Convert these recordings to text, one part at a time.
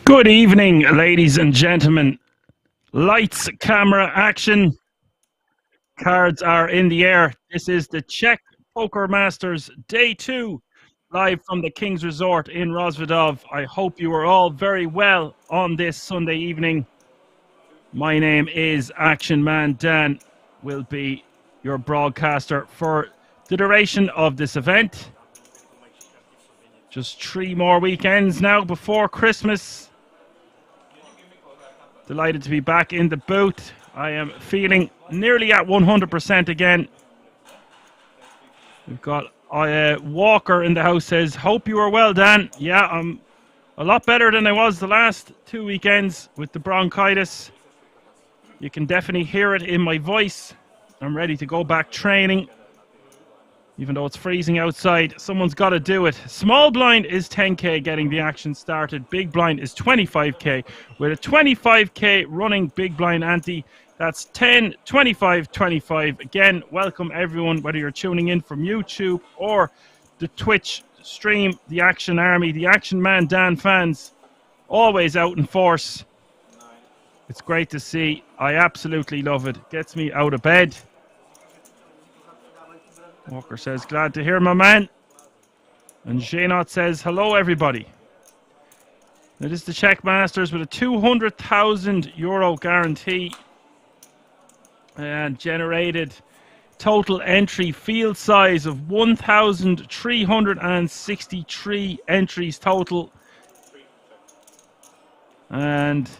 Good evening, ladies and gentlemen. Lights, camera, action. Cards are in the air. This is the Czech Poker Masters Day 2, live from the King's Resort in Rozvadov. I hope you are all very well on this Sunday evening. My name is Action Man Dan. Will be your broadcaster for the duration of this event. Just 3 more weekends now before Christmas. Delighted to be back in the booth. I am feeling nearly at 100% again. We've got Walker in the house, says, hope you are well, Dan. Yeah, I'm a lot better than I was the last 2 weekends with the bronchitis. You can definitely hear it in my voice. I'm ready to go back training. Even though it's freezing outside, someone's got to do it. Small blind is 10k getting the action started. Big blind is 25k. With a 25k running big blind ante, that's 10, 25, 25. Again, welcome everyone, whether you're tuning in from YouTube or the Twitch stream. The Action Army, the Action Man Dan fans, always out in force. It's great to see. I absolutely love it. Gets me out of bed. Walker says, glad to hear, my man. And Janot says, hello, everybody. It is the Czech Masters with a €200,000 guarantee. And generated total entry field size of 1,363 entries total. And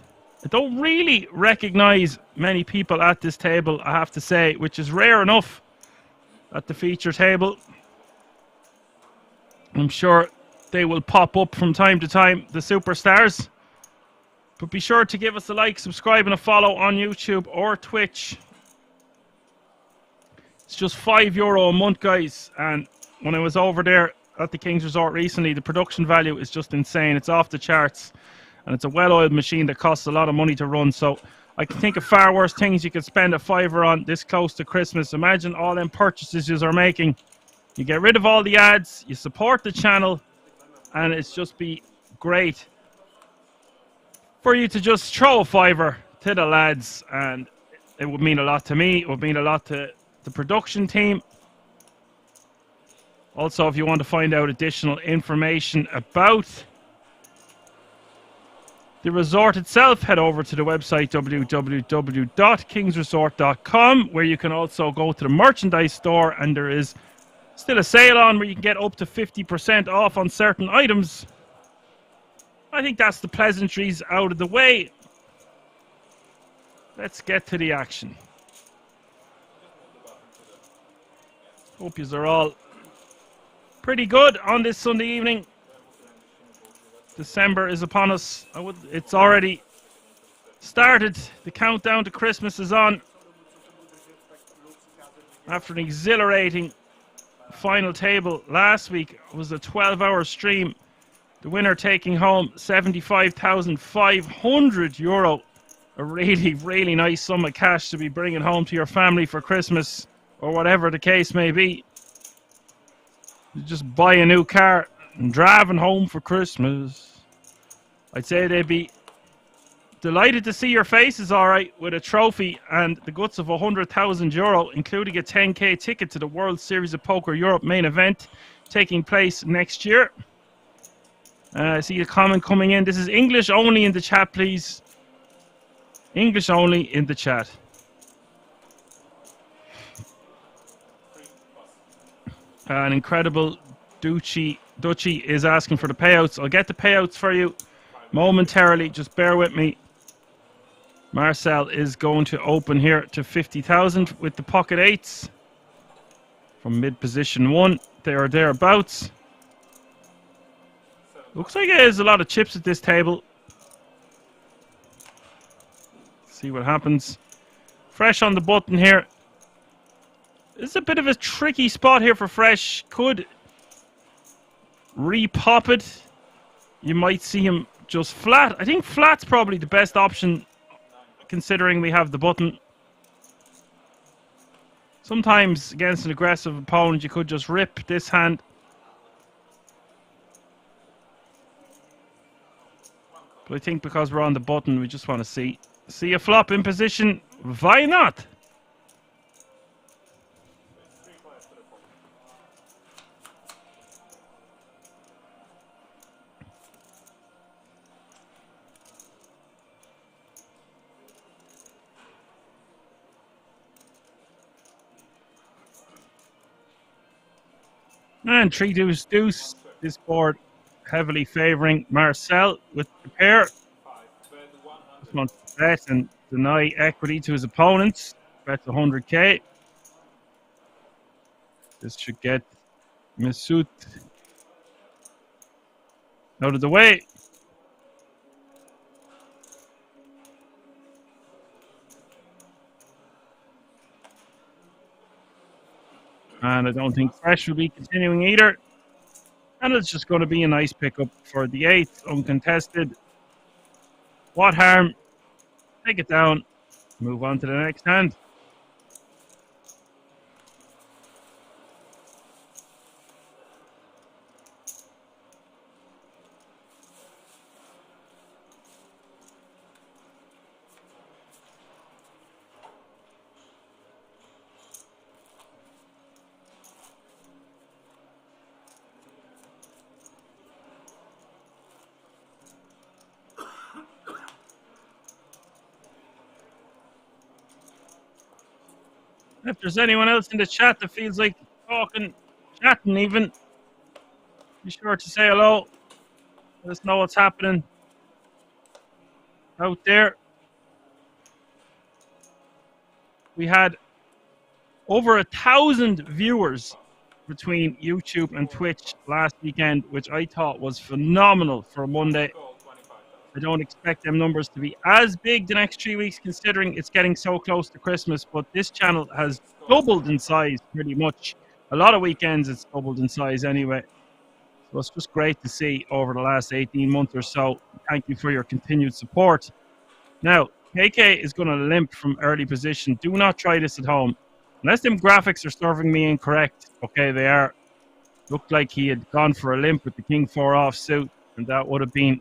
I don't really recognize many people at this table, I have to say, which is rare enough. At the feature table. I'm sure they will pop up from time to time, the superstars. But be sure to give us a like, subscribe and a follow on YouTube or Twitch. It's just €5 a month, guys. And when I was over there at the King's Resort recently, the production value is just insane. It's off the charts. And it's a well-oiled machine that costs a lot of money to run. So I can think of far worse things you could spend a $5 on this close to Christmas. Imagine all them purchases you are making. You get rid of all the ads, you support the channel, and it's just be great for you to just throw a $5 to the lads. And it would mean a lot to me. It would mean a lot to the production team. Also, if you want to find out additional information about the resort itself, head over to the website www.kingsresort.com, where you can also go to the merchandise store, and there is still a sale on where you can get up to 50% off on certain items. I think that's the pleasantries out of the way. Let's get to the action. Hope you are all pretty good on this Sunday evening. December is upon us. It's already started. The countdown to Christmas is on. after an exhilarating final table last week. It was a 12-hour stream. The winner taking home €75,500. A really, really nice sum of cash to be bringing home to your family for Christmas or whatever the case may be. You just buy a new car and driving home for Christmas. I'd say they'd be delighted to see your faces, all right, with a trophy and the guts of €100,000, including a 10k ticket to the World Series of Poker Europe main event taking place next year. I see a comment coming in. This is English only in the chat, please. English only in the chat. An incredible Dutchy is asking for the payouts. I'll get the payouts for you momentarily. Just bear with me. Marcel is going to open here to 50,000 with the pocket eights from mid position 1. They are thereabouts. Looks like there's a lot of chips at this table. See what happens. Fresh on the button here. This is a bit of a tricky spot here for Fresh. Could re-pop it. You might see him just flat. I think flat's probably the best option considering we have the button. Sometimes against an aggressive opponent you could just rip this hand. But I think because we're on the button we just want to see a flop in position. Why not? And 3 deuce deuce. This board heavily favouring Marcel with the pair. Just wants to bet and deny equity to his opponents. Bets 100k. This should get Mesut out of the way. And I don't think Fresh will be continuing either. And it's just going to be a nice pickup for the 8th, uncontested. What harm? Take it down. Move on to the next hand. If there's anyone else in the chat that feels like talking, chatting even, be sure to say hello. Let us know what's happening out there. We had over 1,000 viewers between YouTube and Twitch last weekend, which I thought was phenomenal for a Monday. I don't expect them numbers to be as big the next 3 weeks, considering it's getting so close to Christmas. But this channel has doubled in size pretty much. A lot of weekends it's doubled in size anyway. So it's just great to see over the last 18 months or so. Thank you for your continued support. Now, KK is going to limp from early position. Do not try this at home. Unless them graphics are serving me incorrect. Okay, they are. Looked like he had gone for a limp with the King 4 offsuit, and that would have been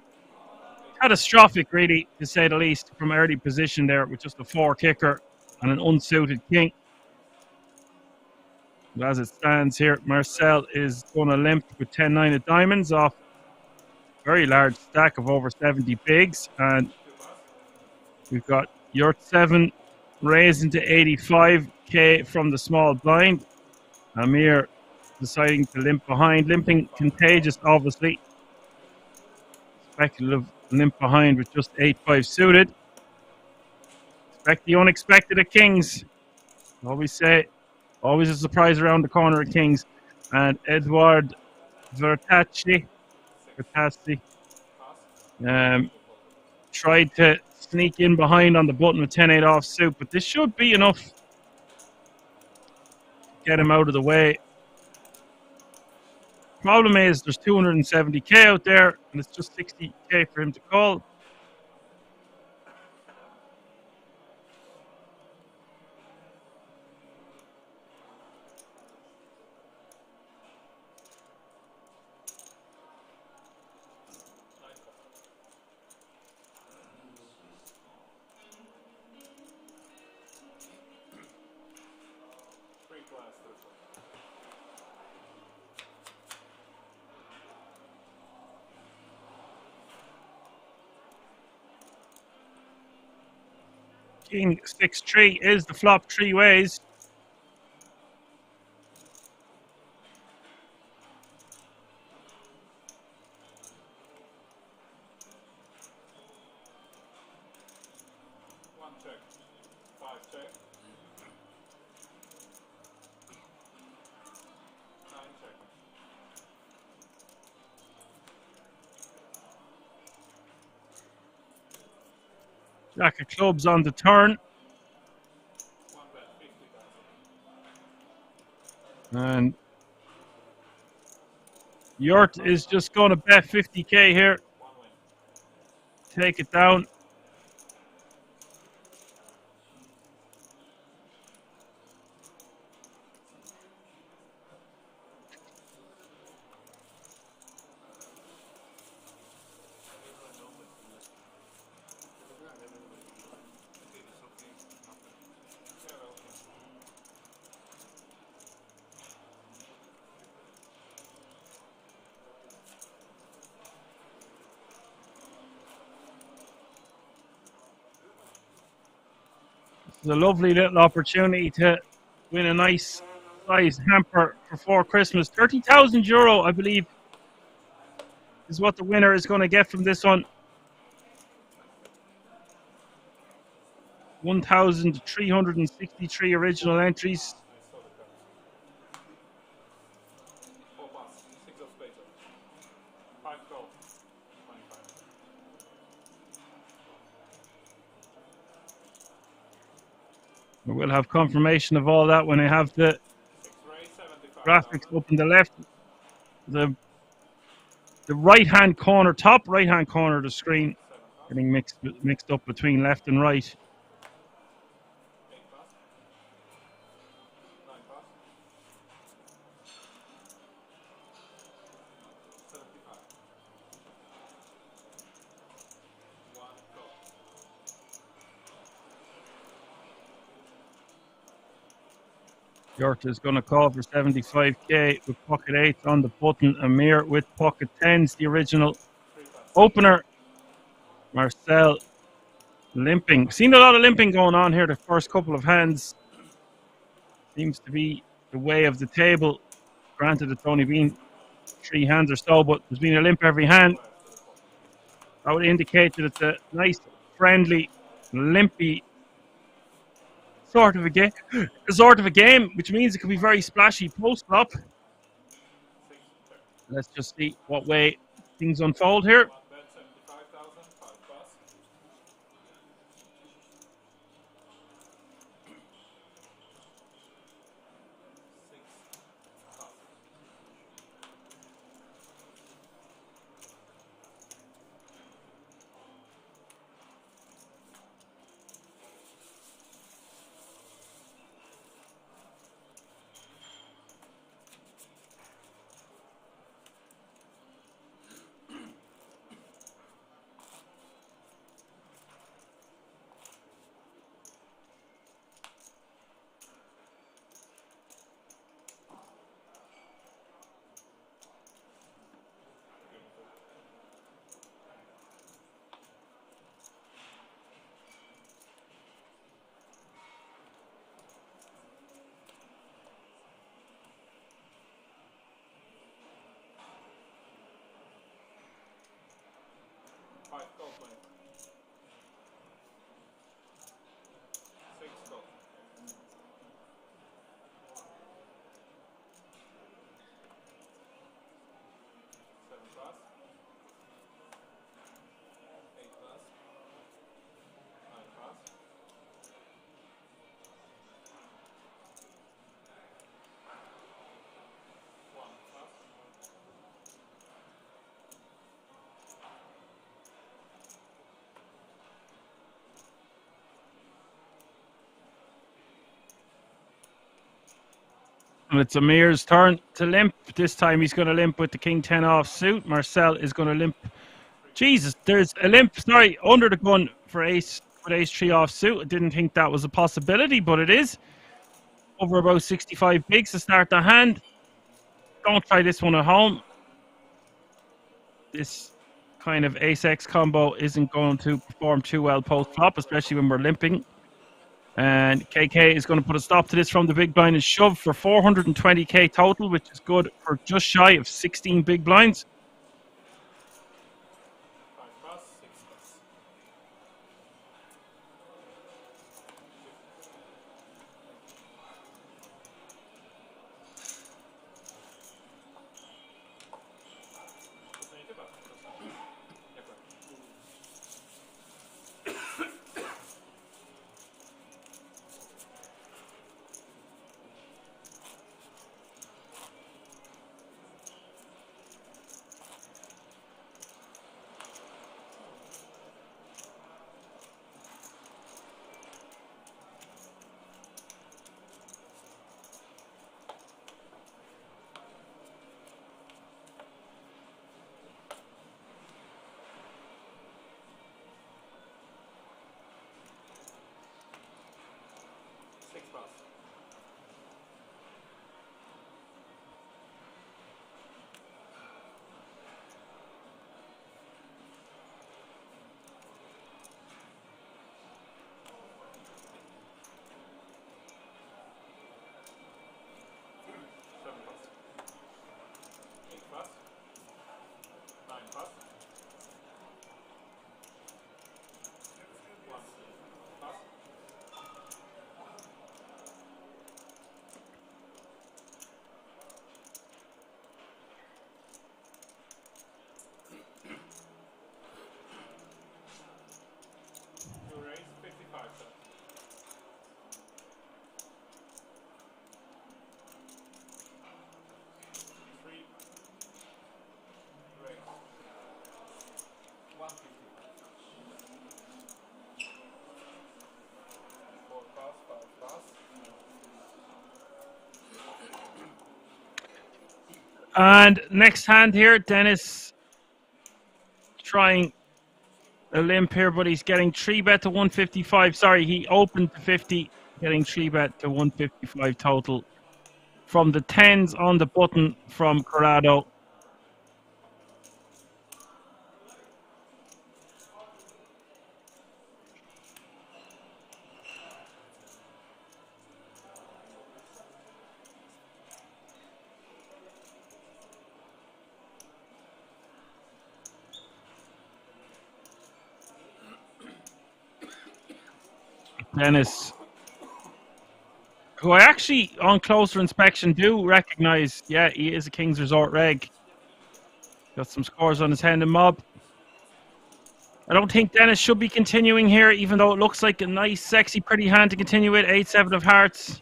catastrophic, really, to say the least, from early position there with just a 4 kicker and an unsuited king. But as it stands here, Marcel is going to limp with 10-9 of diamonds off a very large stack of over 70 bigs. And we've got Yurt 7 raising to 85k from the small blind. Amir deciding to limp behind. Limping contagious, obviously. Speculative limp behind with just 8-5 suited. Expect the unexpected at kings. Always say, always a surprise around the corner at kings. And Edward Vertazzi tried to sneak in behind on the button with 10-8 offsuit, but this should be enough get him out of the way. Problem is, there's 270k out there, and it's just 60k for him to call. King 6-3 is the flop 3 ways. Jack of clubs on the turn. And Yurt is just going to bet 50k here. Take it down. It's a lovely little opportunity to win a nice size hamper before Christmas. 30,000 euro, I believe, is what the winner is going to get from this one. 1,363 original entries. We'll have confirmation of all that when I have the graphics up in the left. The right-hand corner, top right-hand corner of the screen, getting mixed up between left and right. Yurt is going to call for 75k with pocket 8 on the button. Amir with pocket 10s, the original opener. Marcel limping. Seen a lot of limping going on here the first couple of hands. Seems to be the way of the table. Granted, it's only been 3 hands or so, but there's been a limp every hand. That would indicate that it's a nice, friendly, limpy sort of a game, which means it can be very splashy post-flop. Let's just see what way things unfold here. And it's Amir's turn to limp. This time he's going to limp with the king 10 off suit. Marcel is going to limp. Jesus, there's a limp, sorry, under the gun for ace with ace 3 off suit. I didn't think that was a possibility, but it is. Over about 65 bigs to start the hand. Don't try this one at home. This kind of ace-x combo isn't going to perform too well post-flop, especially when we're limping. And KK is going to put a stop to this from the big blind and shove for 420k total, which is good for just shy of 16 big blinds. And next hand here, Dennis trying a limp here, but he's getting 3-bet to 155. Sorry, he opened to 50, getting 3-bet to 155 total from the 10s on the button from Corrado. Dennis, who I actually, on closer inspection, do recognize. Yeah, he is a King's Resort reg. Got some scores on his hand and mob. I don't think Dennis should be continuing here, even though it looks like a nice, sexy, pretty hand to continue with. 8-7 of hearts.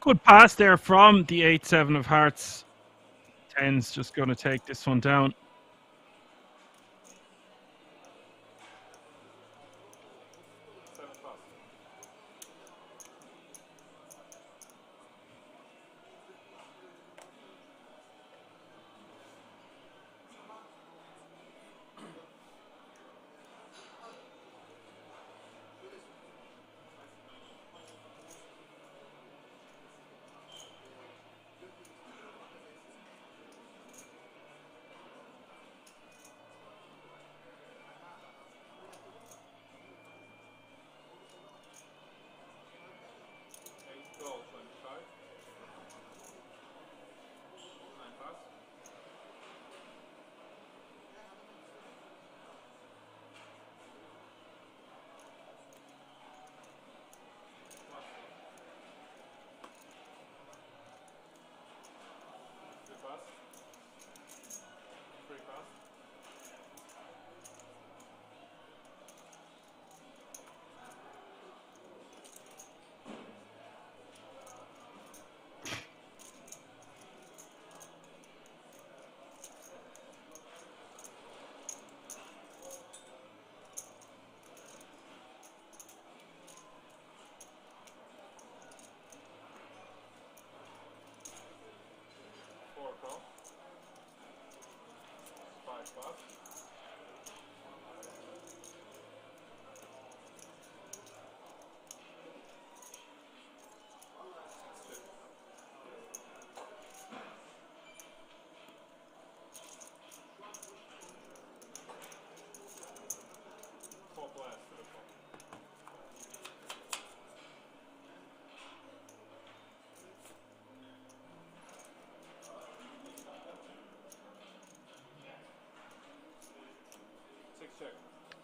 Good pass there from the 8-7 of hearts. 10's just going to take this one down.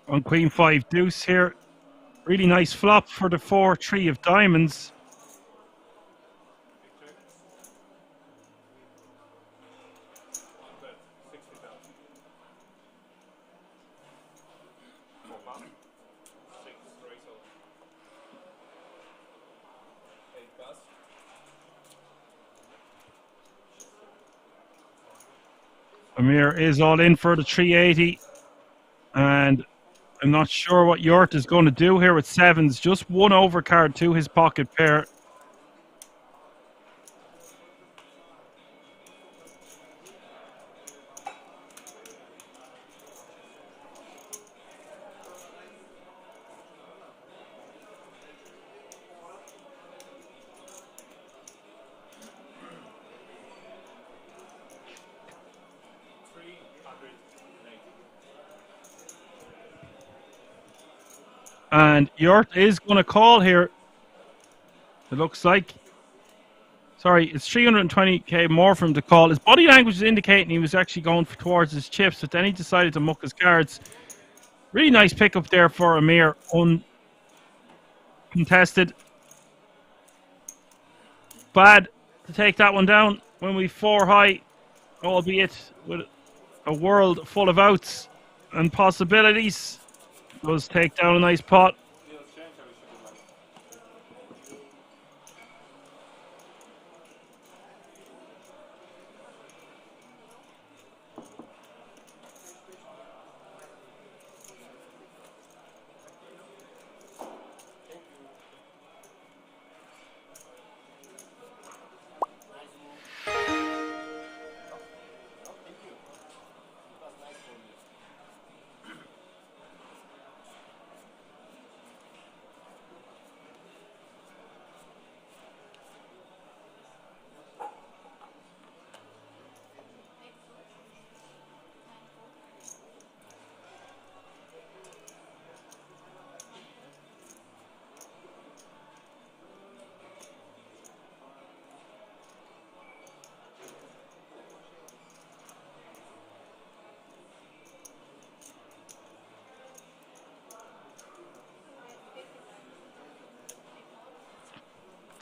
On Queen 5 deuce here. Really nice flop for the 4-3 of diamonds. Amir is all in for the 380. And I'm not sure what Yort is going to do here with sevens. Just one overcard to his pocket pair. And Yort is going to call here. It looks like. Sorry, it's 320k more for him to call. His body language is indicating he was actually going towards his chips, but then he decided to muck his cards. Really nice pickup there for Amir, uncontested. Bad to take that one down when we 4 high, albeit with a world full of outs and possibilities. Does take down a nice pot.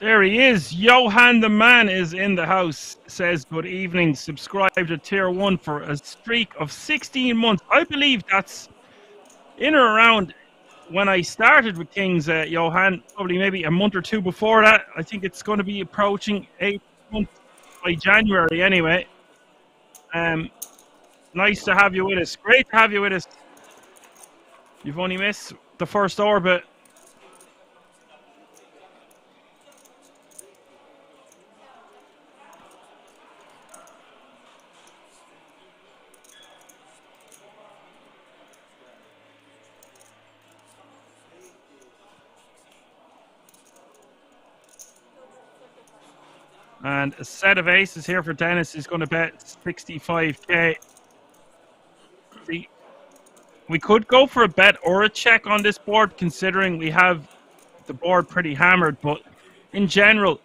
There he is. Johan the man is in the house. Says good evening. Subscribe to Tier 1 for a streak of 16 months. I believe that's in or around when I started with Kings, Johan. Probably maybe a month or two before that. I think it's going to be approaching 8 months by January anyway. Nice to have you with us. Great to have you with us. You've only missed the first orbit. And a set of aces here for Dennis is going to bet 65k. See, we could go for a bet or a check on this board, considering we have the board pretty hammered. But in general,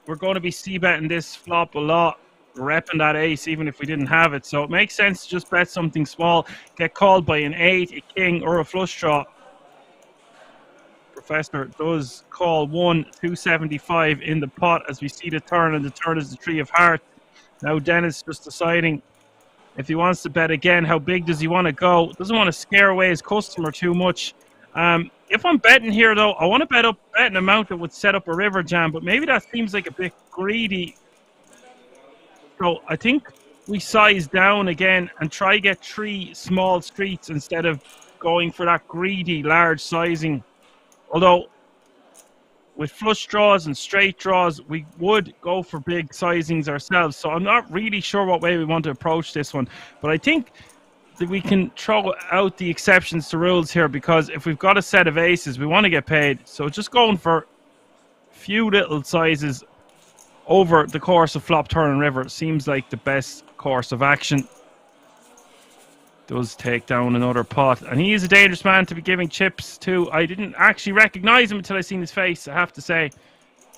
we're going to be c-betting this flop a lot, repping that ace even if we didn't have it. So it makes sense to just bet something small, get called by an 8, a king, or a flush draw. Professor does call 275 in the pot as we see the turn, and the turn is the 3 of hearts. Now Dennis just deciding if he wants to bet again, how big does he want to go? Doesn't want to scare away his customer too much. If I'm betting here, though, I want to bet an amount that would set up a river jam, but maybe that seems like a bit greedy. So I think we size down again and try get 3 small streets instead of going for that greedy large sizing. Although, with flush draws and straight draws, we would go for big sizings ourselves. So I'm not really sure what way we want to approach this one. But I think we can throw out the exceptions to rules here, because if we've got a set of aces, we want to get paid. So just going for few little sizes over the course of flop, turn, and river seems like the best course of action. Does take down another pot, and he is a dangerous man to be giving chips to. I didn't actually recognize him until I seen his face, I have to say.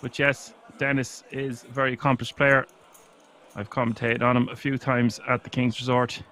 But yes, Dennis is a very accomplished player. I've commentated on him a few times at the King's Resort.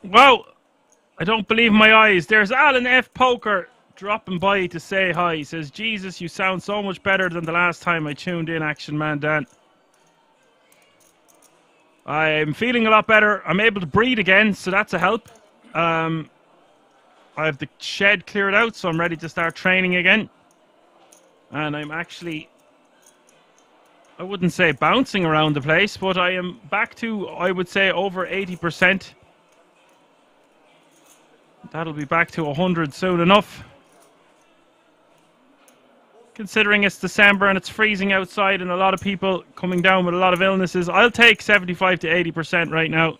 Well, I don't believe my eyes. There's Alan F. Poker dropping by to say hi. He says, Jesus, you sound so much better than the last time I tuned in, Action Man Dan. I'm feeling a lot better. I'm able to breathe again, so that's a help. I have the shed cleared out, so I'm ready to start training again. And I'm actually, I wouldn't say bouncing around the place, but I am back to, I would say, over 80%. That'll be back to 100 soon enough. Considering it's December and it's freezing outside and a lot of people coming down with a lot of illnesses, I'll take 75 to 80% right now.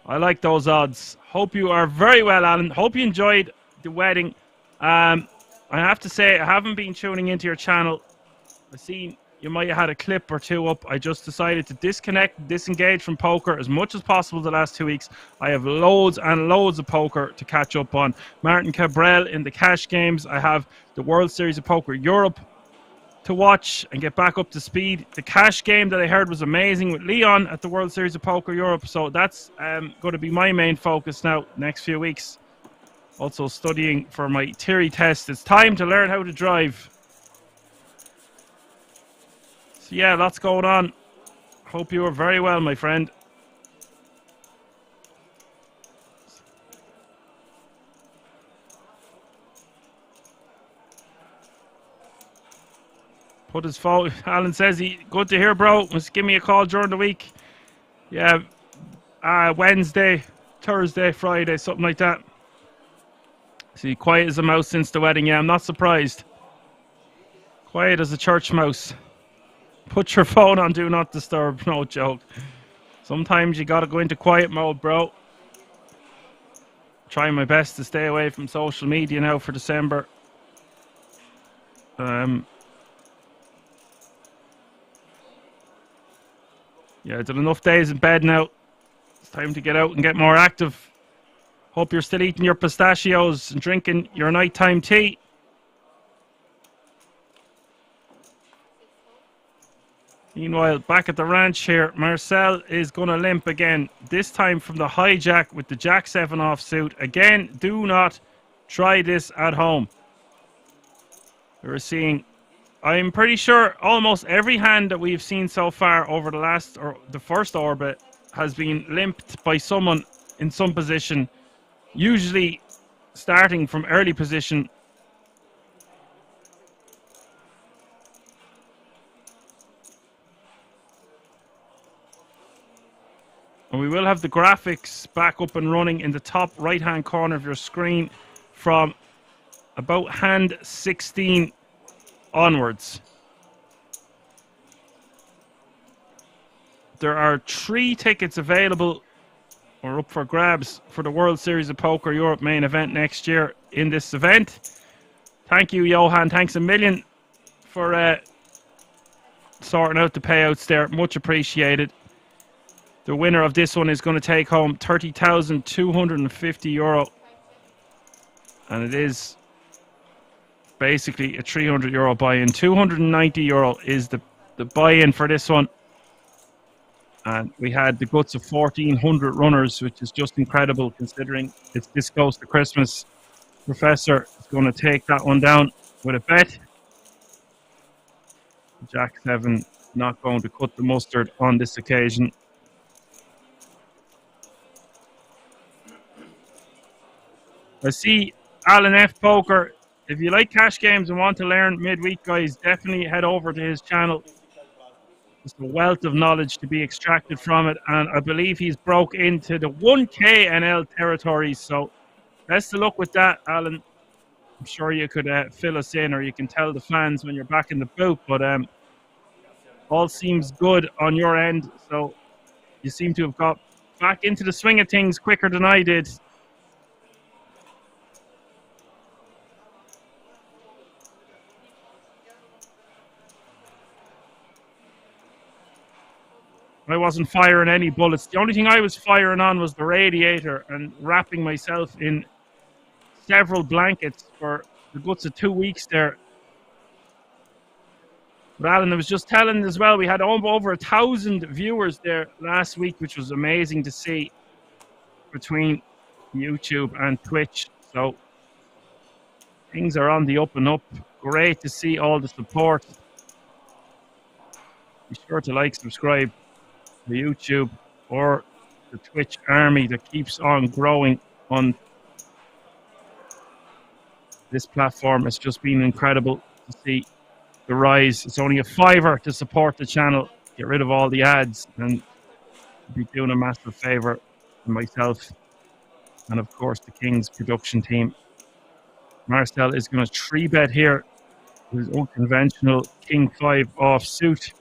I like those odds. Hope you are very well, Alan. Hope you enjoyed the wedding. I have to say, I haven't been tuning into your channel. I've seen you might have had a clip or two up. I just decided to disconnect, disengage from poker as much as possible the last 2 weeks. I have loads and loads of poker to catch up on. Martin Cabrel in the cash games. I have the World Series of Poker Europe to watch and get back up to speed. The cash game that I heard was amazing with Leon at the World Series of Poker Europe. So that's going to be my main focus now next few weeks. Also studying for my theory test. It's time to learn how to drive. So yeah, lots going on. Hope you are very well, my friend. Put his phone. Alan says good to hear, bro. Just give me a call during the week. Yeah, Wednesday, Thursday, Friday, something like that. See, quiet as a mouse since the wedding. Yeah, I'm not surprised. Quiet as a church mouse. Put your phone on do not disturb. No joke. Sometimes you gotta go into quiet mode, bro. Trying my best to stay away from social media now for December. Yeah, I did enough days in bed now. It's time to get out and get more active. Hope you're still eating your pistachios and drinking your nighttime tea. Meanwhile, back at the ranch here, Marcel is going to limp again. This time from the hijack with the Jack-7 offsuit. Again, do not try this at home. We're seeing, I'm pretty sure almost every hand that we've seen so far over the last, or the first orbit, has been limped by someone in some position. Usually starting from early position. And we will have the graphics back up and running in the top right hand corner of your screen from about hand 16 onwards. There are 3 tickets available or up for grabs for the World Series of Poker Europe main event next year in this event. Thank you, Johan. Thanks a million for sorting out the payouts there. Much appreciated. The winner of this one is going to take home €30,250. And it is basically a €300 buy-in. €290 is the buy-in for this one. And we had the guts of 1,400 runners, which is just incredible considering it's this close to Christmas. Professor is going to take that one down with a bet. Jack 7 not going to cut the mustard on this occasion. I see Alan F. Poker. If you like cash games and want to learn midweek, guys, definitely head over to his channel. There's a wealth of knowledge to be extracted from it, and I believe he's broke into the 1K NL territories. So best of luck with that, Alan. I'm sure you could fill us in, or you can tell the fans when you're back in the booth. But all seems good on your end. So you seem to have got back into the swing of things quicker than I did. I wasn't firing any bullets. The only thing I was firing on was the radiator and wrapping myself in several blankets for the guts of 2 weeks there. But Alan, I was just telling as well, we had over 1,000 viewers there last week, which was amazing to see between YouTube and Twitch. So things are on the up and up. Great to see all the support. Be sure to like, subscribe to YouTube or the Twitch army that keeps on growing on this platform. It's just been incredible to see the rise. It's only a $5 to support the channel. Get rid of all the ads and be doing a massive favor to myself and of course the King's production team. Marcel is going to 3-bet here with his unconventional King 5 offsuit.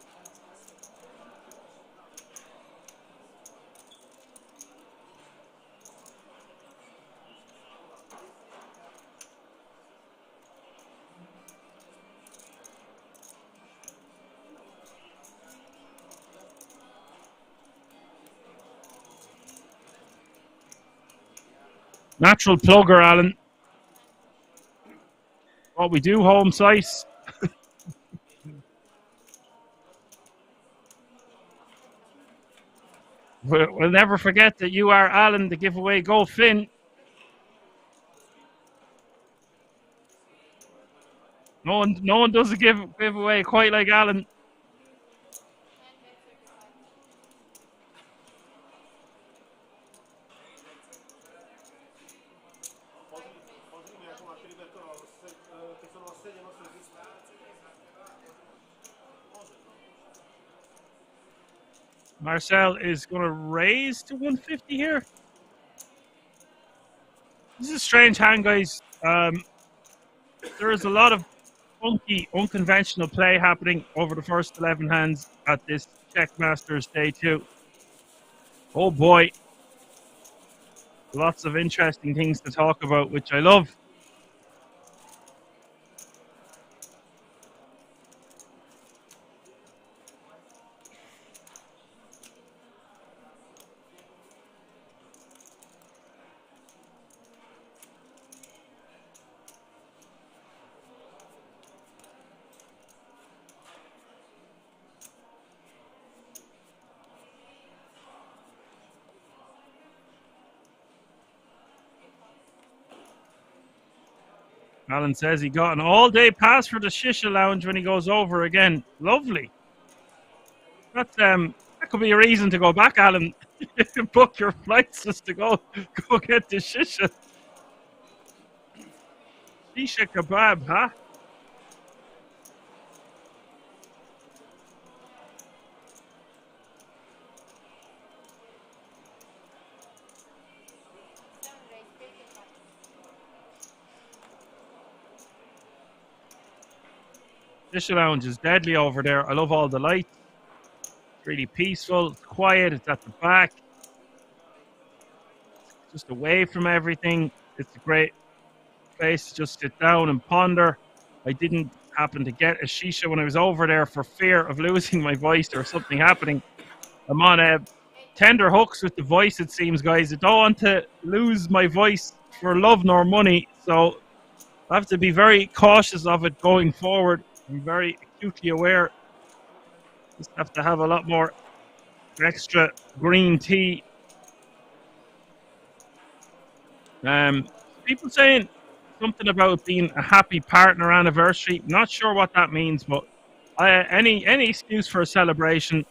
Natural plugger, Alan. What we do, home site. We'll never forget that you are Alan, the giveaway Go Finn. No one does a giveaway quite like Alan. Marcel is going to raise to 150 here. This is a strange hand, guys. There is a lot of funky, unconventional play happening over the first 11 hands at this Czech Masters Day 2. Oh boy. Lots of interesting things to talk about, which I love. Alan says he got an all-day pass for the Shisha Lounge when he goes over again. Lovely. That could be a reason to go back, Alan. You can book your flights just to go get the Shisha. Shisha kebab, huh? Shisha Lounge is deadly over there. I love all the lights. It's really peaceful. It's quiet. It's at the back. Just away from everything. It's a great place to just sit down and ponder. I didn't happen to get a shisha when I was over there for fear of losing my voice or something happening. I'm on tender hooks with the voice, it seems, guys. I don't want to lose my voice for love nor money. So I have to be very cautious of it going forward. I'm very acutely aware. Just have to have a lot more extra green tea. People saying something about being a happy partner anniversary. Not sure what that means, but any excuse for a celebration.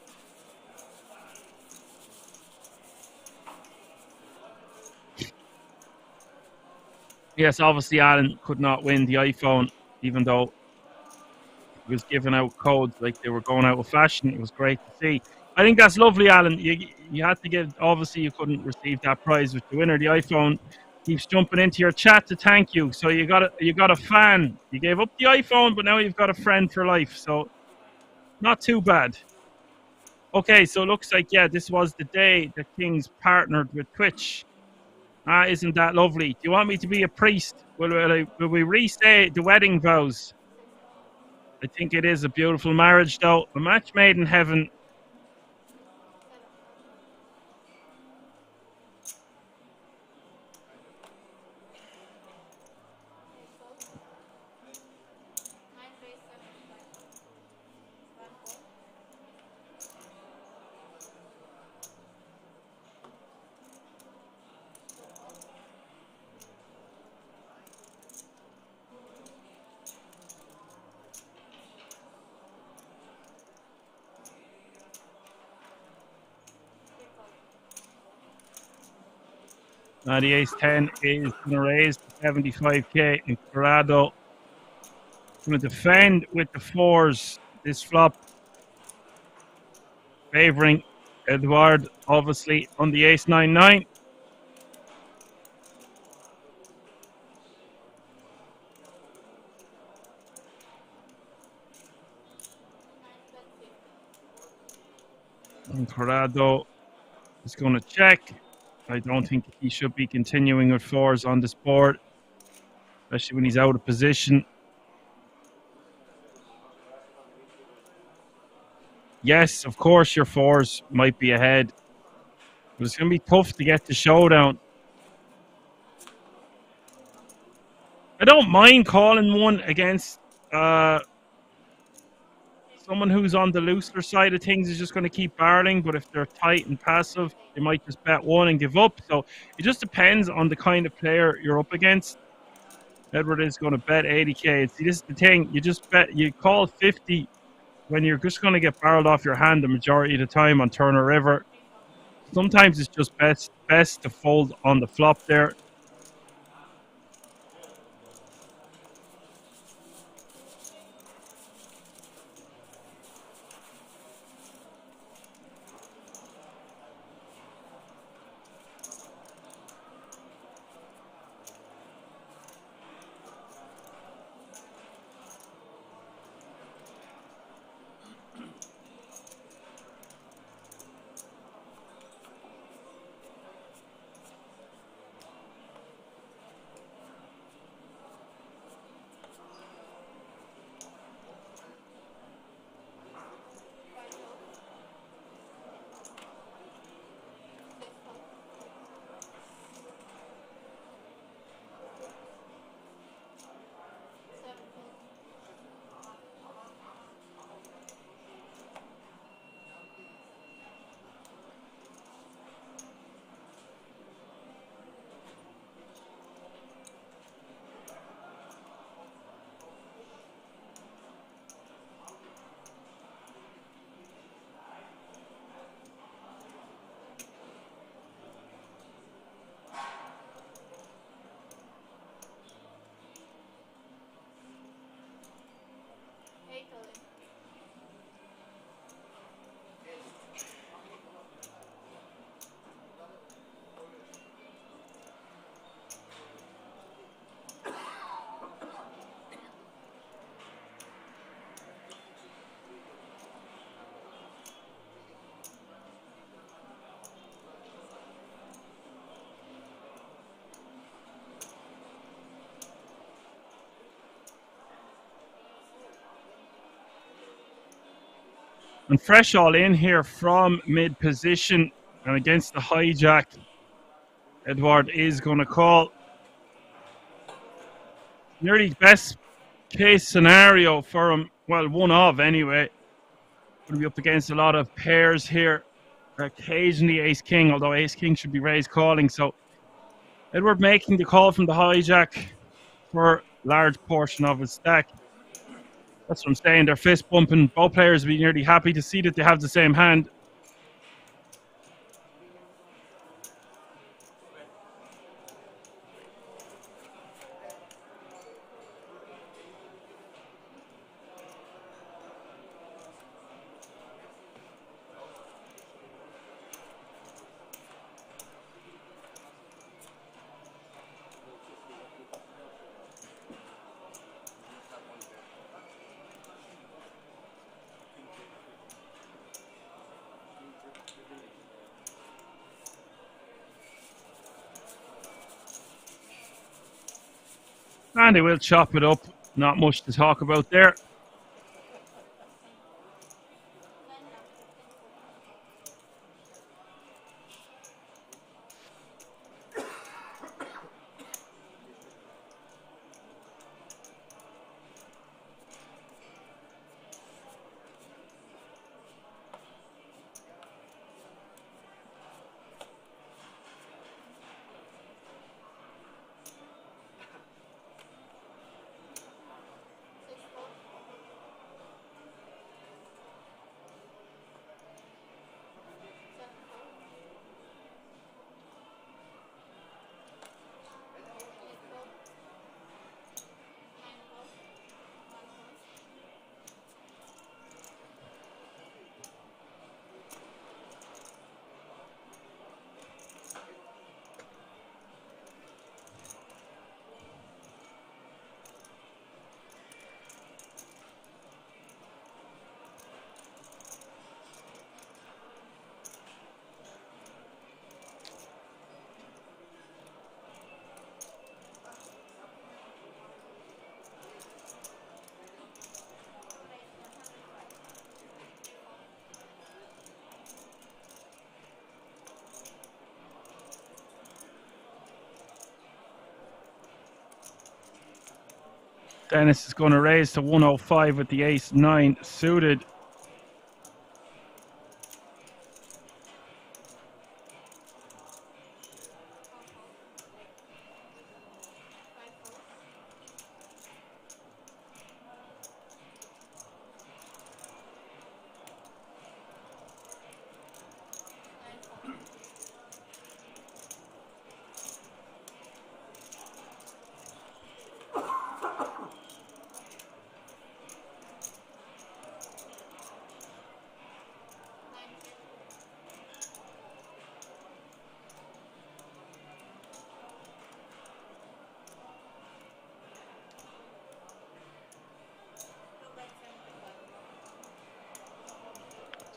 Yes, obviously Alan could not win the iPhone, even though he was giving out codes like they were going out of fashion. It was great to see. I think that's lovely, Alan. You had to give. Obviously, you couldn't receive that prize with the winner. The iPhone keeps jumping into your chat to thank you. So you got a fan. You gave up the iPhone, but now you've got a friend for life. So not too bad. Okay, so it looks like this was the day that Kings partnered with Twitch. Isn't that lovely? Do you want me to be a priest? Will we restate the wedding vows? I think it is a beautiful marriage, though. A match made in heaven. The ace-10 is going to raise to 75k, and Corrado going to defend with the fours. This flop favouring Edward, obviously, on the ace-9-9. And Corrado is going to check. I don't think he should be continuing with fours on this board, especially when he's out of position. Yes, of course your fours might be ahead, but it's going to be tough to get the showdown. I don't mind calling one against someone who's on the looser side of things is just going to keep barreling, but if they're tight and passive, they might just bet one and give up. So it just depends on the kind of player you're up against. Edward is going to bet 80k. See, this is the thing. You call 50 when you're just going to get barreled off your hand the majority of the time on turn or river. Sometimes it's just best to fold on the flop there. And fresh all in here from mid position and against the hijack. Edward is going to call. Nearly best case scenario for him. Well, one of anyway. Going to be up against a lot of pairs here. occasionally ace-king, although ace-king should be raised calling. So Edward making the call from the hijack for a large portion of his stack. That's what I'm saying. They're fist bumping. Both players will be nearly happy to see that they have the same hand. And they will chop it up. Not much to talk about there. Dennis is going to raise to 105 with the ace-9 suited.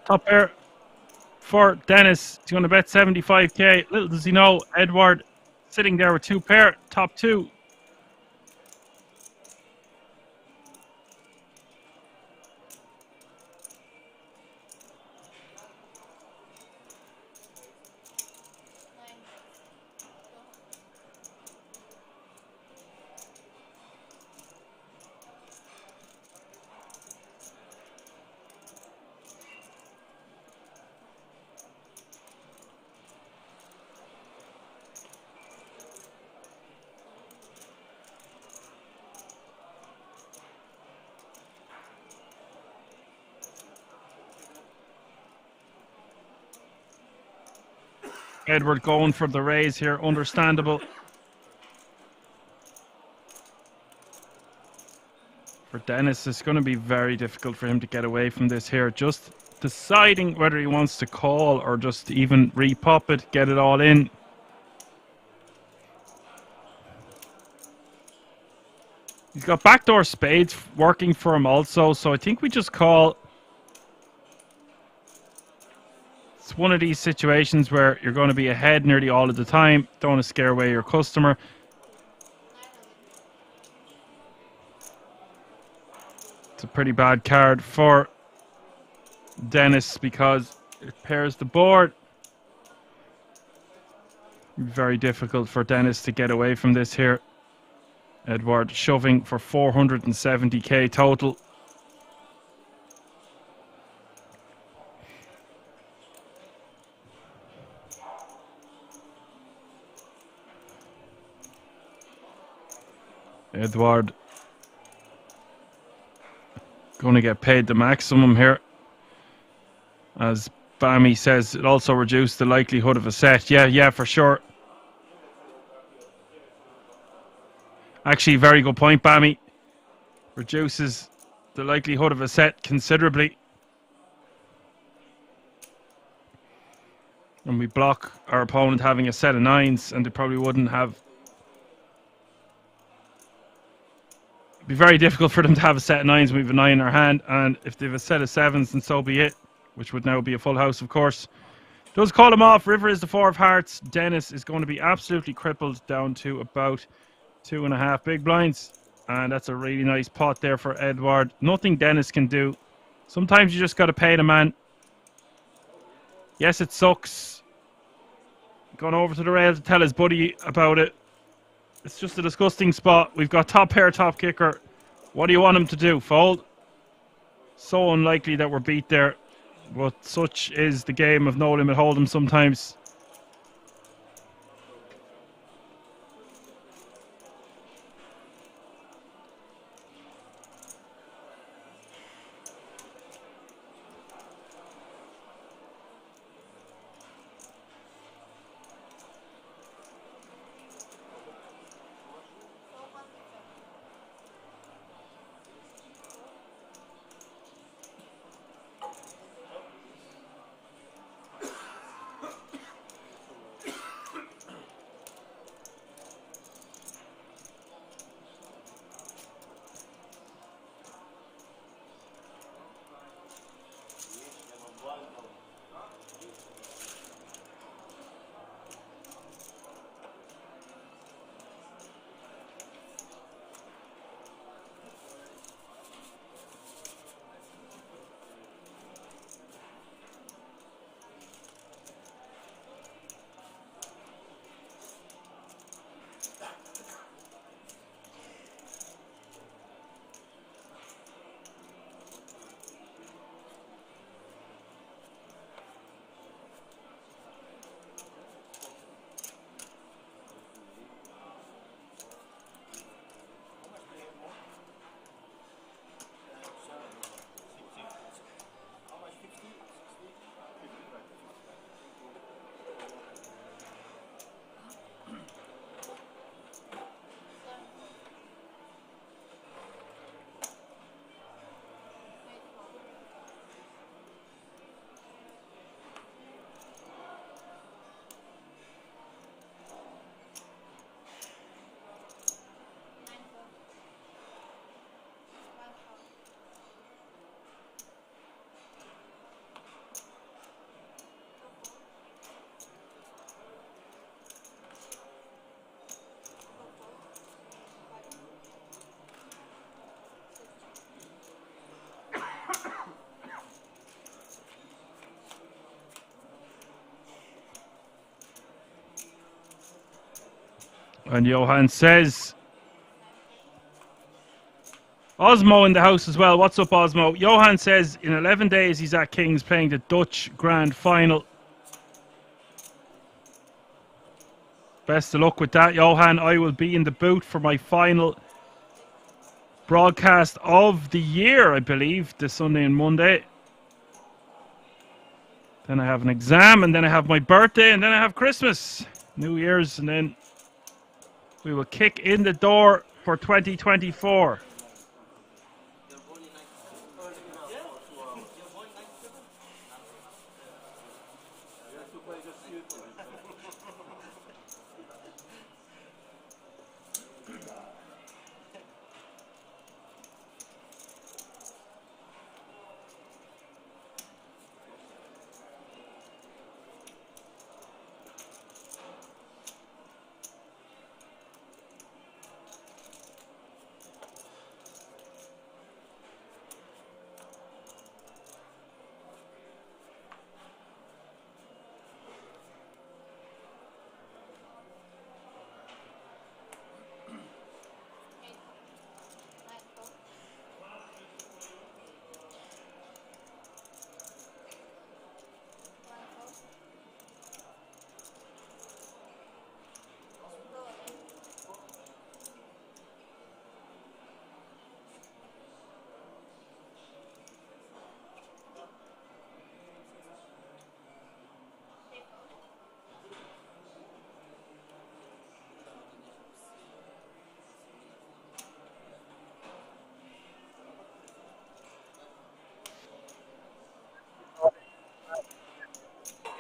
Top pair for Dennis. He's going to bet 75k. Little does he know, Edward sitting there with two pair, top two. Edward going for the raise here, understandable. For Dennis, it's going to be very difficult for him to get away from this here. Just deciding whether he wants to call or just even repop it, get it all in. He's got backdoor spades working for him also, so I think we just call. It's one of these situations where you're going to be ahead nearly all of the time. Don't want to scare away your customer. It's a pretty bad card for Dennis because it pairs the board. Very difficult for Dennis to get away from this here. Edward shoving for 470k total. Edward going to get paid the maximum here. As Bammy says, it also reduced the likelihood of a set. Yeah, for sure. Actually, very good point, Bammy. Reduces the likelihood of a set considerably. And we block our opponent having a set of nines, and they probably wouldn't have. It'd be very difficult for them to have a set of nines when we have a nine in our hand, and if they have a set of sevens, then so be it, which would now be a full house, of course. Does call him off. River is the four of hearts. Dennis is going to be absolutely crippled down to about 2.5 big blinds. And that's a really nice pot there for Edward. Nothing Dennis can do. Sometimes you just got to pay the man. Yes, it sucks. Gone over to the rail to tell his buddy about it. It's just a disgusting spot. We've got top pair, top kicker. What do you want him to do? Fold? So unlikely that we're beat there. But such is the game of no limit hold'em sometimes. And Johan says, Osmo in the house as well. What's up, Osmo? Johan says in 11 days he's at King's playing the Dutch Grand Final. Best of luck with that, Johan. I will be in the booth for my final broadcast of the year, I believe, this Sunday and Monday. Then I have an exam, and then I have my birthday, and then I have Christmas, New Year's, and then we will kick in the door for 2024.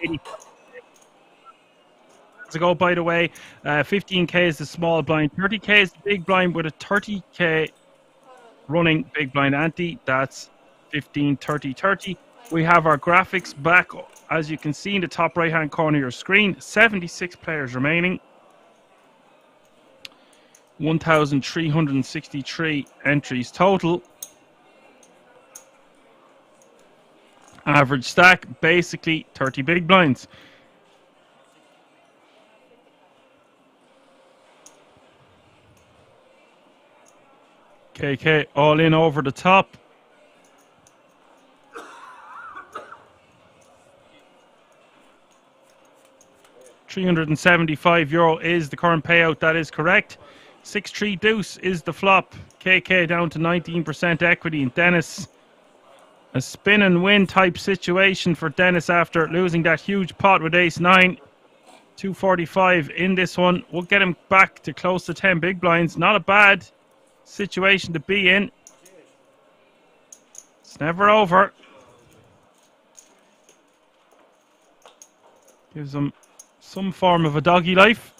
85 to go, by the way. 15k is the small blind, 30k is the big blind with a 30k running big blind ante. That's 15, 30, 30. We have our graphics back, as you can see in the top right hand corner of your screen. 76 players remaining. 1,363 entries total. Average stack, basically 30 big blinds. KK all in over the top. €375 is the current payout. That is correct. 6-3 deuce is the flop. KK down to 19% equity. And Dennis, a spin and win type situation for Dennis after losing that huge pot with ace 9. 245 in this one. We'll get him back to close to 10 big blinds. Not a bad situation to be in. It's never over. Gives him some form of a doggy life.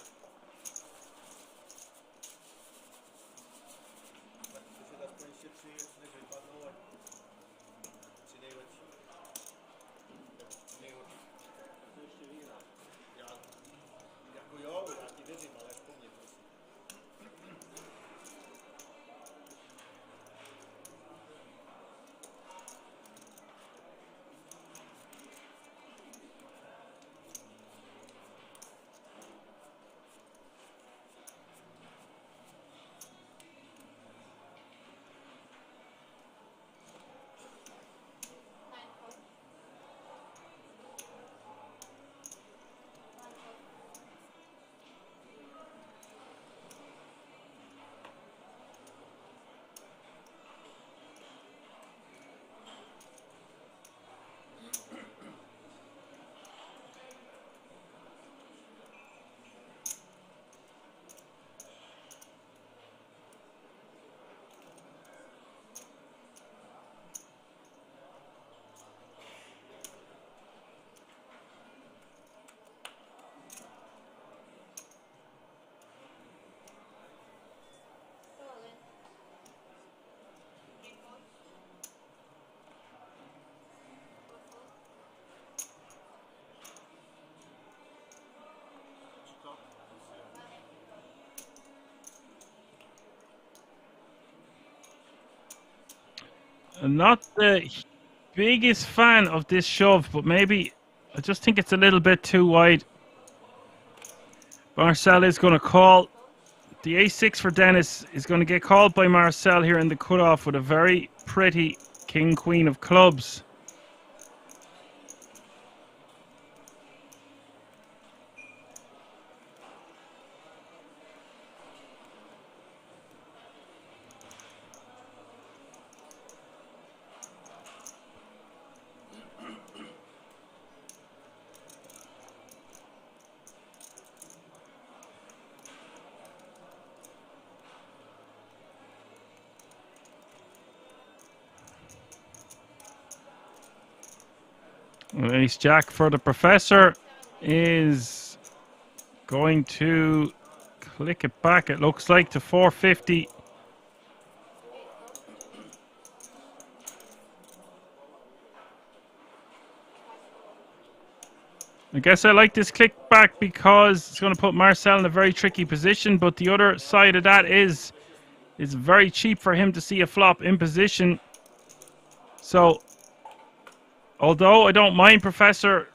I'm not the biggest fan of this shove, but maybe I just think it's a little bit too wide. Marcel is going to call. The ace-6 for Dennis is going to get called by Marcel here in the cutoff with a very pretty king-queen of clubs. Ace Jack for the professor is going to click it back, it looks like, to 450. I guess I like this click back because it's going to put Marcel in a very tricky position, but the other side of that is it's very cheap for him to see a flop in position. So although I don't mind Professor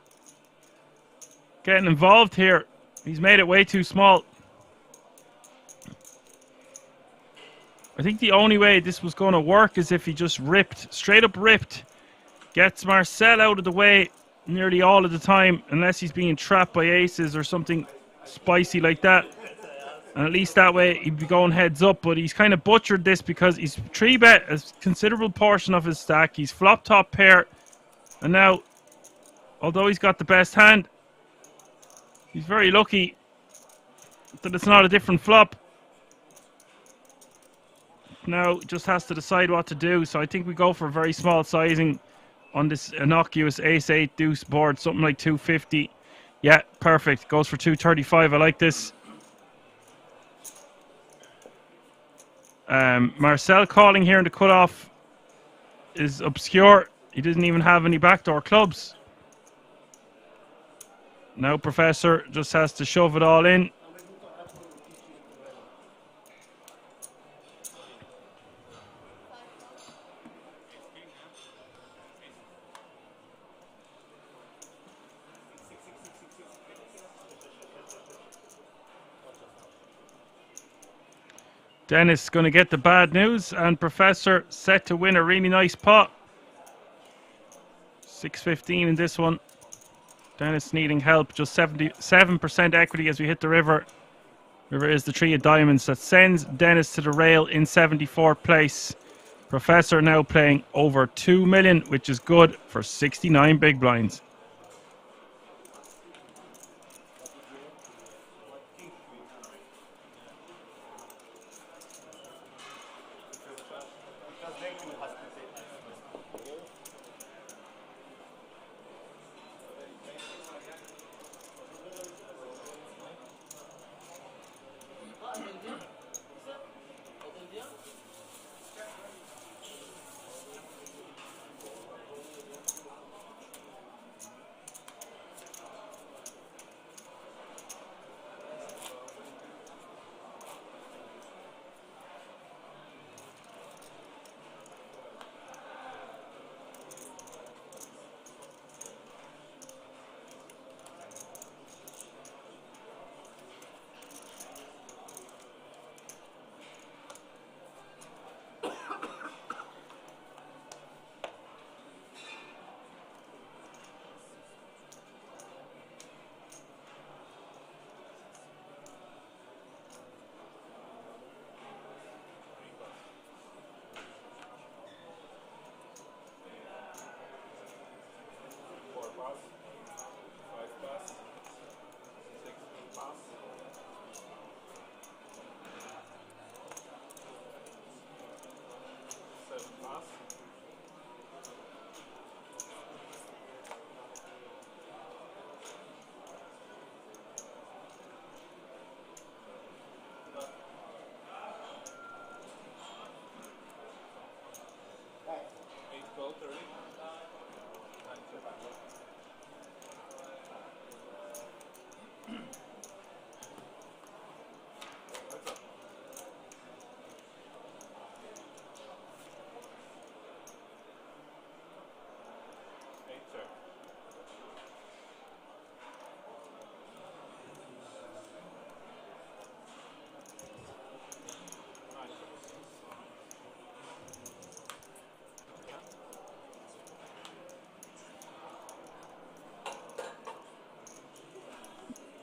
getting involved here, he's made it way too small. I think the only way this was going to work is if he just ripped, straight up ripped, gets Marcel out of the way nearly all of the time, unless he's being trapped by aces or something spicy like that. And at least that way he'd be going heads up, but he's kind of butchered this because he's 3-bet a considerable portion of his stack. He's flop top pair. And now, although he's got the best hand, he's very lucky that it's not a different flop. Now, just has to decide what to do. So I think we go for a very small sizing on this innocuous ace-8 deuce board, something like 250. Yeah, perfect. Goes for 235. I like this. Marcel calling here in the cutoff is obscure. He doesn't even have any backdoor clubs. Now Professor just has to shove it all in. Dennis going to get the bad news, and Professor set to win a really nice pot. 615 in this one. Dennis needing help, just 77% equity as we hit the river. River is the 3 of diamonds that sends Dennis to the rail in 74th place. Professor now playing over 2 million, which is good for 69 big blinds.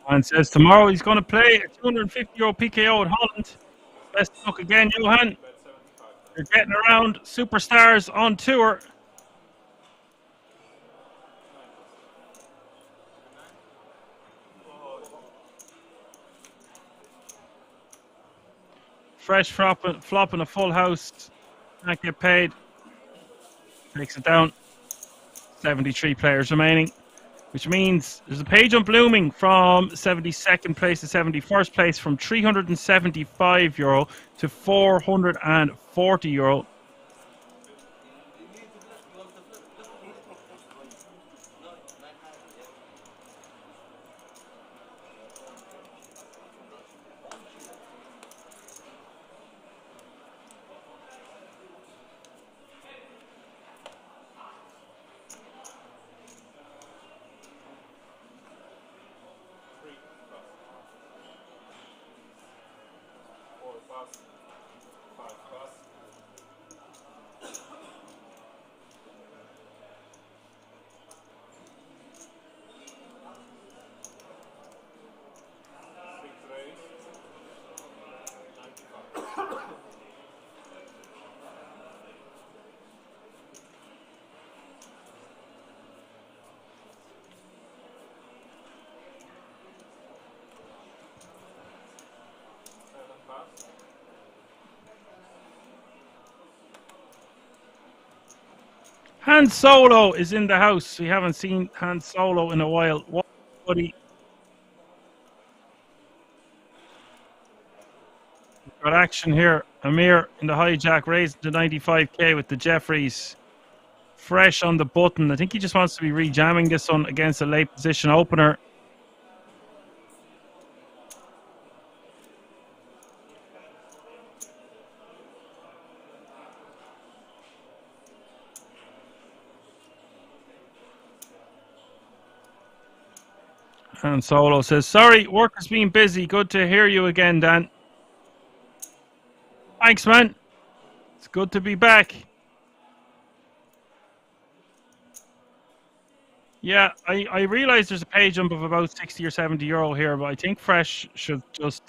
And says tomorrow he's going to play a €250 PKO at Holland. Best of luck again, Johan. You're getting around superstars on tour. Fresh flopping a full house. Can't get paid. Takes it down. 73 players remaining, which means there's a pay jump looming from 72nd place to 71st place, from €375 to €440. Han Solo is in the house. We haven't seen Han Solo in a while. What, buddy? Got action here. Amir in the hijack, raised to 95k with the Jeffries. Fresh on the button. I think he just wants to be rejamming this one against a late position opener. And Solo says, sorry, work has been busy. Good to hear you again, Dan. Thanks, man. It's good to be back. Yeah, I realize there's a pay jump of about 60 or 70 euro here, but I think Fresh should just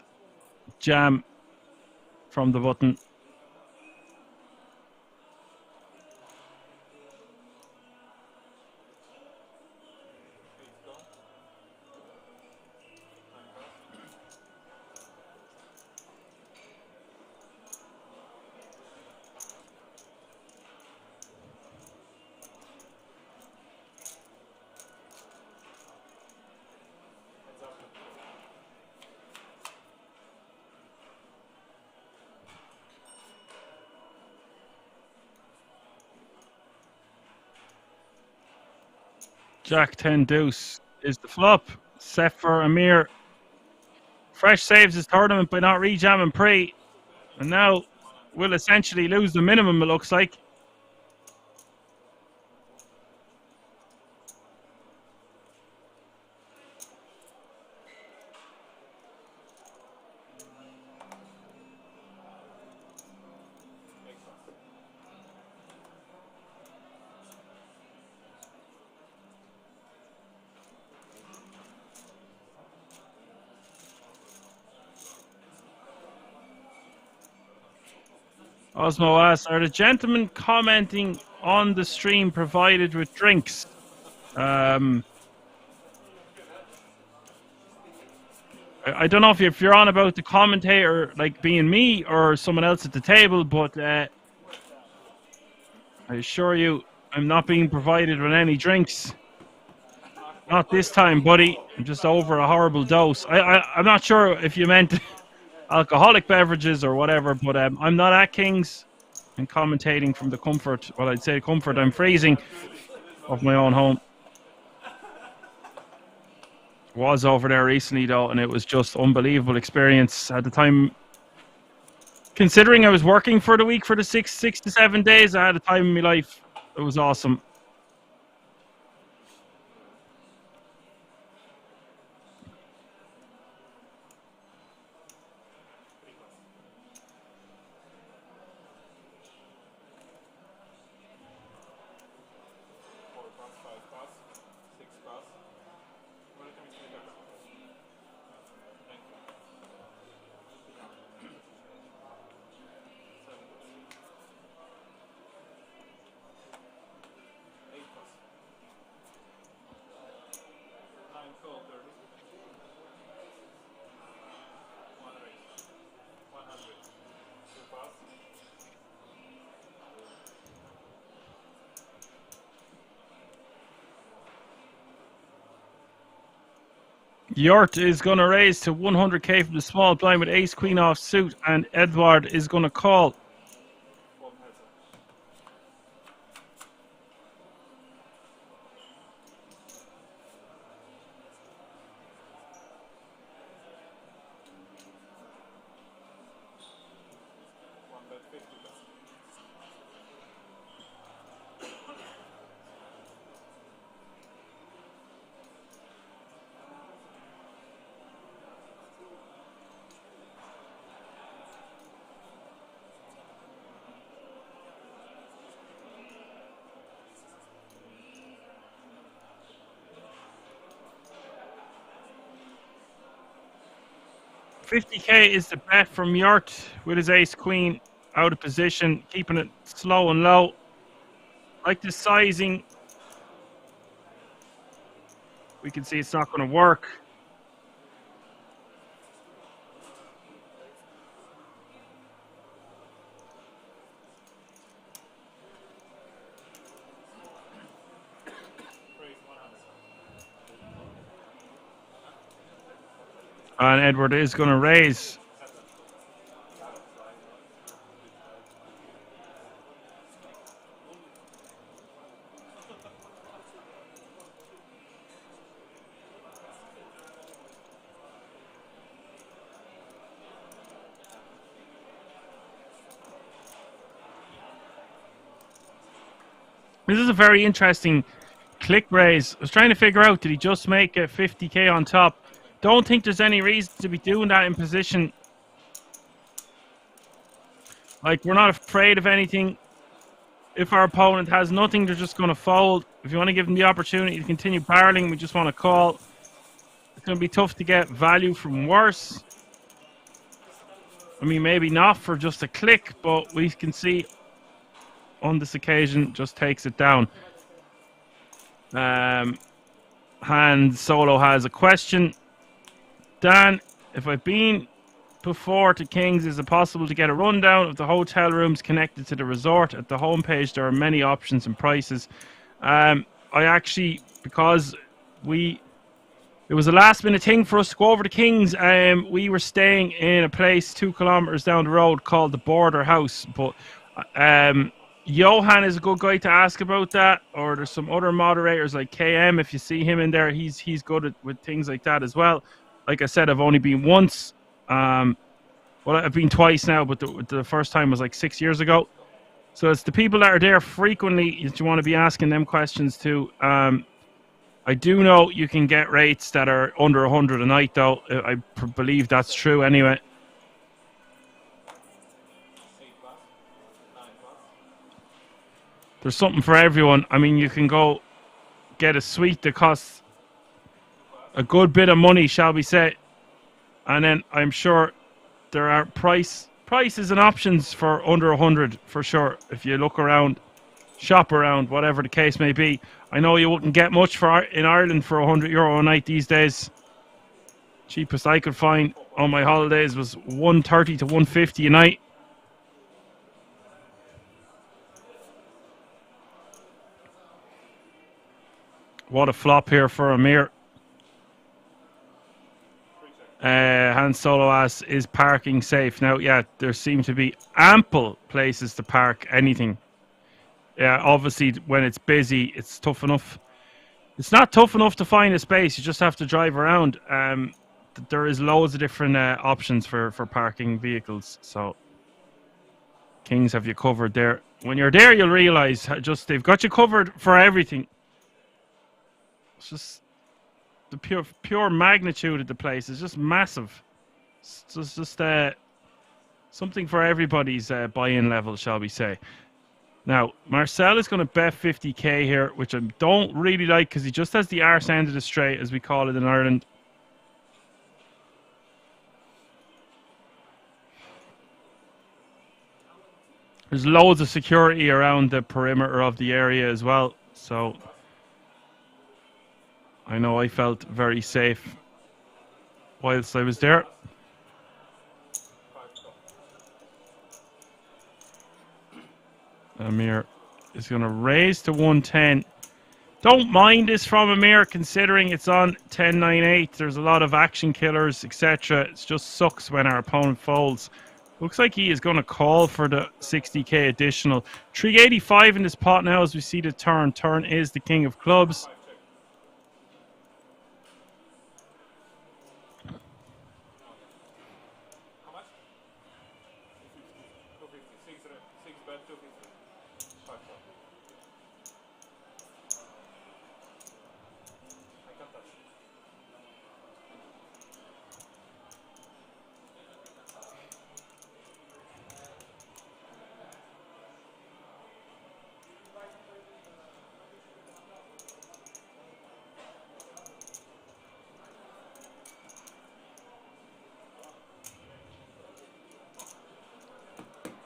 jam from the button. Jack 10 deuce is the flop. Set for Amir. Fresh saves his tournament by not rejamming pre. And now will essentially lose the minimum, it looks like. Osmo asks, are the gentlemen commenting on the stream provided with drinks? I don't know if you're on about the commentator like being me or someone else at the table, but I assure you I'm not being provided with any drinks. Not this time, buddy. I'm just over a horrible dose. I'm not sure if you meant alcoholic beverages or whatever, but I'm not at King's. I'm commentating from the comfort, well, I'd say comfort, I'm freezing, of my own home. Was over there recently, though, and it was just unbelievable experience. At the time, considering I was working for the week for the six to 7 days, I had a time in my life. It was awesome. Yort is going to raise to 100k from the small blind with ace queen off suit, and Edward is going to call. $50k is the bet from Yort with his ace queen out of position, keeping it slow and low. Like the sizing, we can see it's not going to work. And Edward is going to raise. This is a very interesting click raise. I was trying to figure out, did he just make a 50k on top? Don't think there's any reason to be doing that in position. Like, we're not afraid of anything. If our opponent has nothing, they're just going to fold. If you want to give them the opportunity to continue barreling, we just want to call. It's going to be tough to get value from worse. I mean, maybe not for just a click, but we can see on this occasion just takes it down. Hand Solo has a question. Dan, if I've been before to Kings, is it possible to get a rundown of the hotel rooms connected to the resort? At the homepage, there are many options and prices. I actually, because it was a last minute thing for us to go over to Kings. We were staying in a place 2 kilometers down the road called the Border House. But Johan is a good guy to ask about that. Or there's some other moderators like KM. If you see him in there, he's good with things like that as well. Like I said, I've only been once. Well, I've been twice now, but the first time was like 6 years ago. So it's the people that are there frequently that you want to be asking them questions to. I do know you can get rates that are under 100 a night, though. I believe that's true anyway. There's something for everyone. I mean, you can go get a suite that costs a good bit of money, shall we say. And then I'm sure there are prices and options for under 100 for sure. If you look around, shop around, whatever the case may be. I know you wouldn't get much in Ireland for €100 a night these days. Cheapest I could find on my holidays was 130 to 150 a night. What a flop here for Amir. Han Solo asks, is parking safe? Now, yeah, there seem to be ample places to park anything. Yeah, obviously, when it's busy, it's tough enough. It's not tough enough to find a space. You just have to drive around. There is loads of different options for parking vehicles. So, Kings have you covered there. When you're there, you'll realize just they've got you covered for everything. It's just the pure magnitude of the place is just massive. It's just something for everybody's buy-in level, shall we say. Now, Marcel is going to bet 50k here, which I don't really like because he just has the arse end of the straight, as we call it in Ireland. There's loads of security around the perimeter of the area as well, so I know I felt very safe whilst I was there. Amir is going to raise to 110. Don't mind this from Amir, considering it's on 10-9-8. There's a lot of action killers, etc. It just sucks when our opponent folds. Looks like he is going to call for the 60k additional. 385 in this pot now as we see the turn. Turn is the king of clubs.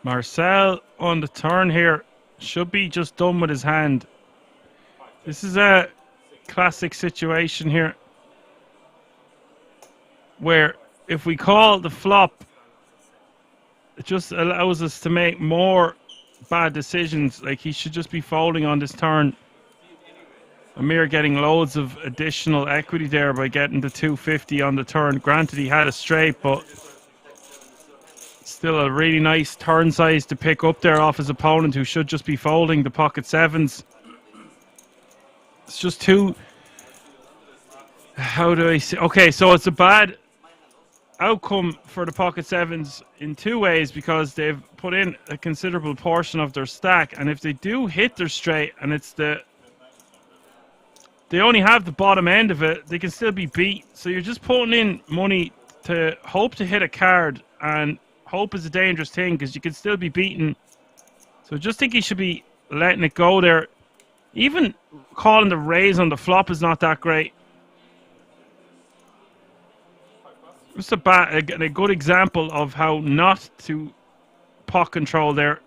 Marcel on the turn here should be just done with his hand. This is a classic situation here where if we call the flop, it just allows us to make more bad decisions. Like, he should just be folding on this turn. Amir getting loads of additional equity there by getting the 250 on the turn. Granted, he had a straight, but still a really nice turn size to pick up there off his opponent, who should just be folding the pocket sevens. It's just too... How do I say? Okay, so it's a bad outcome for the pocket sevens in two ways, because they've put in a considerable portion of their stack, and if they do hit their straight and it's they only have the bottom end of it, they can still be beat. So you're just putting in money to hope to hit a card, and hope is a dangerous thing because you can still be beaten. So I just think he should be letting it go there. Even calling the raise on the flop is not that great. Just a good example of how not to pot control there.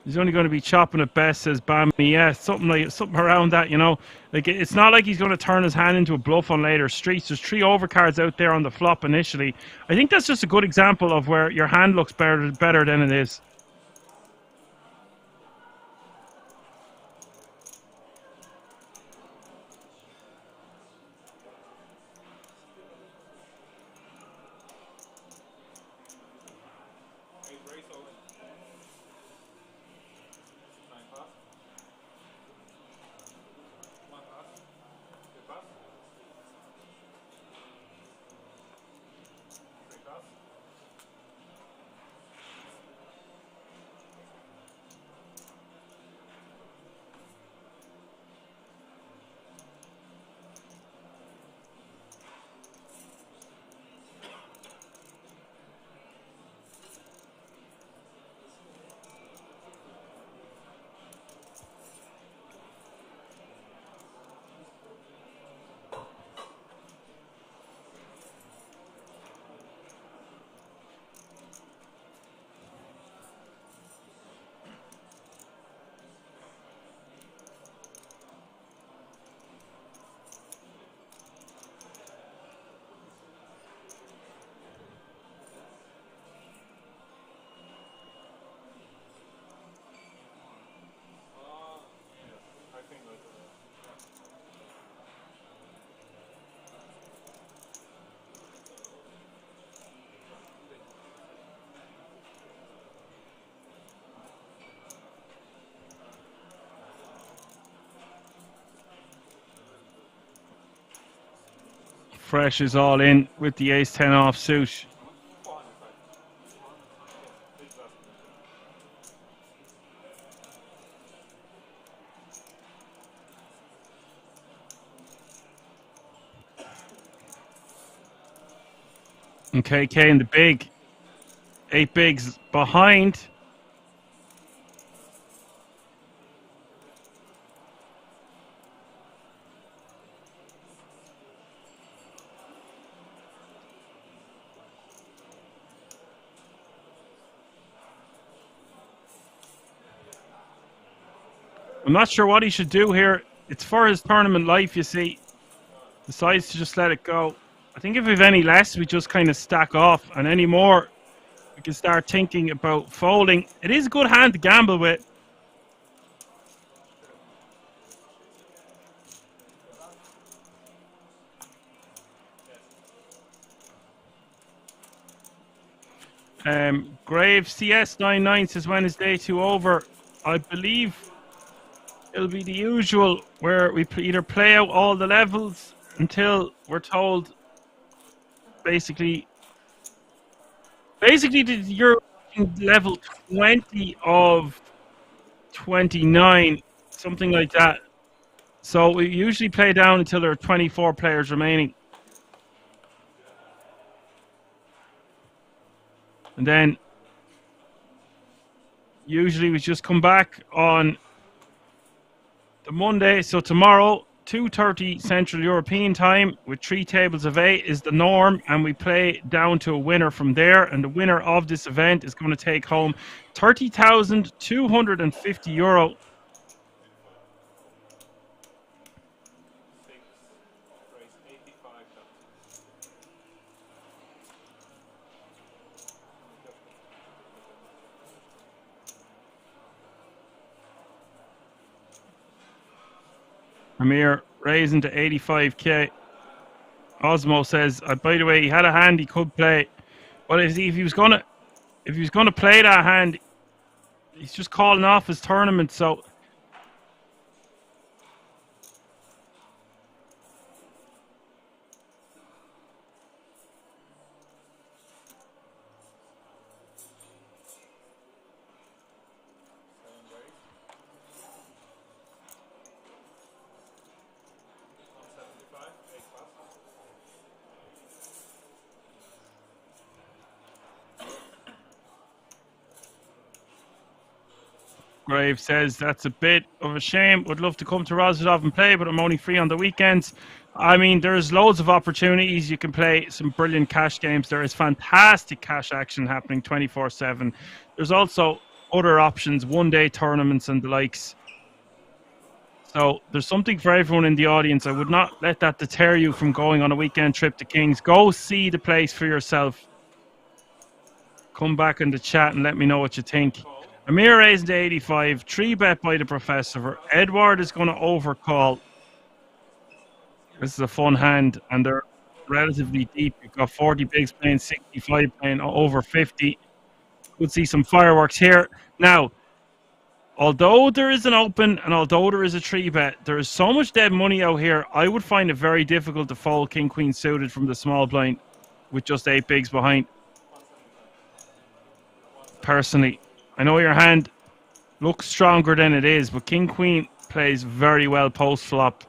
He's only going to be chopping at best, says Bammy. Yeah, something around that, you know. Like, it's not like he's going to turn his hand into a bluff on later streets. There's 3 overcards out there on the flop initially. I think that's just a good example of where your hand looks better than it is. Fresh is all in with the ace-10 offsuit. And KK in the big. 8 bigs behind. I'm not sure what he should do here. It's for his tournament life, you see. Decides to just let it go. I think if we have any less, we just kind of stack off. And any more, we can start thinking about folding. It is a good hand to gamble with. Grave CS99 says, when is day 2 over? I believe it'll be the usual, where we either play out all the levels until we're told basically you're level 20 of 29, something like that. So we usually play down until there are 24 players remaining. And then usually we just come back on the Monday. So tomorrow, 2:30 Central European time, with 3 tables of 8 is the norm, and we play down to a winner from there. And the winner of this event is going to take home €30,250. Amir raising to 85k. Osmo says, by the way, he had a hand he could play. But if he was gonna play that hand, he's just calling off his tournament. So Grave says, that's a bit of a shame. Would love to come to Rozadov and play, but I'm only free on the weekends. I mean, there's loads of opportunities. You can play some brilliant cash games. There is fantastic cash action happening 24/7. There's also other options, one-day tournaments and the likes. So there's something for everyone in the audience. I would not let that deter you from going on a weekend trip to Kings. Go see the place for yourself. Come back in the chat and let me know what you think. Amir raising to 85. 3-bet by the professor. Edward is going to overcall. This is a fun hand, and they're relatively deep. You've got 40 bigs playing, 65 playing over 50. We'll see some fireworks here. Now, although there is an open and although there is a 3-bet, there is so much dead money out here, I would find it very difficult to fold king-queen suited from the small blind with just 8 bigs behind. Personally, I know your hand looks stronger than it is, but king-queen plays very well post-flop.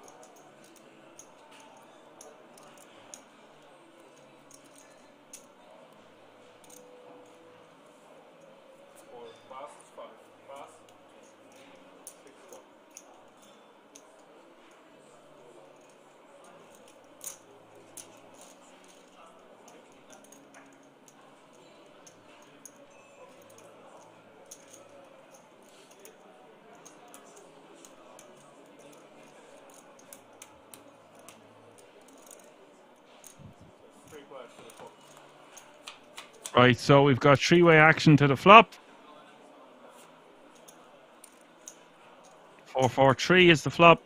Right, so we've got 3-way action to the flop. 4-4-3 is the flop.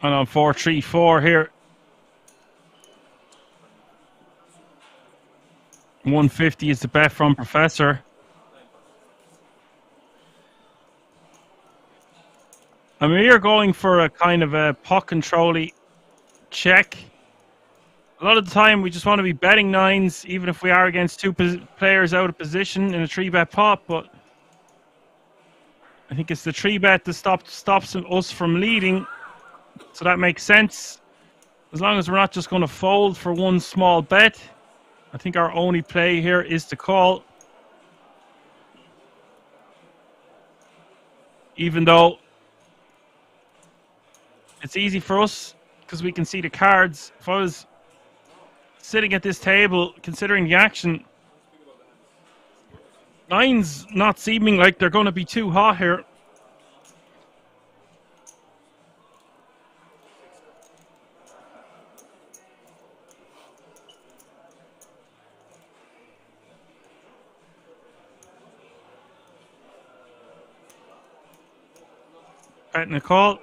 And on 4-3-4 here. 150 is the bet from Professor. I mean, you're going for a kind of a pot control-y check. A lot of the time, we just want to be betting nines, even if we are against two players out of position in a 3-bet pot. But I think it's the 3-bet that stops us from leading. So that makes sense. As long as we're not just going to fold for one small bet. I think our only play here is to call. Even though it's easy for us because we can see the cards. If I was sitting at this table, considering the action, nines not seeming like they're going to be too hot here. Betting a call.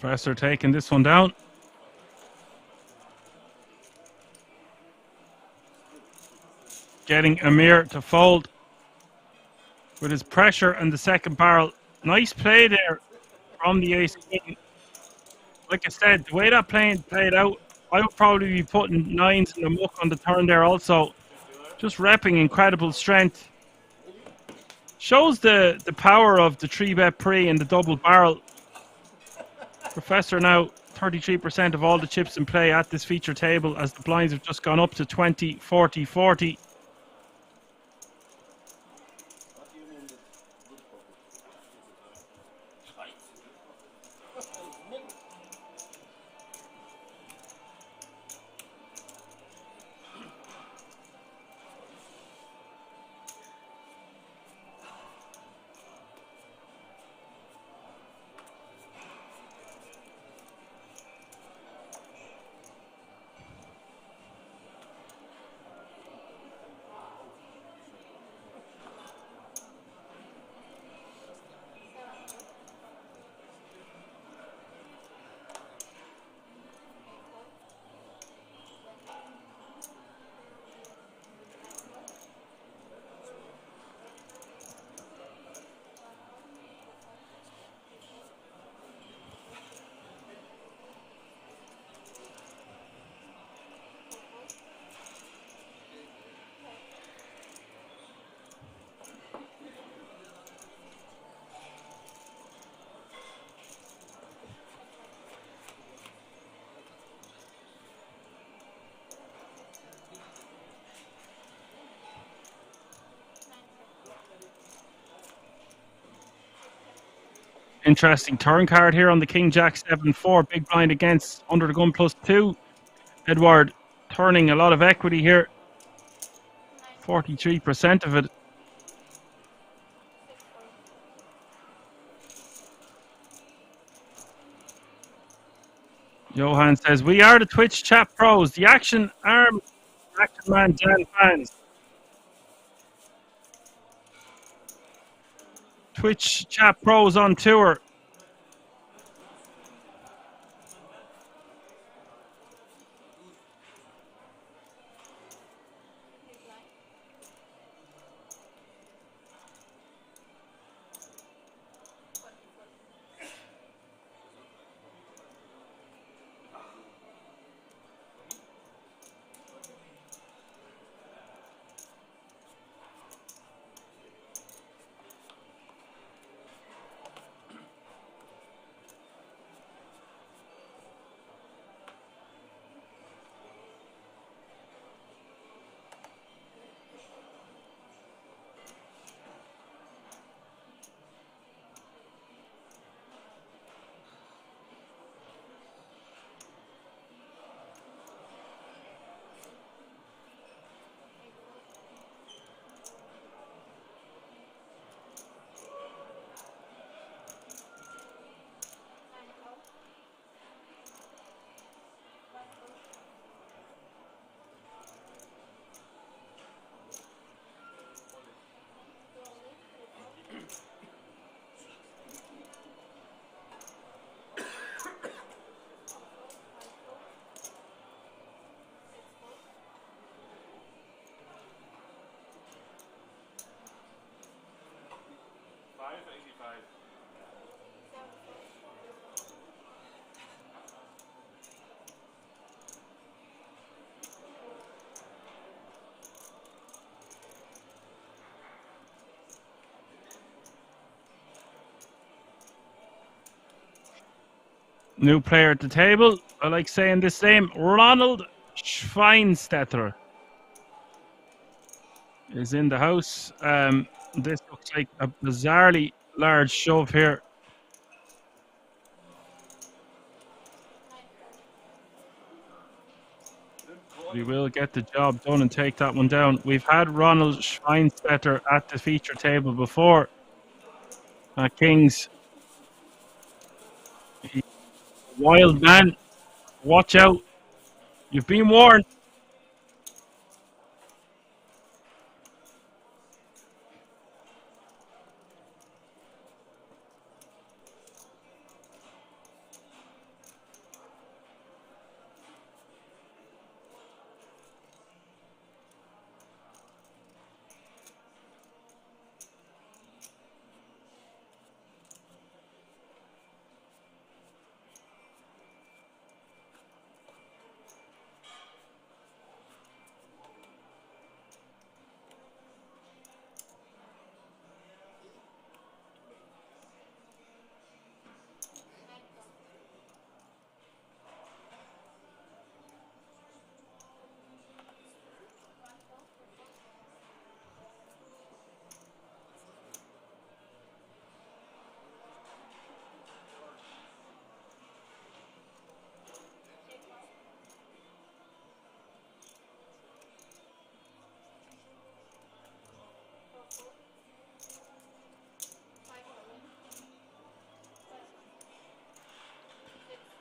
Professor taking this one down. Getting Amir to fold with his pressure and the second barrel. Nice play there from the ace king. Like I said, the way that played out, I would probably be putting nines in the muck on the turn there also. Just repping incredible strength. Shows the power of the 3-bet pre and the double barrel. Professor now 33% of all the chips in play at this feature table as the blinds have just gone up to 20, 40, 40. Interesting turn card here on the King Jack 7-4. Big blind against under the gun +2. Edward turning a lot of equity here. 43% of it. Johan says, we are the Twitch chat pros. The action arm, action man, Dan fans. Twitch chat pros on tour. New player at the table. I like saying this name. Ronald Schweinstetter is in the house. This looks like a bizarrely large shove here. We will get the job done and take that one down. We've had Ronald Schweinstetter at the feature table before at Kings. He's a wild man. Watch out. You've been warned.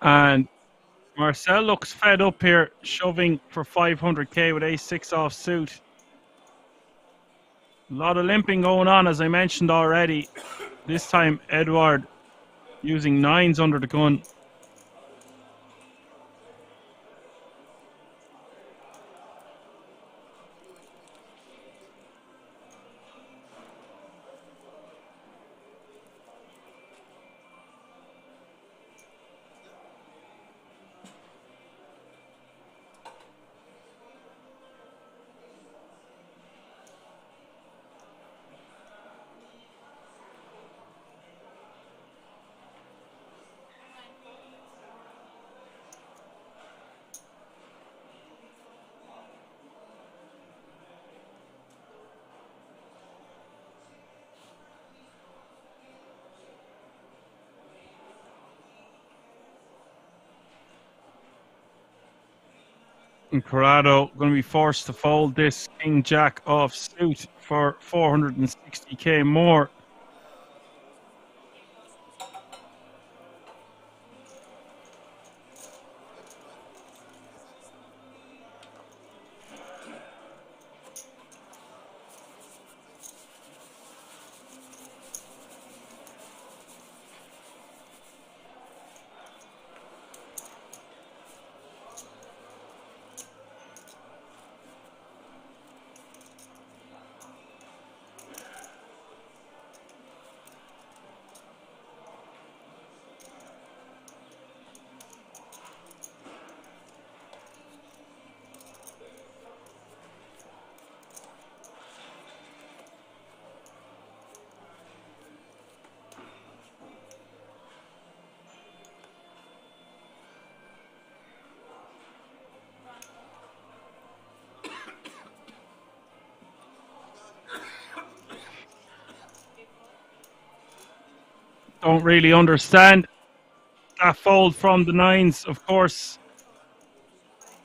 And Marcel looks fed up here, shoving for 500k with ace-6 off suit. A lot of limping going on, as I mentioned already. This time, Edward using 9s under the gun. And Corrado going to be forced to fold this King Jack off suit for 460k more. Don't really understand that fold from the 9s, of course.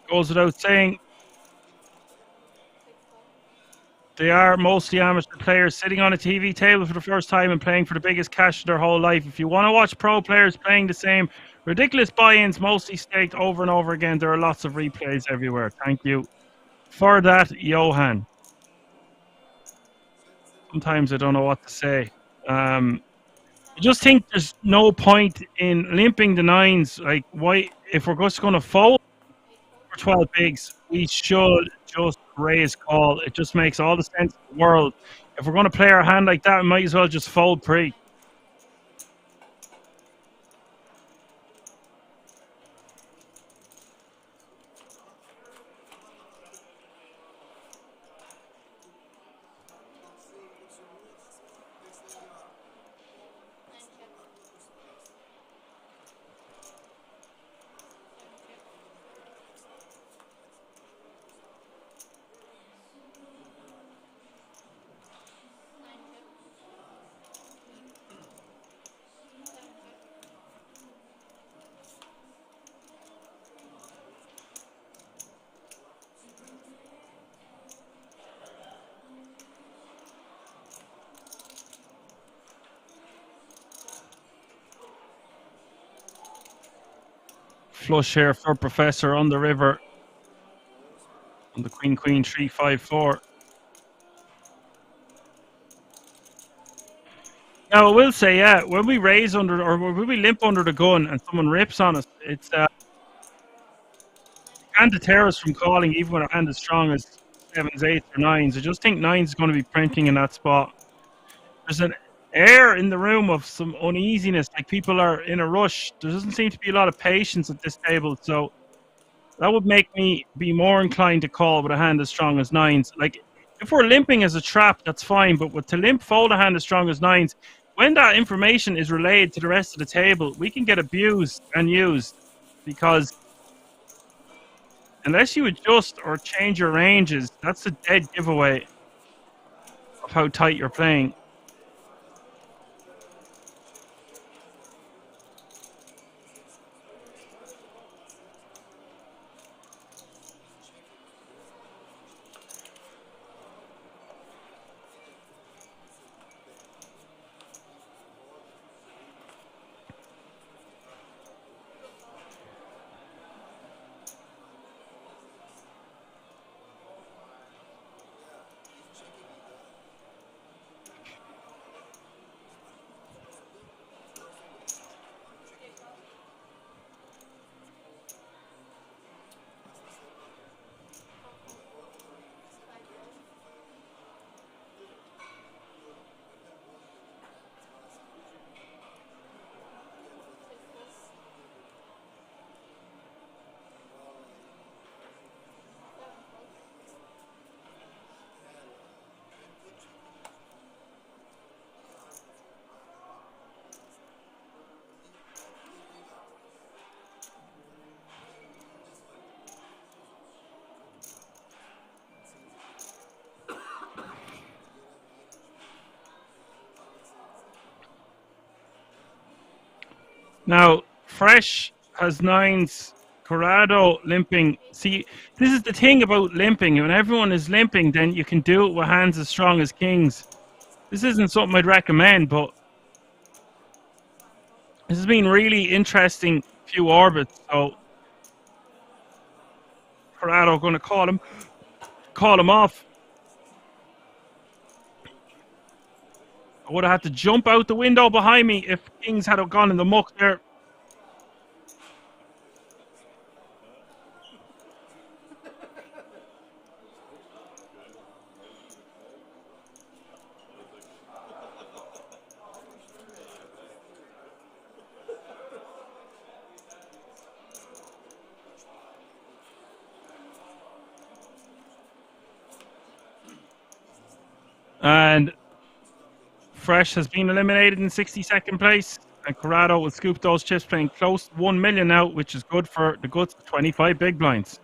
Goes without saying. They are mostly amateur players sitting on a TV table for the first time and playing for the biggest cash of their whole life. If you want to watch pro players playing the same ridiculous buy-ins, mostly staked over and over again, there are lots of replays everywhere. Thank you for that, Johan. Sometimes I don't know what to say. I just think there's no point in limping the 9s. Like, why, if we're just going to fold for 12 bigs, we should just raise call. It just makes all the sense in the world. If we're going to play our hand like that, we might as well just fold pre. Flush here for Professor on the river. On the Queen 3-5-4. Now I will say, yeah, when we raise under or when we limp under the gun and someone rips on us, it's can't deter us from calling even when our hand is strong as 7s, 8s, or 9s. I just think 9s is going to be printing in that spot. There's an air in the room of some uneasiness, like people are in a rush. There doesn't seem to be a lot of patience at this table, so that would make me be more inclined to call with a hand as strong as 9s. Like, if we're limping as a trap, that's fine, but to limp fold a hand as strong as 9s, when that information is relayed to the rest of the table, we can get abused and used, because unless you adjust or change your ranges, that's a dead giveaway of how tight you're playing. Now, Fresh has nines. Corrado limping. See, this is the thing about limping. When everyone is limping, then you can do it with hands as strong as kings. This isn't something I'd recommend, but this has been really interesting few orbits. So Corrado going to call him off. I would have had to jump out the window behind me if kings had gone in the muck there. And Fresh has been eliminated in 62nd place. And Corrado will scoop those chips, playing close to 1 million now, which is good for the guts of 25 big blinds.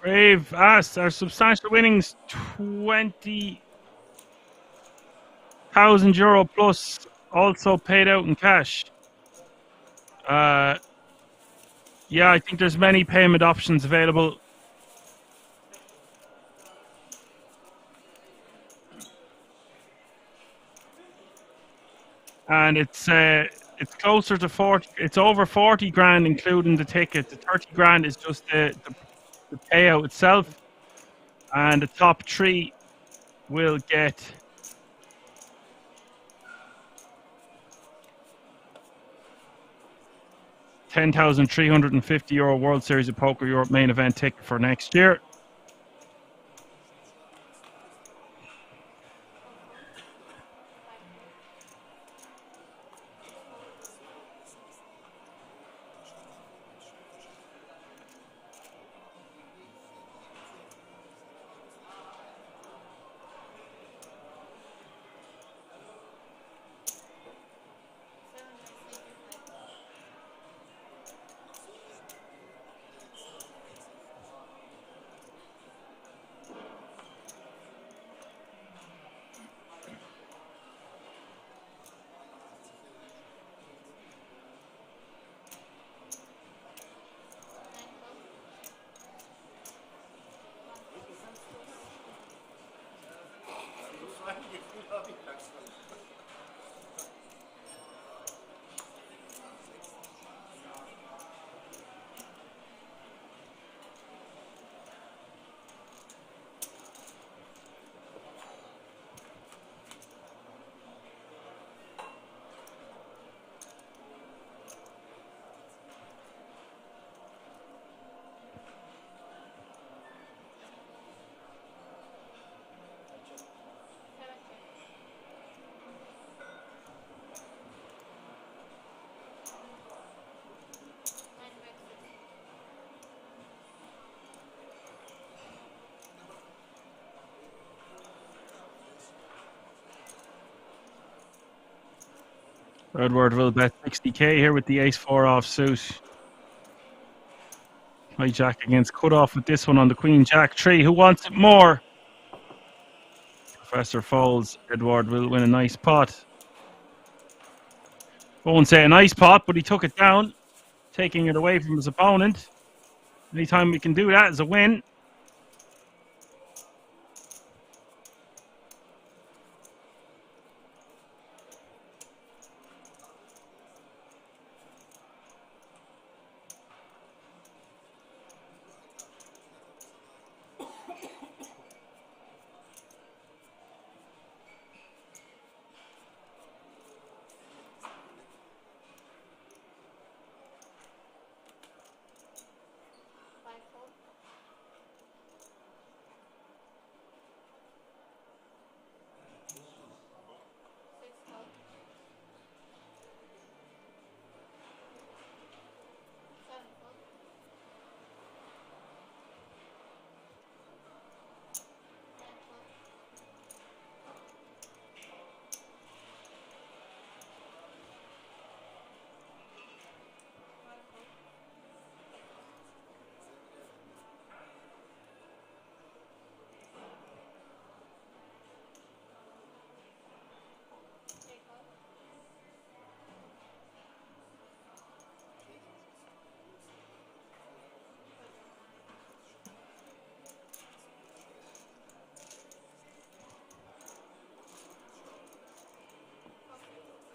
Brave asked, our substantial winnings €20,000 plus, also paid out in cash. Yeah, I think there's many payment options available. And it's closer to 40. It's over 40 grand, including the ticket. The 30 grand is just the payout itself. And the top three will get €10,350 World Series of Poker Europe main event ticket for next year. Edward will bet 60k here with the ace-4 offsuit. Hijack against cutoff with this one on the queen-jack tree. Who wants it more? Professor folds. Edward will win a nice pot. Won't say a nice pot, but he took it down, taking it away from his opponent. Anytime we can do that is a win.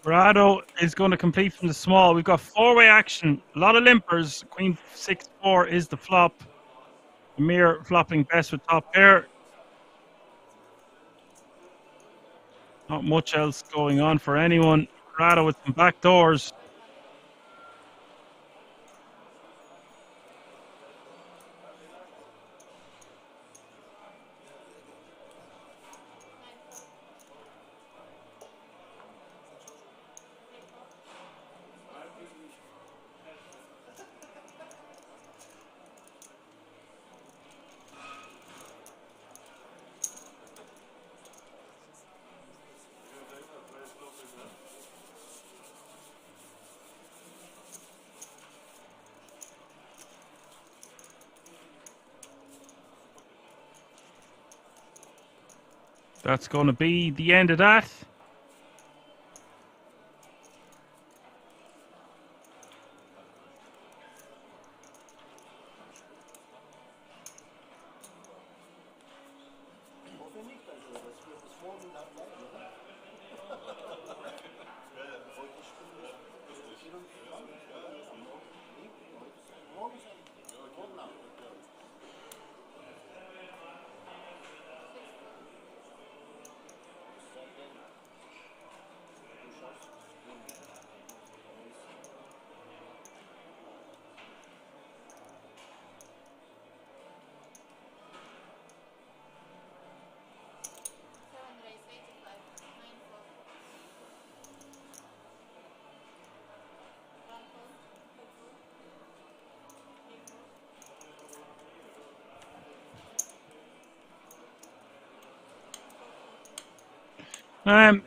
Corrado is going to complete from the small. We've got four-way action. A lot of limpers. Queen 6-4 is the flop. Amir flopping best with top pair. Not much else going on for anyone. Corrado with some back doors. That's going to be the end of that.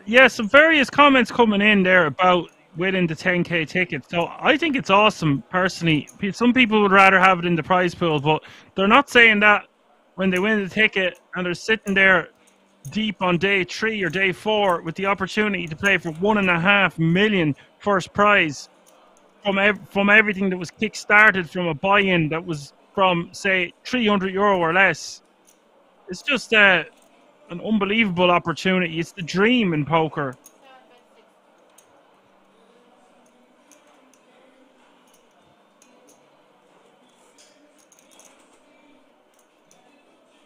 Yeah, some various comments coming in there about winning the 10k ticket. So I think it's awesome, personally. Some people would rather have it in the prize pool, but they're not saying that when they win the ticket and they're sitting there deep on day 3 or day 4 with the opportunity to play for 1.5 million first prize from everything that was kick-started from a buy-in that was from, say, €300 or less. It's just an unbelievable opportunity. It's the dream in poker.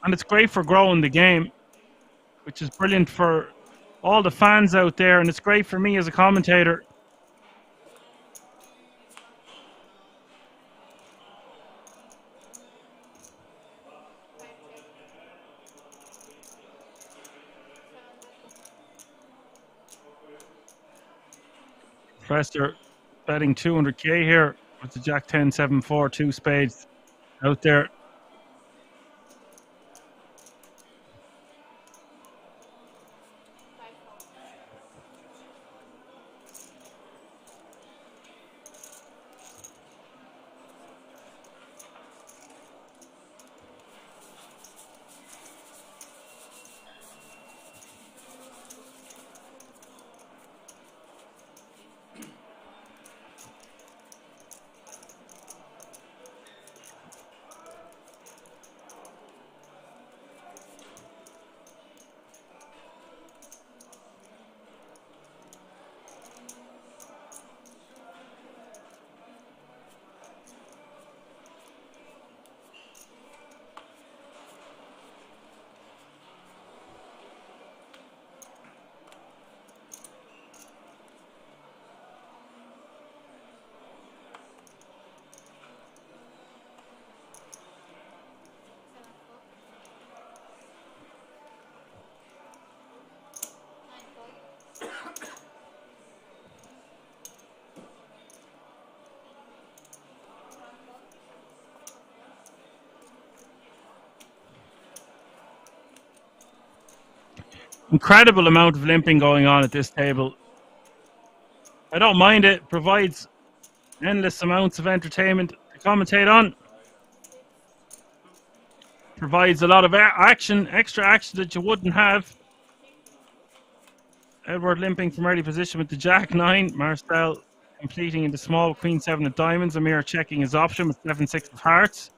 And it's great for growing the game, which is brilliant for all the fans out there, and it's great for me as a commentator. Professor betting 200k here with the Jack 10, 7, 4, 2 spades out there. Incredible amount of limping going on at this table. I don't mind it. Provides endless amounts of entertainment to commentate on. Provides a lot of action, extra action that you wouldn't have. Edward limping from early position with the Jack 9. Marcel completing into small Queen 7 of diamonds. Amir checking his option with 7-6 of hearts.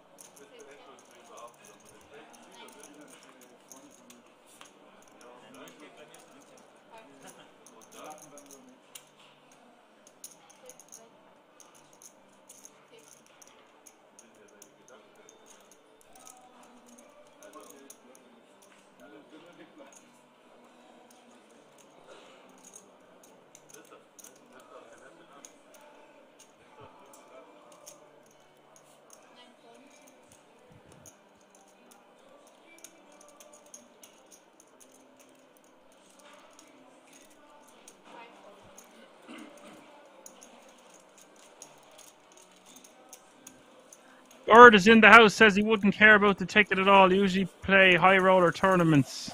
Bird is in the house, says he wouldn't care about the ticket at all. Usually play high roller tournaments.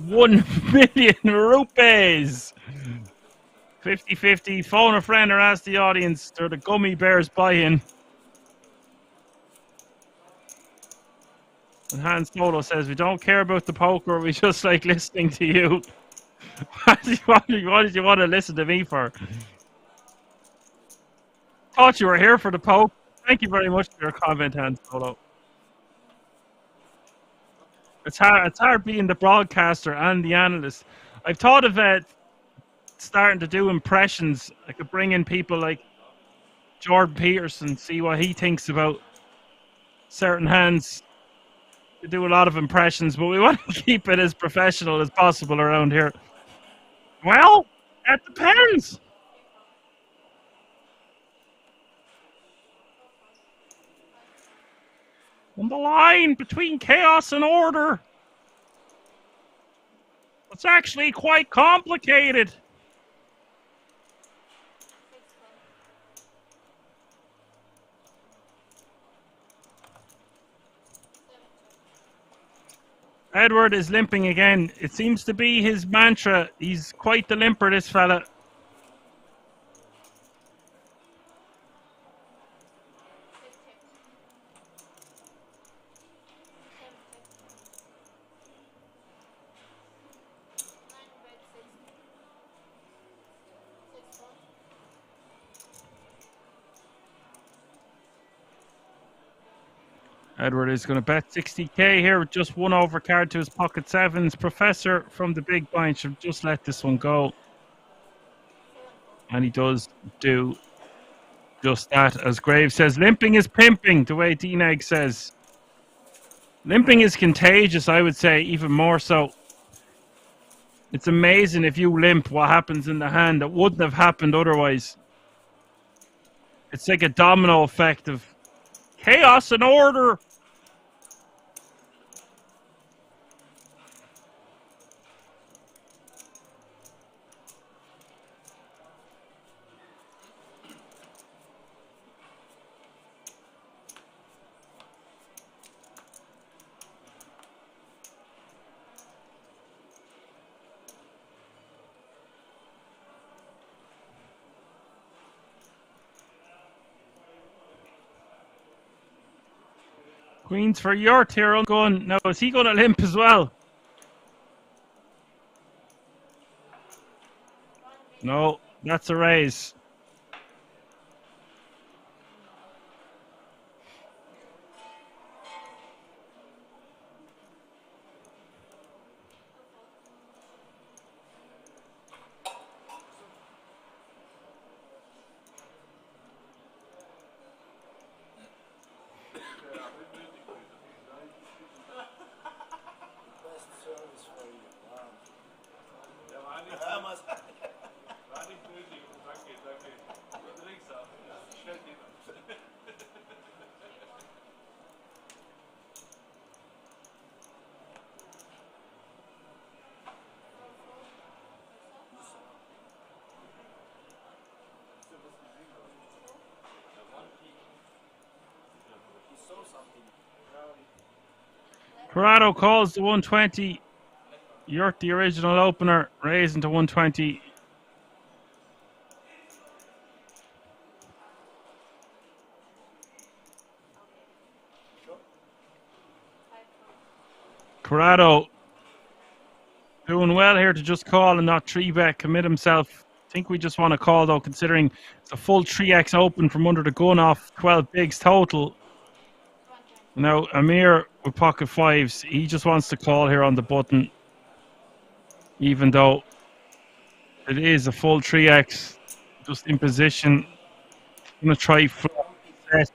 1 million rupees. 50-50. Phone a friend or ask the audience. They're the gummy bears buy-in. And Hans Solo says, we don't care about the poker, we just like listening to you. What did you want to listen to me for? Thought you were here for the poker. Thank you very much for your comment, Hans Solo. It's hard being the broadcaster and the analyst. I've thought of starting to do impressions. I could bring in people like Jordan Peterson, see what he thinks about certain hands. We do a lot of impressions, but we want to keep it as professional as possible around here. Well, that depends. On the line between chaos and order. It's actually quite complicated. Edward is limping again. It seems to be his mantra. He's quite the limper, this fella. Edward is going to bet 60k here with just one overcard to his pocket sevens. Professor from the big blind should just let this one go. And he does do just that. As Graves says, limping is pimping, the way D-Neg says. Limping is contagious, I would say, even more so. It's amazing if you limp what happens in the hand that wouldn't have happened otherwise. It's like a domino effect of chaos and order. Queens for your Tyrrell going. Now, is he going to limp as well? No, that's a raise. Corrado calls the 120. You're the original opener, raising to 120. Corrado doing well here to just call and not 3-bet, commit himself. I think we just want to call though, considering it's a full 3x open from under the gun off 12 bigs total. Now Amir with pocket fives, he just wants to call here on the button, even though it is a full 3x, just in position. Gonna try flop set.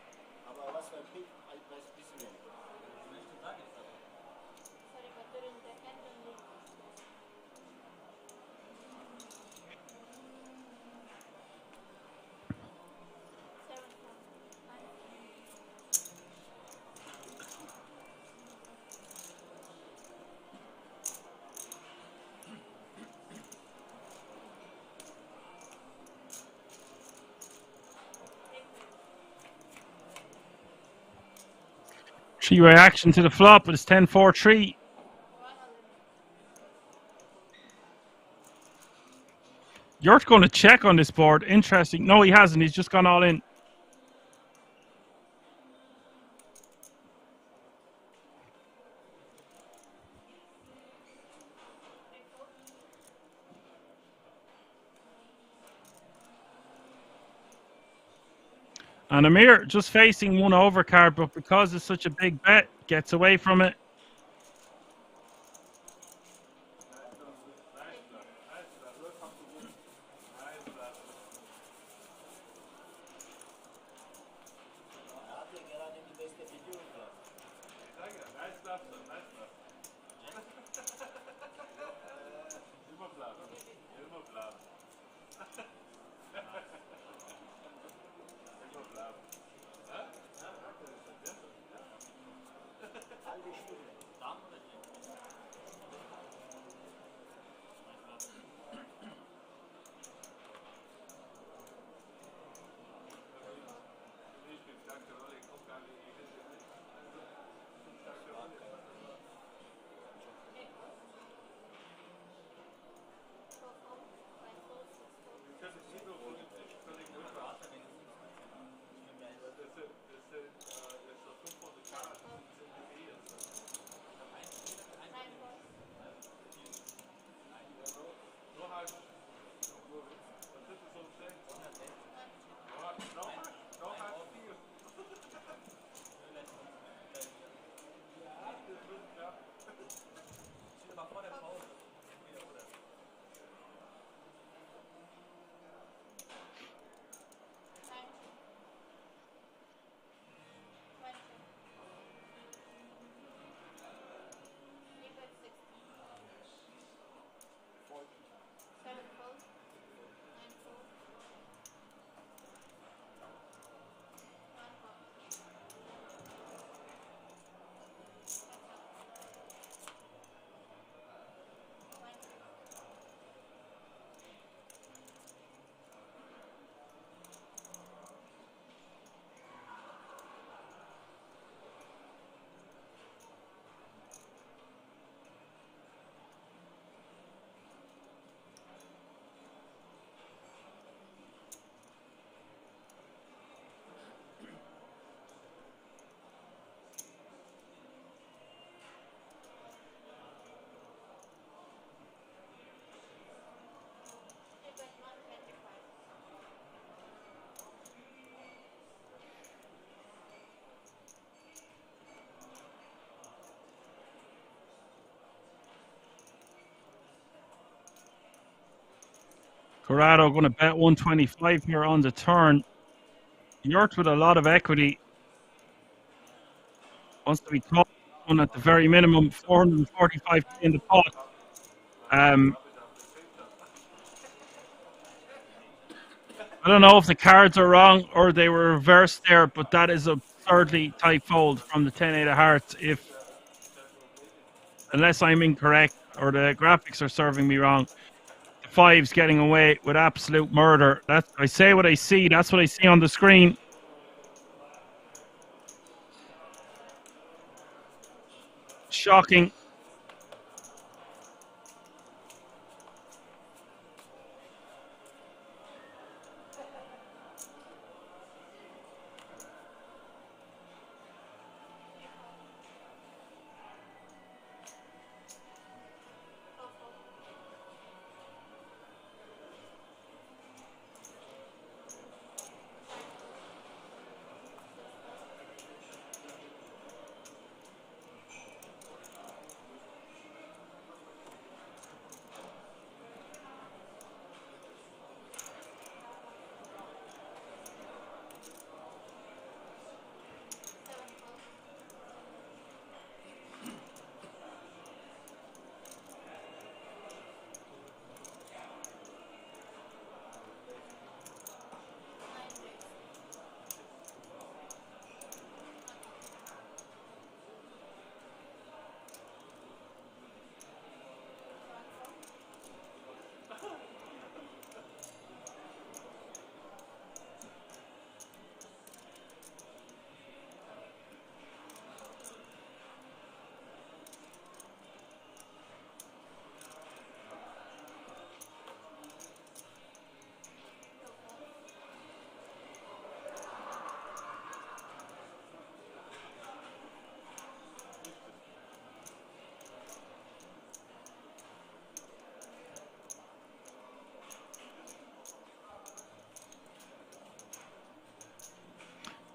Three-way action to the flop, but it's 10-4-3. You're going to check on this board. Interesting. No, he hasn't. He's just gone all in. And Amir just facing one overcard, but because it's such a big bet, gets away from it. Corrado going to bet 125 here on the turn. Yurt with a lot of equity wants to be called on at the very minimum, 445 in the pot. I don't know if the cards are wrong or they were reversed there, but that is absurdly tight fold from the 10-8 of hearts. Unless I'm incorrect or the graphics are serving me wrong, the five's getting away with absolute murder. I say what I see. That's what I see on the screen. Shocking.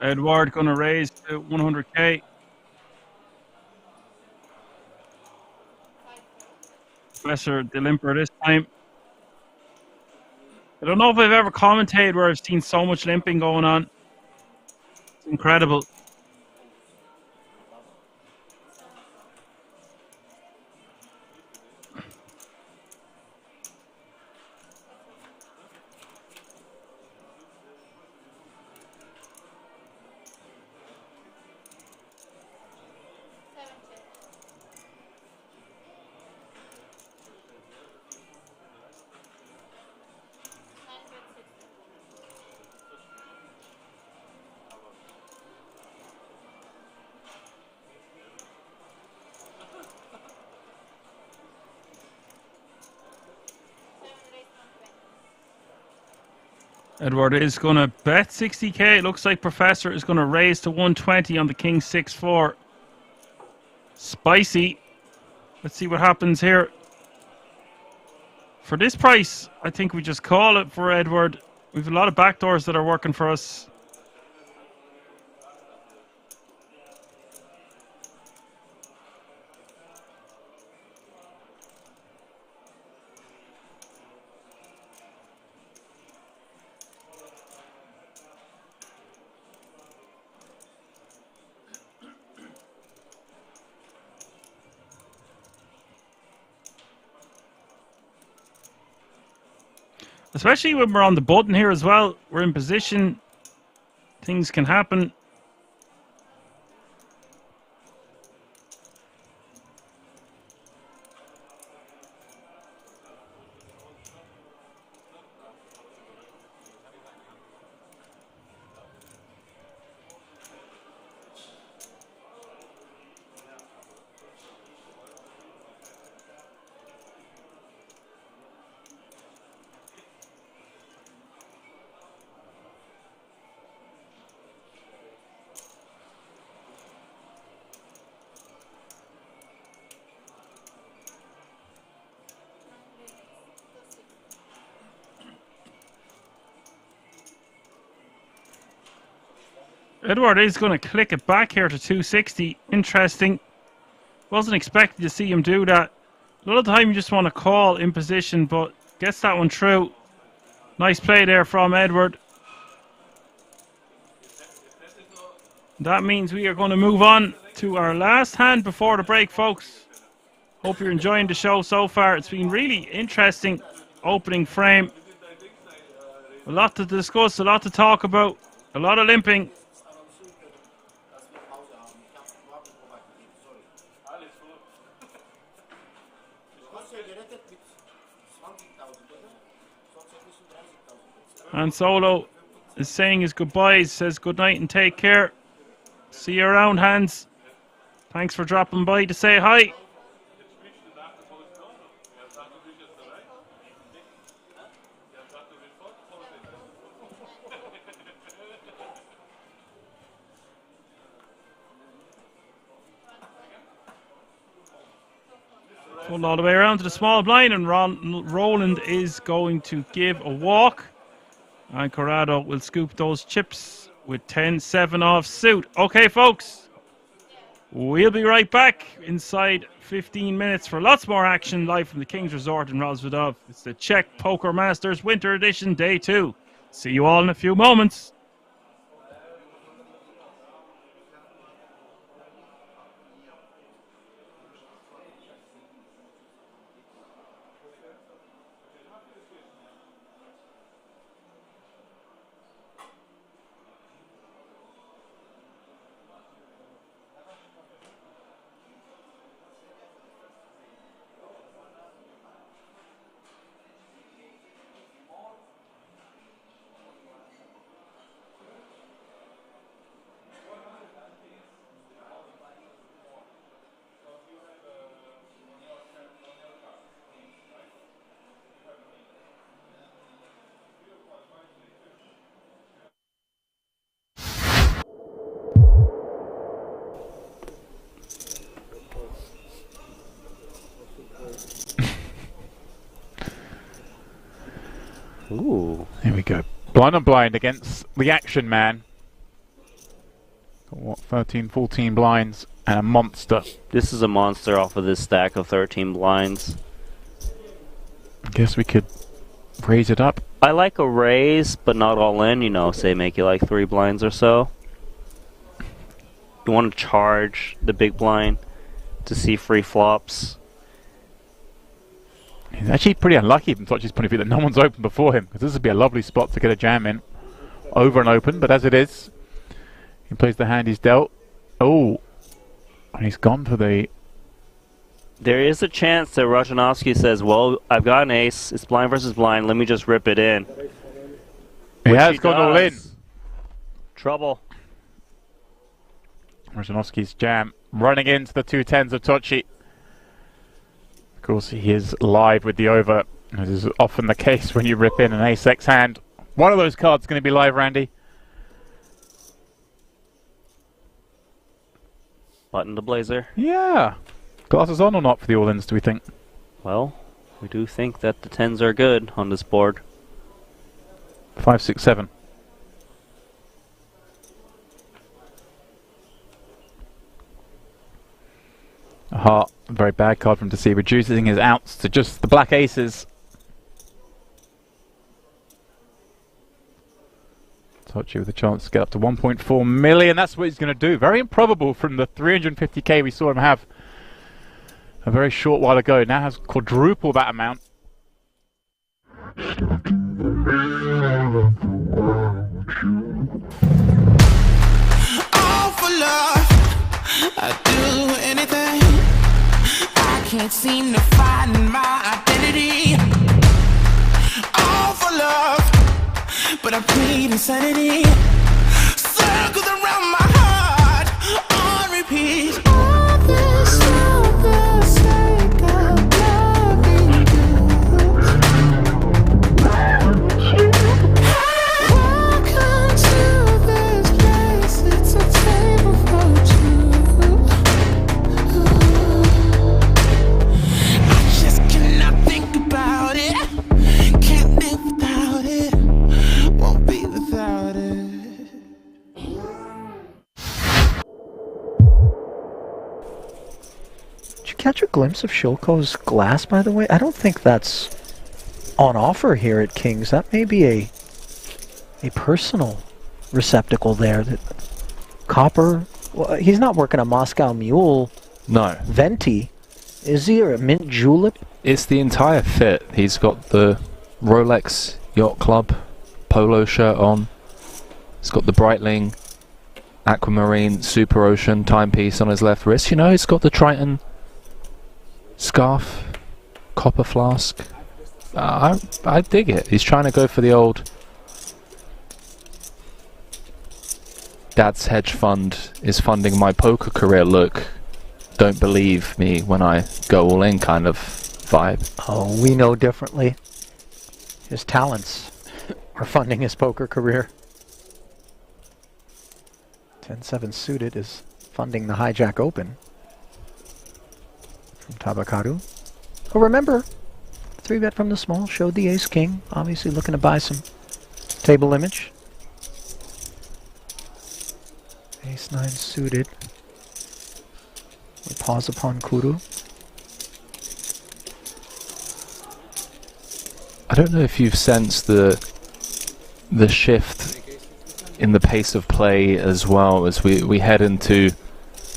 Edward going to raise to 100k. Professor the limper this time. I don't know if I've ever commentated where I've seen so much limping going on. It's incredible. Edward is going to bet 60k. It looks like Professor is going to raise to 120 on the King 6-4. Spicy. Let's see what happens here. For this price, I think we just call it for Edward. We have a lot of backdoors that are working for us. Especially when we're on the button here as well. We're in position. Things can happen. Edward is going to click it back here to 260. Interesting. Wasn't expecting to see him do that. A lot of the time you just want to call in position, but gets that one through. Nice play there from Edward. That means we are going to move on to our last hand before the break, folks. Hope you're enjoying the show so far. It's been really interesting opening frame. A lot to discuss, a lot to talk about, a lot of limping. And Solo is saying his goodbyes, says good night and take care. See you around, Hans. Thanks for dropping by to say hi. Pulled all the way around to the small blind, and Roland is going to give a walk. And Corrado will scoop those chips with 10-7 off suit. Okay, folks. We'll be right back inside 15 minutes for lots more action live from the King's Resort in Rozvadov. It's the Czech Poker Masters Winter Edition Day 2. See you all in a few moments. Ooh. Here we go. Blind on blind against the action man. What, 13, 14 blinds and a monster. This is a monster off of this stack of 13 blinds. I guess we could raise it up. I like a raise, but not all in, you know, say make it like 3 blinds or so. You want to charge the big blind to see free flops. He's actually pretty unlucky from Sochi's point of view that no one's open before him, because this would be a lovely spot to get a jam in. Over and open, but as it is, he plays the hand he's dealt. Oh, and he's gone for the... There is a chance that Rajanovsky says, well, I've got an ace, it's blind versus blind, let me just rip it in. He has gone all in. Trouble. Rajanovsky's jam running into the 2 10s of Tochi. Of course, he is live with the over, as is often the case when you rip in an ace-x hand. One of those cards is going to be live, Randy. Button the blazer. Yeah. Glasses on or not for the all-ins, do we think? Well, we do think that the 10s are good on this board. 5, 6, 7. A heart, a very bad card for him to see, reducing his outs to just the black aces. Tochi with a chance to get up to 1.4 million. That's what he's going to do. Very improbable from the 350k we saw him have a very short while ago. Now has quadruple that amount. All for love, I'd do anything. I can't seem to find my identity. All for love, but I plead insanity. Circles around my heart on repeat. All this for the sake of loving you. Welcome to this place. It's a table for two. I just cannot think about it. Can't live without it. Won't be without it. Did you catch a glimpse of Shilko's glass, by the way? I don't think that's on offer here at King's. That may be a personal receptacle there. That copper. Well, he's not working a Moscow Mule No, venti, is he? Or a mint julep? it's the entire fit. He's got the Rolex Yacht Club polo shirt on. He's got the Breitling Aquamarine Super Ocean timepiece on his left wrist. You know, he's got the Triton scarf, copper flask. I dig it. He's trying to go for the old Dad's hedge fund is funding my poker career look. Don't believe me when I go all in kind of vibe. Oh, we know differently. His talents are funding his poker career. 10-7 suited is funding the Hijack Open from Tabakaru. Oh, remember, 3-bet from the small, showed the ace-king, obviously looking to buy some table image. Ace-9 suited. We pause upon Kuru. I don't know if you've sensed the shift in the pace of play as well as we head into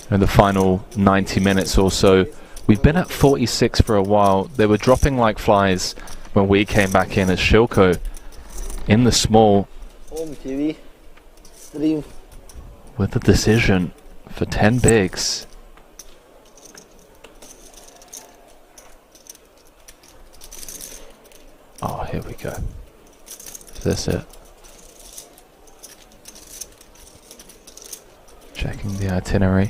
the final 90 minutes or so. We've been at 46 for a while. They were dropping like flies when we came back in as Shilko in the small with the decision for 10 bigs. Oh, here we go. Is this it? Checking the itinerary.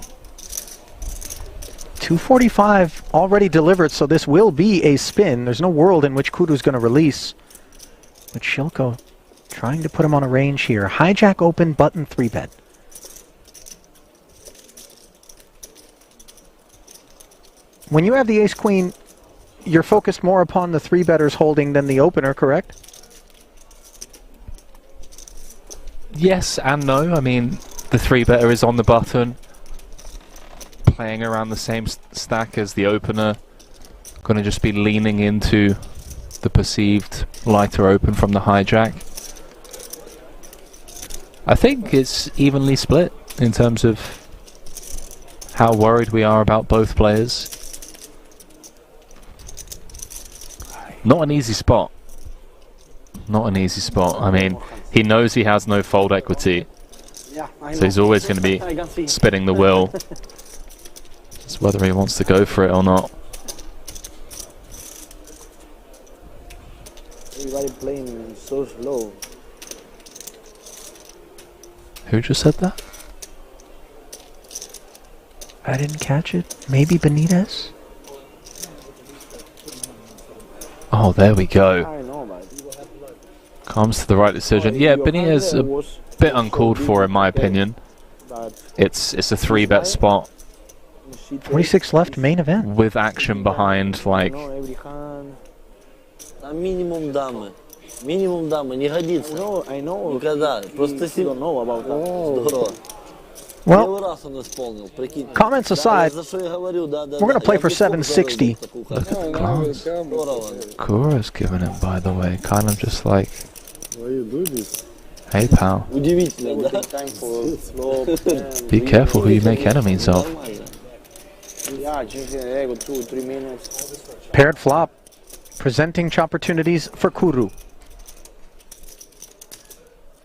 245 already delivered, so this will be a spin. There's no world in which Kudu's going to release. But Shilko trying to put him on a range here. Hijack open, button 3-bet. When you have the ace-queen, you're focused more upon the 3-betters holding than the opener, correct? Yes and no. I mean, The 3-better is on the button, playing around the same stack as the opener. Gonna just be leaning into the perceived lighter open from the hijack. I think it's evenly split in terms of how worried we are about both players. Not an easy spot. Not an easy spot. I mean, he knows he has no fold equity, so he's always going to be spinning the wheel. It's whether he wants to go for it or not. Everybody playing so slow. Who just said that? I didn't catch it. Maybe Benitez? Oh, there we go. I know, but Comes to the right decision. Yeah, Benitez a bit uncalled for in my opinion. It's a 3-bet spot 26 left, main event. with action behind, like, Минимум дамы. Минимум дамы. Не годится. I know. Никогда. Просто You don't know about that. Здорово. Well, Первый раз он исполнил, прикинь. comments Да, aside, за что я говорю, да, да, we're going да. to play Я for без сколько 760. заработал такую look карту. at the cards. Здорово. Kura's giving it, by the way. Kind of just like, hey pal, Удивительно, да? Time for flop. be careful who you make enemies of. Нормально. Yeah, changing the ego 2-3 minutes. paired flop. Presenting opportunities for Kuru.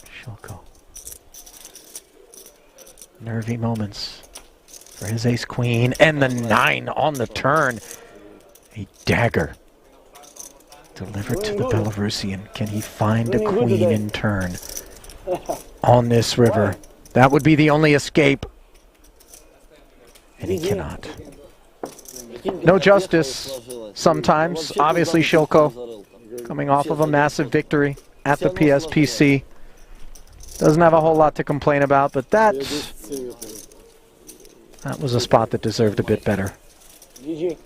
Shilko. Nervy moments for his ace-queen. And the 9 on the turn. A dagger. Delivered to the Belarusian. Can he find a queen in turn? On this river. That would be the only escape. And he cannot. No justice. Sometimes, obviously, Shilko coming off of a massive victory at the PSPC. Doesn't have a whole lot to complain about, but that was a spot that deserved a bit better. GG.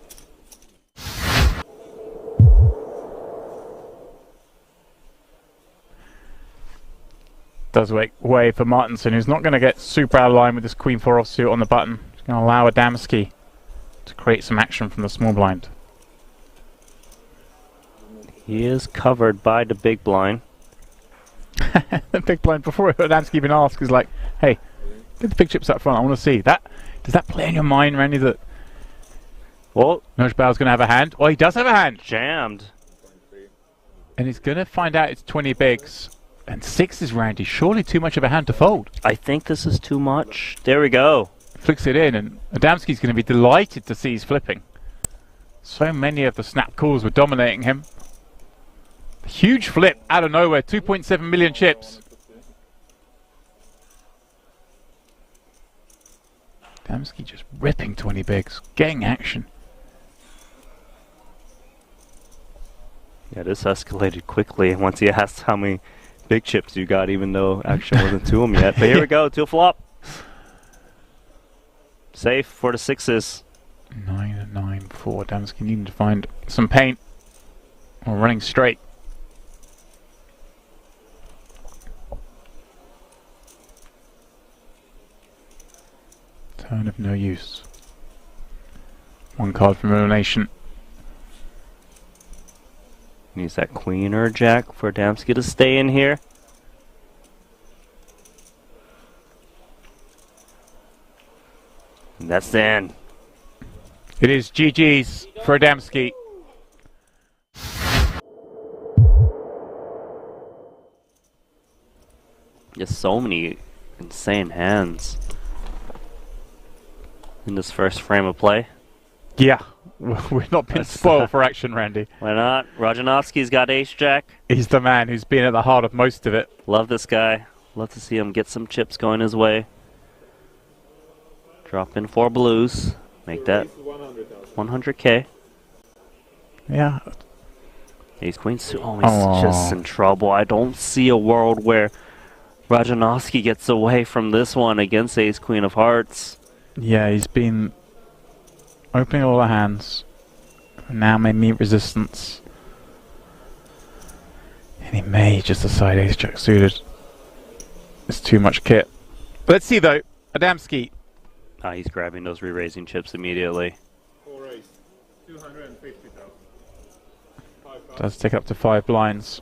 Does make way for Martinson, who's not going to get super out of line with this Queen 4 offsuit on the button. He's going to allow Adamski to create some action from the small blind. He is covered by the big blind. The big blind before Adamski even asked is like, hey, get the big chips up front, I want to see. That does that play in your mind, Randy, that Well, Nojbau's going to have a hand? Oh, he does have a hand! jammed. And he's going to find out it's 20 bigs. And 6 is Randy. Surely too much of a hand to fold. I think this is too much. There we go. Flicks it in, and Adamski's going to be delighted to see he's flipping. So many of the snap calls were dominating him. Huge flip out of nowhere, 2.7 million chips. Adamski just ripping 20 bigs, getting action. Yeah, this escalated quickly once he asked how many big chips you got, even though action wasn't to him yet. But here we go, to a flop. Safe for the 6s. 9-9-4. Adamski needing to find some paint. Or running straight. Turn of no use. One card from Elimination. Needs that queen or a jack for Adamski to stay in here. And that's the end. It is GG's for Adamski. Just so many insane hands in this first frame of play. Yeah, we've not been spoiled for action, Randy. Why not? Rajanovski's got ace-jack. He's the man who's been at the heart of most of it. Love this guy. Love to see him get some chips going his way. Drop in 4 blues. Make that 100K. Yeah. Ace Queen. Oh, he's just in trouble. I don't see a world where Rajanovski gets away from this one against Ace Queen of Hearts. Yeah, he's been opening all the hands. Now may meet resistance. And he may just decide ace jack suited. It's too much kit. Let's see though. Adamski. He's grabbing those re-raising chips immediately. Does take up to 5 blinds.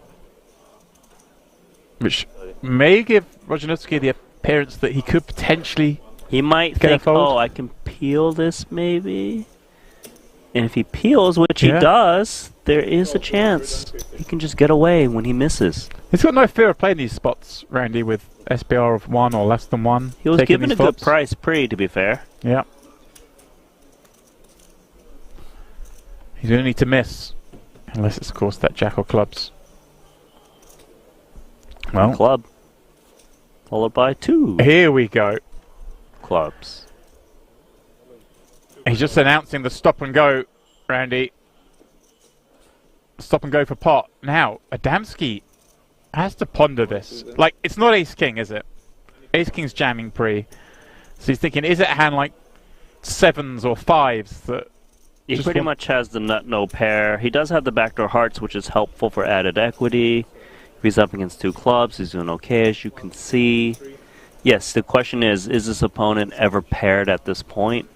Which may give Rojanovsky the appearance that he could potentially He might get a think, fold. oh, I can peel this maybe. And if he peels, which Yeah. he does, there is a chance he can just get away when he misses. He's got no fear of playing these spots, Randy, with SPR of 1 or less than 1. He was taking given a these good flops. price pre, to be fair. Yeah. He's going to need to miss. Unless it's, of course, that jack or clubs. Well, Club. Followed by 2 here we go. clubs. He's just announcing the stop and go, Randy. Stop and go for pot. Now, Adamski has to ponder this. Like, it's not ace-king, is it? Ace-king's jamming pre. So he's thinking, is it a hand like 7s or 5s that... He just pretty want- much has the nut no pair. He does have the backdoor hearts, which is helpful for added equity. If he's up against 2 clubs, he's doing okay, as you can see. Yes, the question is this opponent ever paired at this point?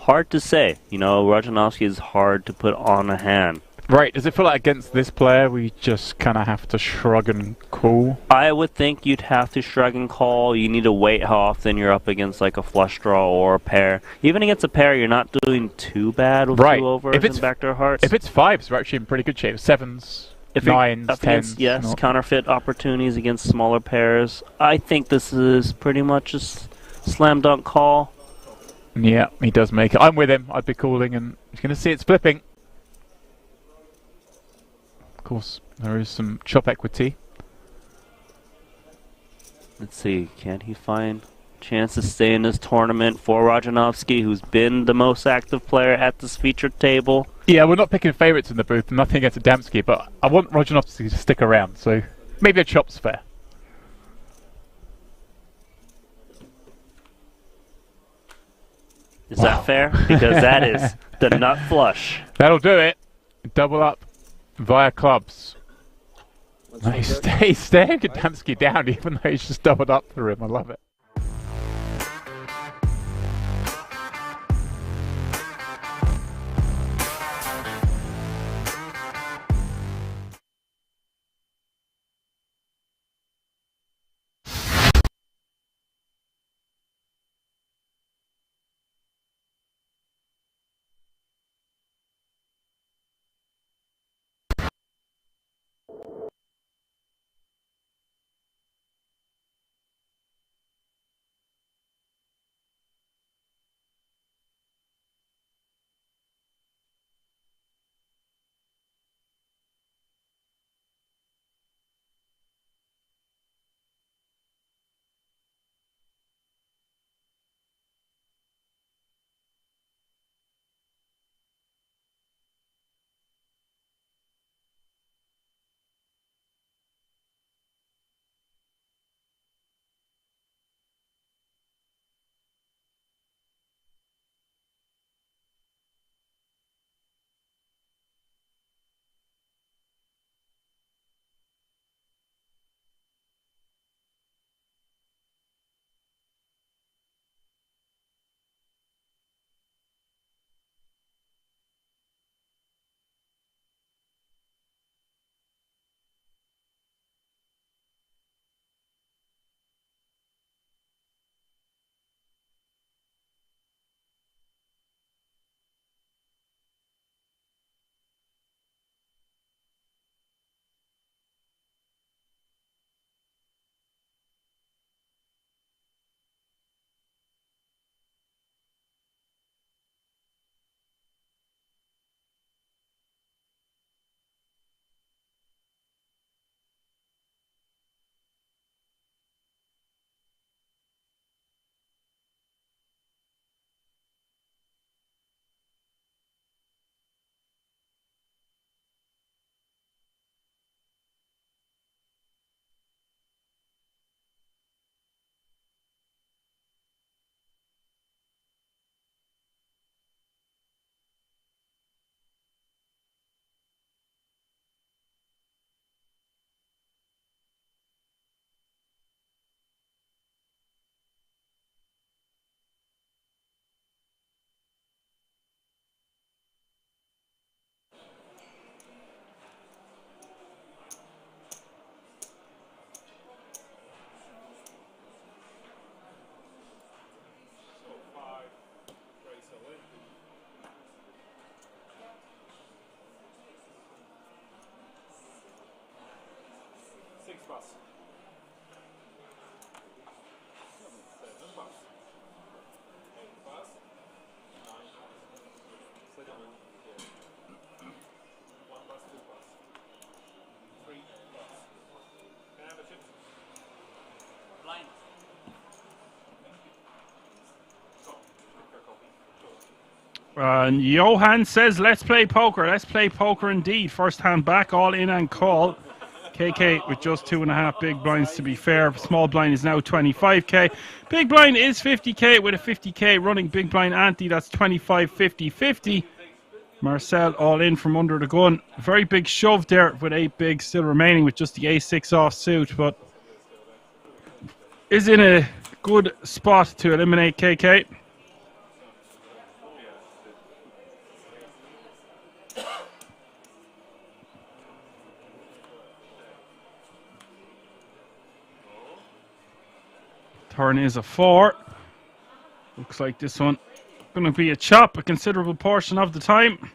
Hard to say. You know, Rojanovsky is hard to put on a hand. Right, does it feel like against this player we just kind of have to shrug and call? I would think you'd have to shrug and call. You need to wait how often you're up against like a flush draw or a pair. Even against a pair, you're not doing too bad with Right. 2 overs If it's- and backdoor hearts. If it's 5s, we're actually in pretty good shape. 7s, If you're 9s, up 10s. against, yes, not. counterfeit opportunities against smaller pairs. I think this is pretty much a slam dunk call. Yeah, he does make it. I'm with him. I'd be calling, and he's going to see it's flipping. Of course, there is some chop equity. Let's see, can he find chance to stay in this tournament for Rojanovsky, who's been the most active player at this featured table? Yeah, we're not picking favourites in the booth. Nothing against Adamski, but I want Rojanovsky to stick around, so maybe a chop's fair. Is that fair? Because that is the nut flush. That'll do it. Double up via clubs. He's staring Adamski down, even though he's just doubled up for him. I love it. And Johan says, let's play poker. Let's play poker indeed. First hand back, all in and call. KK with just 2.5 big blinds to be fair. Small blind is now 25k. Big blind is 50k with a 50k running big blind ante. That's 25, 50, 50. Marcel all in from under the gun. Very big shove there with 8 bigs still remaining with just the a6 off suit, but is in a good spot to eliminate KK. Turn is a 4. Looks like this one going to be a chop a considerable portion of the time.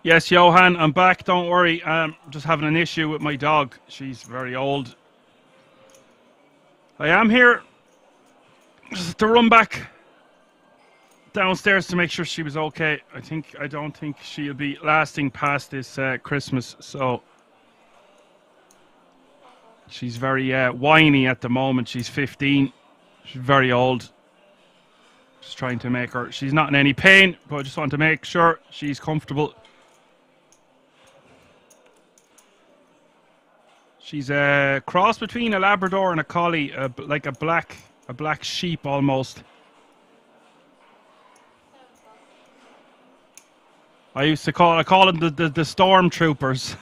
Yes, Johan, I'm back. Don't worry. Just having an issue with my dog. She's very old. I am here just to run back downstairs to make sure she was okay. I don't think she'll be lasting past this Christmas. So she's very whiny at the moment. She's 15. She's very old. Just trying to make her. She's not in any pain, but I just want to make sure she's comfortable. She's a cross between a Labrador and a Collie, like a black sheep almost. I call them the stormtroopers.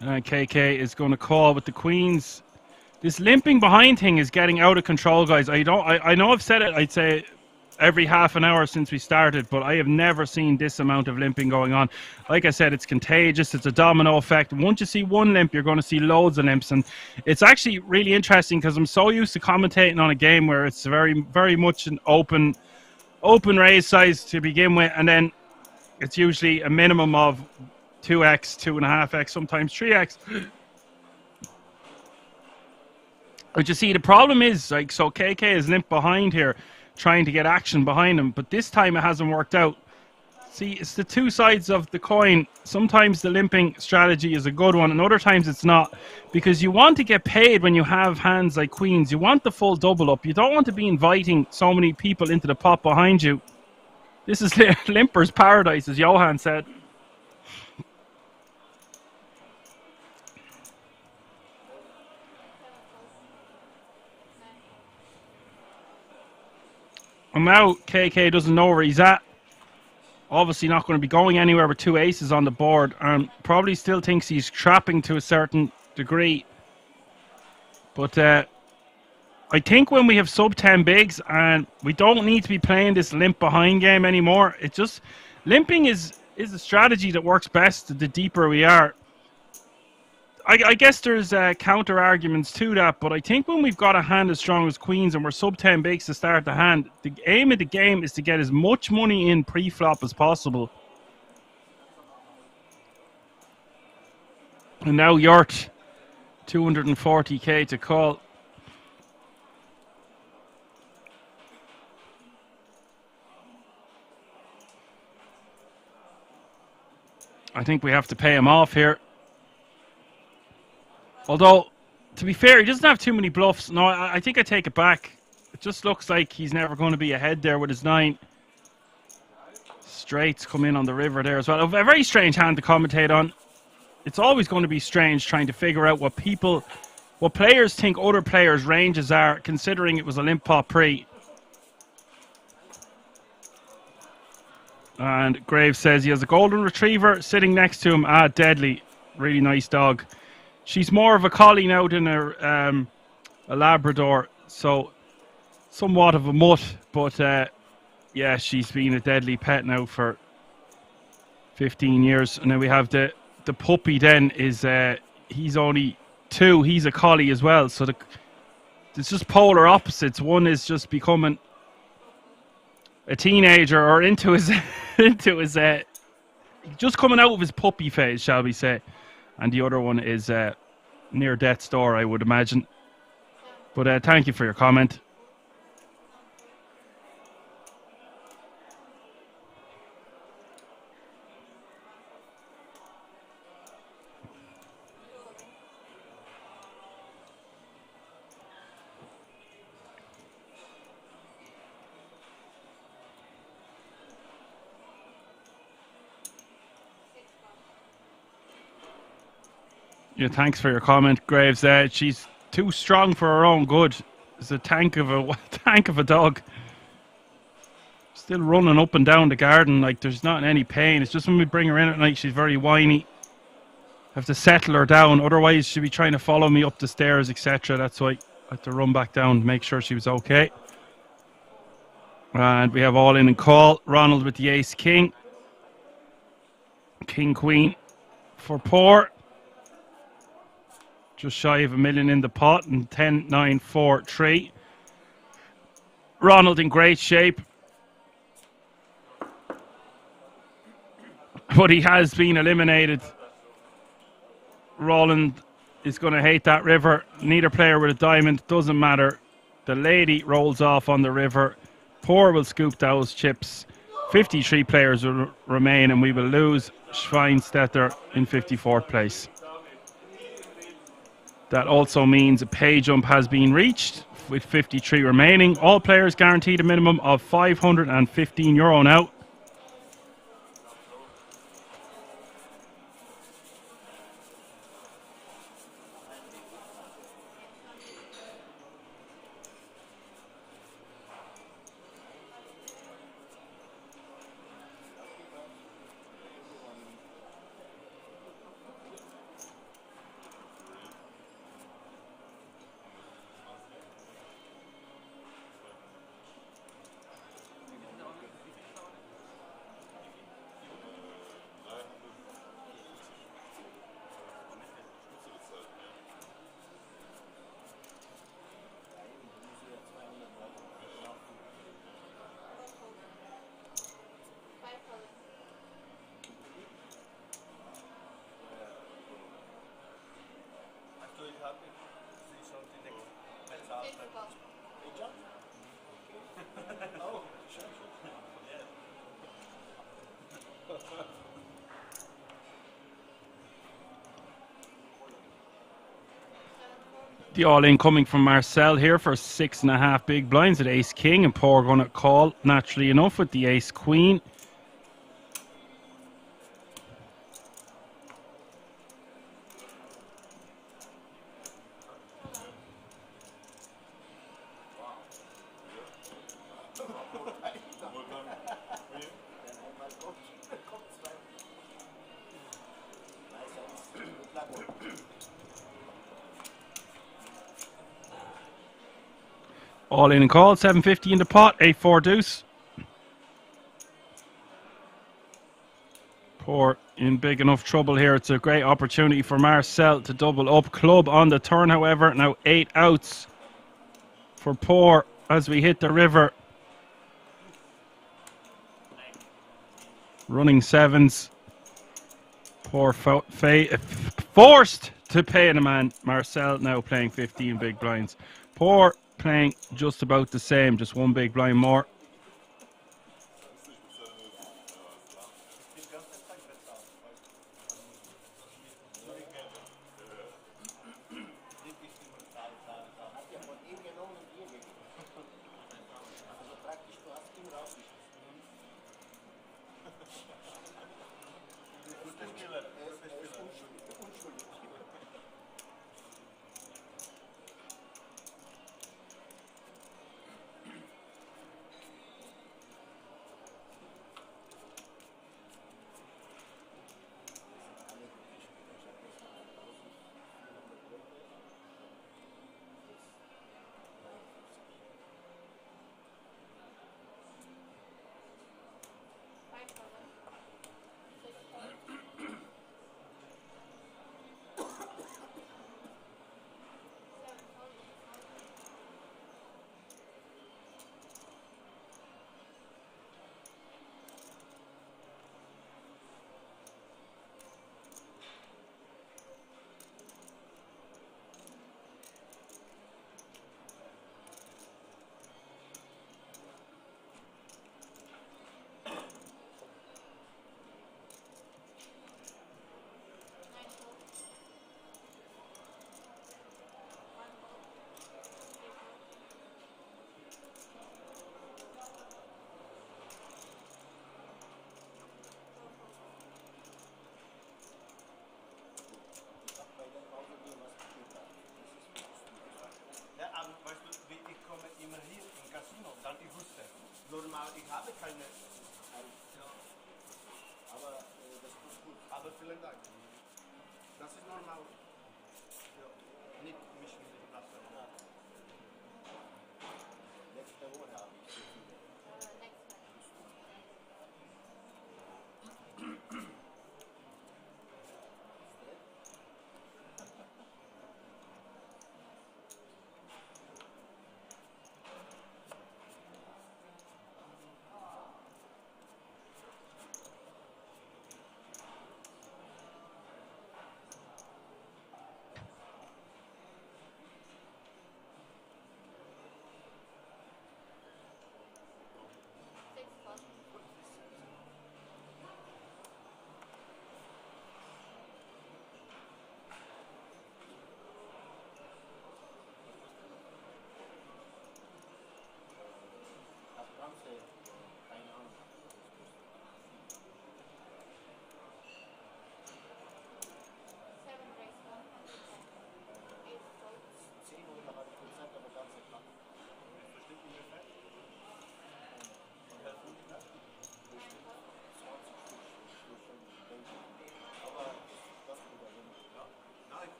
And KK is going to call with the queens. This limping behind thing is getting out of control, guys. I know I've said it. I'd say every half an hour since we started, but I have never seen this amount of limping going on. Like I said, it's contagious. It's a domino effect. Once you see one limp, you're going to see loads of limps, and it's actually really interesting because I'm so used to commentating on a game where it's very, very much an open raise size to begin with, and then it's usually a minimum of 2x, 2.5x, sometimes 3x. But you see, the problem is, like, so KK is limped behind here, trying to get action behind him, but this time it hasn't worked out. See, it's the two sides of the coin. Sometimes the limping strategy is a good one, and other times it's not. Because you want to get paid when you have hands like queens. You want the full double up. You don't want to be inviting so many people into the pot behind you. This is limper's paradise, as Johan said. And now KK doesn't know where he's at. Obviously not going to be going anywhere with two aces on the board, and probably still thinks he's trapping to a certain degree. But I think when we have sub 10 bigs and we don't need to be playing this limp behind game anymore, it just limping is a strategy that works best the deeper we are. I guess there's counter arguments to that, but I think when we've got a hand as strong as queens and we're sub 10 bigs to start the hand, the aim of the game is to get as much money in pre-flop as possible. And now Yurt, 240k to call. I think we have to pay him off here. Although, to be fair, he doesn't have too many bluffs. No, I think I take it back. It just looks like he's never going to be ahead there with his 9. Straights come in on the river there as well. A very strange hand to commentate on. It's always going to be strange trying to figure out what players think other players' ranges are, considering it was a limp pot pre. And Graves says he has a golden retriever sitting next to him. Ah, deadly. Really nice dog. She's more of a collie now than a Labrador, so somewhat of a mutt, but yeah, she's been a deadly pet now for 15 years. And then we have the puppy then is, he's only 2, he's a collie as well, so it's just polar opposites. One is just becoming a teenager or into his, just coming out of his puppy phase, shall we say. And the other one is near death's door, I would imagine. But thank you for your comment. Yeah, thanks for your comment, Graves. She's too strong for her own good. It's a tank of a dog. Still running up and down the garden like there's not any pain. It's just when we bring her in at night, she's very whiny. Have to settle her down. Otherwise, she'll be trying to follow me up the stairs, etc. That's why I had to run back down to make sure she was okay. And we have all in and call. Ronald with the ace king. King queen for poor. Just shy of $1 million in the pot, and 10, 9, 4, 3. Ronald in great shape. But he has been eliminated. Roland is going to hate that river. Neither player with a diamond, doesn't matter. The lady rolls off on the river. Poor will scoop those chips. 53 players will remain, and we will lose Schweinstetter in 54th place. That also means a pay jump has been reached with 53 remaining. All players guaranteed a minimum of €515 now. The all-in coming from Marcel here for 6.5 big blinds at Ace King, and Poor going to call naturally enough with the Ace Queen. All in and call, 750 in the pot, 8-4 deuce. Poor in big enough trouble here. It's a great opportunity for Marcel to double up. Club on the turn, however. Now 8 outs for Poor as we hit the river. Running sevens. Poor forced to pay the man. Marcel now playing 15 big blinds. Poor playing just about the same, just one big blind more.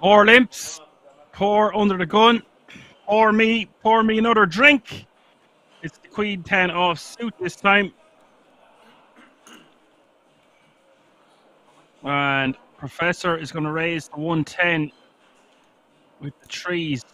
More limps. Pour under the gun. Pour me another drink. It's the Queen 10 off suit this time. And Professor is going to raise the 110 with the trees.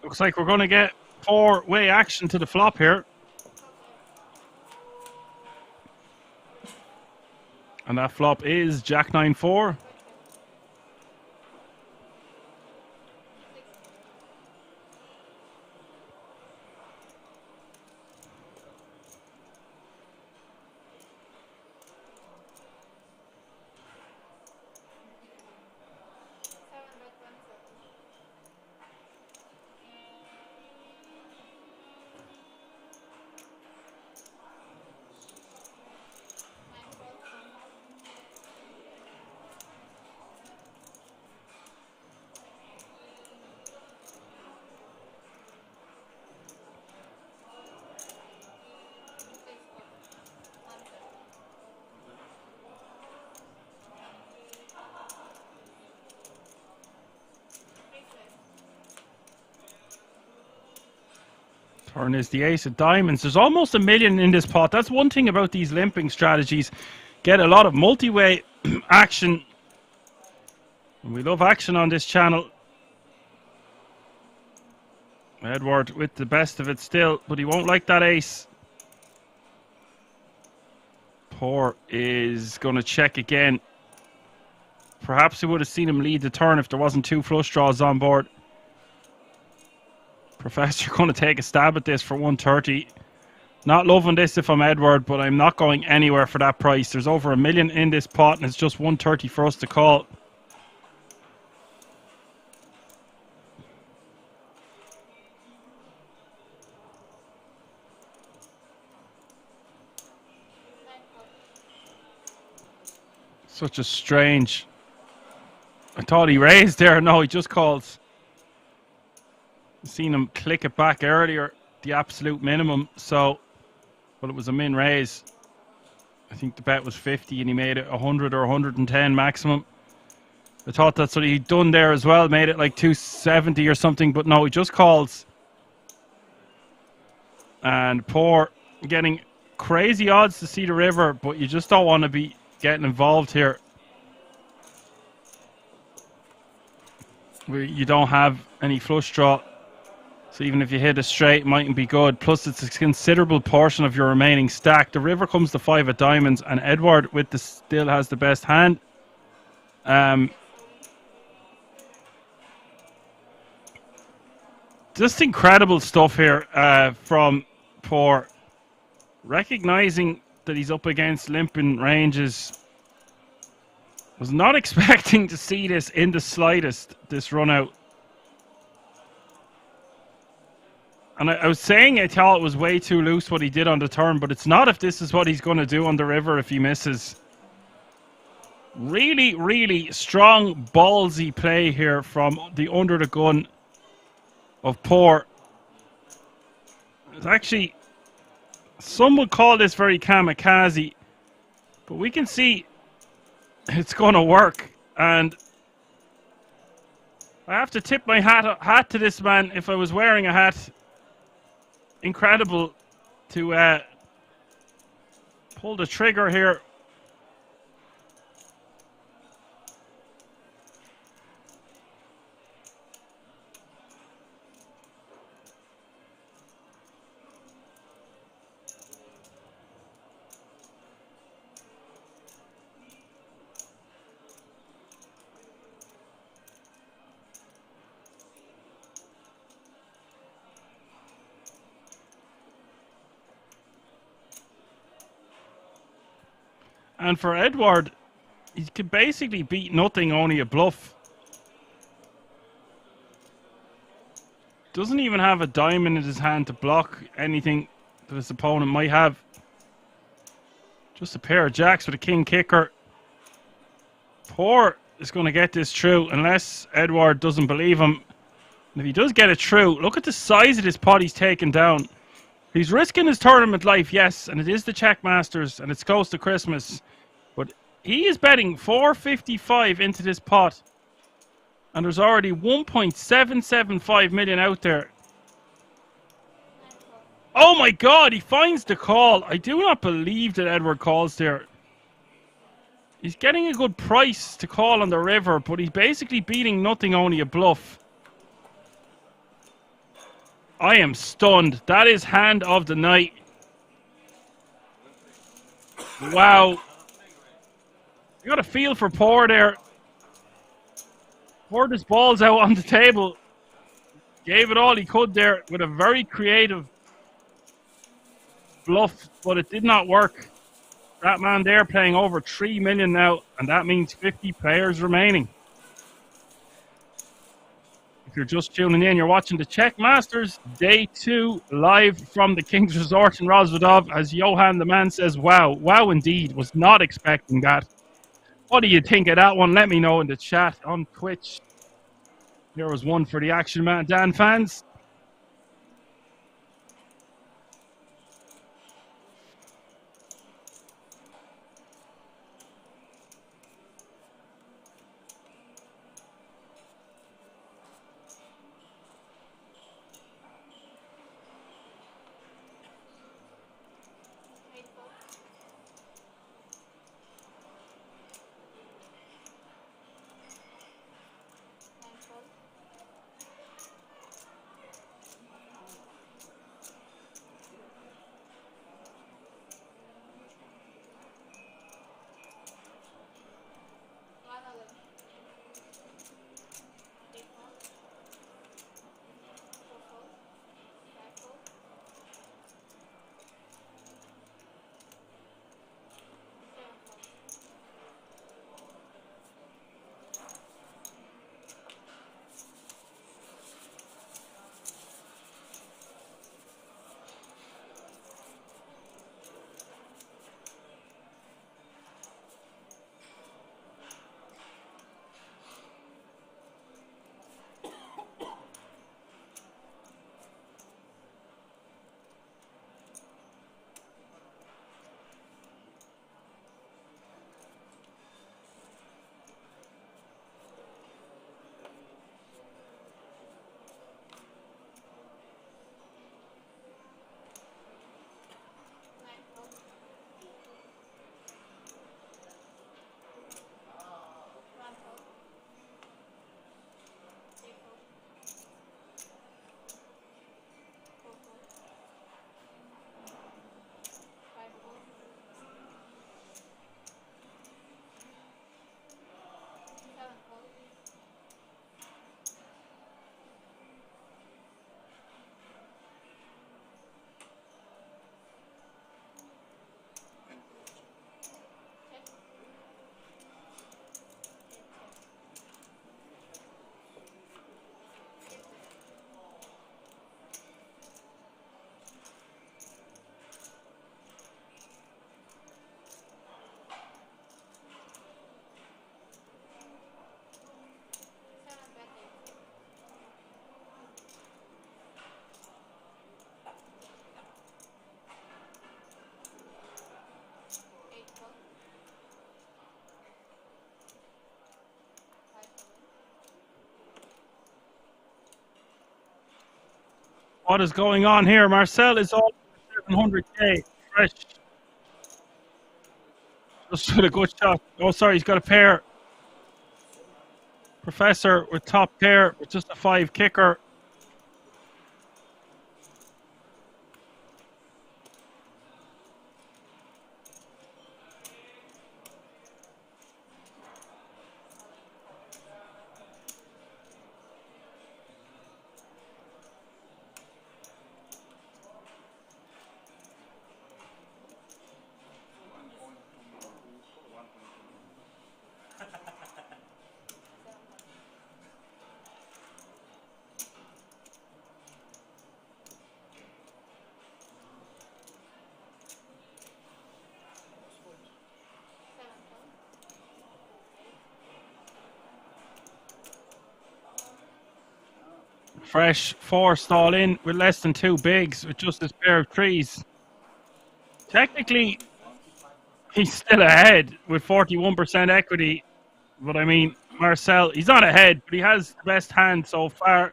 Looks like we're going to get four-way action to the flop here. And that flop is Jack 9-4. Turn is the ace of diamonds. There's almost $1 million in this pot. That's one thing about these limping strategies. Get a lot of multi-way action. And we love action on this channel. Edward with the best of it still, but he won't like that ace. Poor is going to check again. Perhaps we would have seen him lead the turn if there wasn't two flush draws on board. Professor going to take a stab at this for 130. Not loving this if I'm Edward, but I'm not going anywhere for that price. There's over $1 million in this pot, and it's just 130 for us to call. Such a strange... I thought he raised there. No, he just calls. Seen him click it back earlier, the absolute minimum. So, well, it was a min raise. I think the bet was 50 and he made it 100 or 110 maximum. I thought that's what he'd done there as well, made it like 270 or something, but no, he just calls. And poor, getting crazy odds to see the river, but you just don't want to be getting involved here. Where you don't have any flush draw. So even if you hit a straight, it mightn't be good. Plus, it's a considerable portion of your remaining stack. The river comes to 5 of diamonds, and Edward with the still has the best hand. Just incredible stuff here from Poor. Recognizing that he's up against limping ranges. Was not expecting to see this in the slightest, this run out. And I was saying I thought it was way too loose what he did on the turn, but it's not if this is what he's going to do on the river if he misses. Really, really strong, ballsy play here from the under the gun of Poor. It's actually, some would call this very kamikaze, but we can see it's going to work. And I have to tip my hat to this man if I was wearing a hat. Incredible to pull the trigger here. And for Edward, he could basically beat nothing, only a bluff. Doesn't even have a diamond in his hand to block anything that his opponent might have. Just a pair of jacks with a king kicker. Poor is going to get this through unless Edward doesn't believe him. And if he does get it through, look at the size of this pot he's taken down. He's risking his tournament life, yes, and it is the Czech Masters, and it's close to Christmas. But he is betting 455 into this pot. And there's already 1.775 million out there. Oh my God, he finds the call. I do not believe that Edward calls there. He's getting a good price to call on the river, but he's basically beating nothing, only a bluff. I am stunned. That is hand of the night. Wow. You got a feel for Poor there. Poured his balls out on the table. Gave it all he could there with a very creative bluff, but it did not work. That man there playing over 3 million now, and that means 50 players remaining. If you're just tuning in, you're watching the Czech Masters Day 2 live from the King's Resort in Rozvadov as Johan the man says, wow, wow indeed, was not expecting that. What do you think of that one? Let me know in the chat on Twitch. There was one for the Action Man Dan fans. What is going on here? Marcel is all 700k fresh. Just with a good shot. Oh, sorry, he's got a pair. Professor with top pair with just a 5 kicker. Fresh forced all in with less than 2 bigs with just this pair of 3s. Technically, he's still ahead with 41% equity. But I mean, Marcel, he's not ahead, but he has the best hand so far.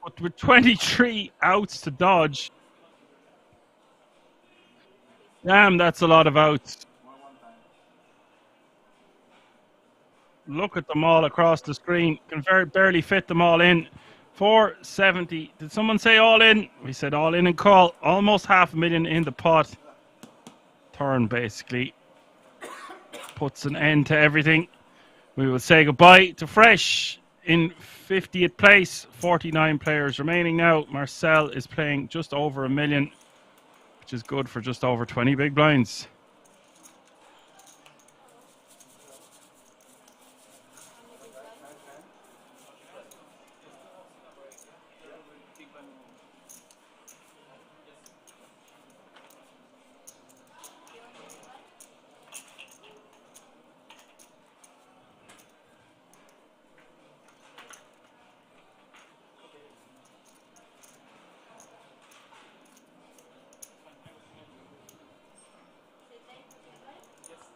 But with 23 outs to dodge, damn, that's a lot of outs. Look at them all across the screen. Can barely fit them all in. 470. Did someone say all in? We said all in and call. Almost $500,000 in the pot. Turn basically puts an end to everything. We will say goodbye to Fresh in 50th place. 49 players remaining now. Marcel is playing just over $1 million, which is good for just over 20 big blinds.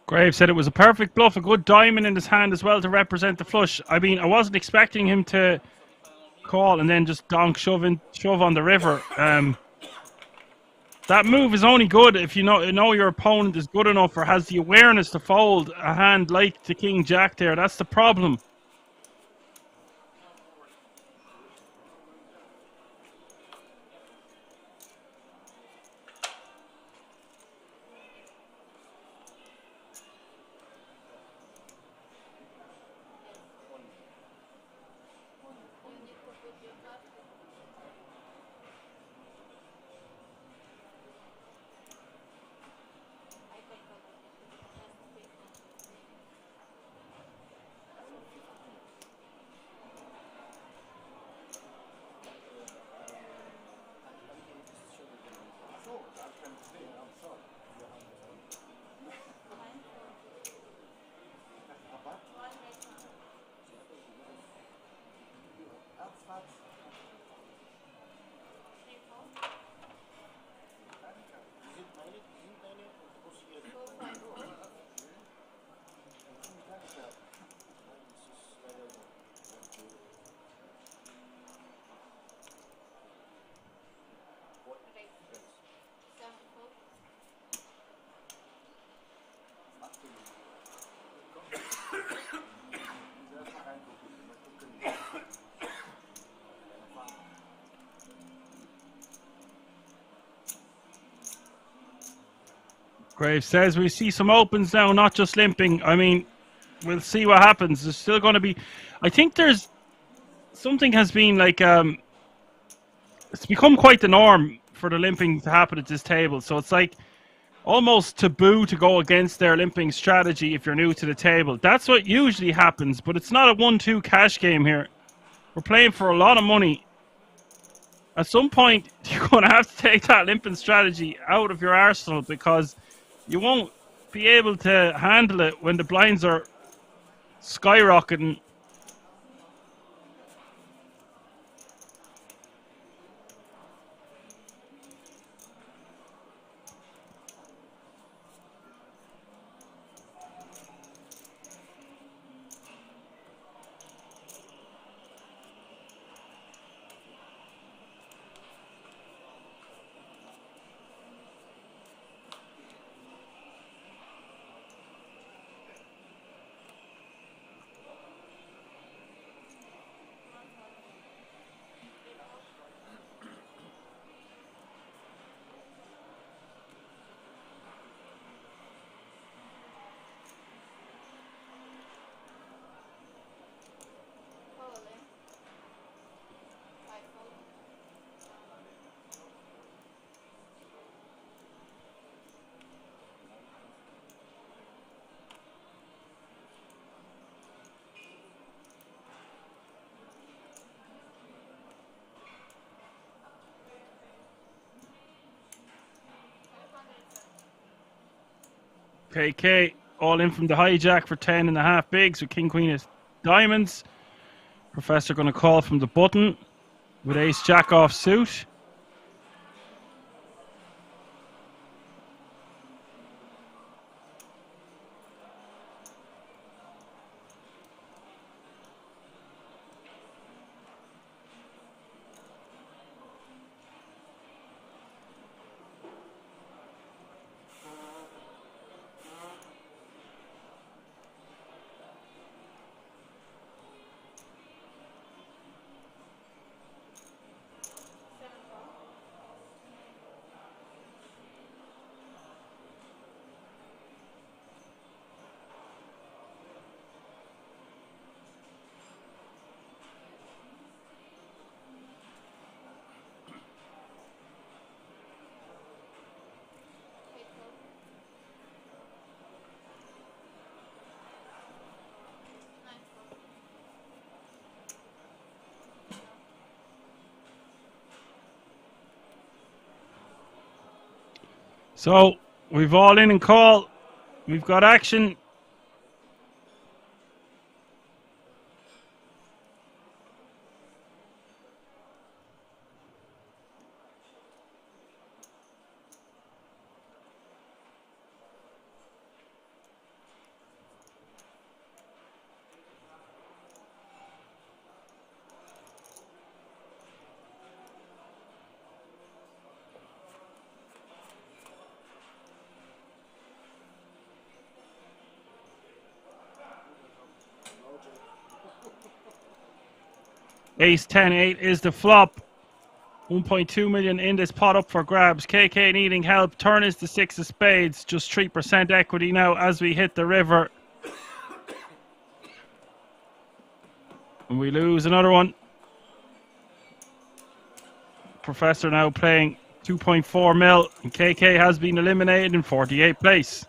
Graves said it was a perfect bluff, a good diamond in his hand as well to represent the flush. I mean, I wasn't expecting him to call and then just donk shove on the river. That move is only good if you know your opponent is good enough or has the awareness to fold a hand like the King Jack there. That's the problem. Graves says we see some opens now, not just limping. I mean, we'll see what happens. There's still going to be... I think there's... Something has been like... it's become quite the norm for the limping to happen at this table. So it's like almost taboo to go against their limping strategy if you're new to the table. That's what usually happens, but it's not a 1-2 cash game here. We're playing for a lot of money. At some point, you're going to have to take that limping strategy out of your arsenal because you won't be able to handle it when the blinds are skyrocketing. KK all in from the hijack for 10.5 bigs with King Queen of diamonds. Professor going to call from the button with Ace Jack off suit. So we've all in and call. We've got action. Ace 10-8 is the flop. 1.2 million in this pot up for grabs. KK needing help. Turn is the 6 of spades. Just 3% equity now as we hit the river. And we lose another one. Professor now playing 2.4 mil. And KK has been eliminated in 48th place.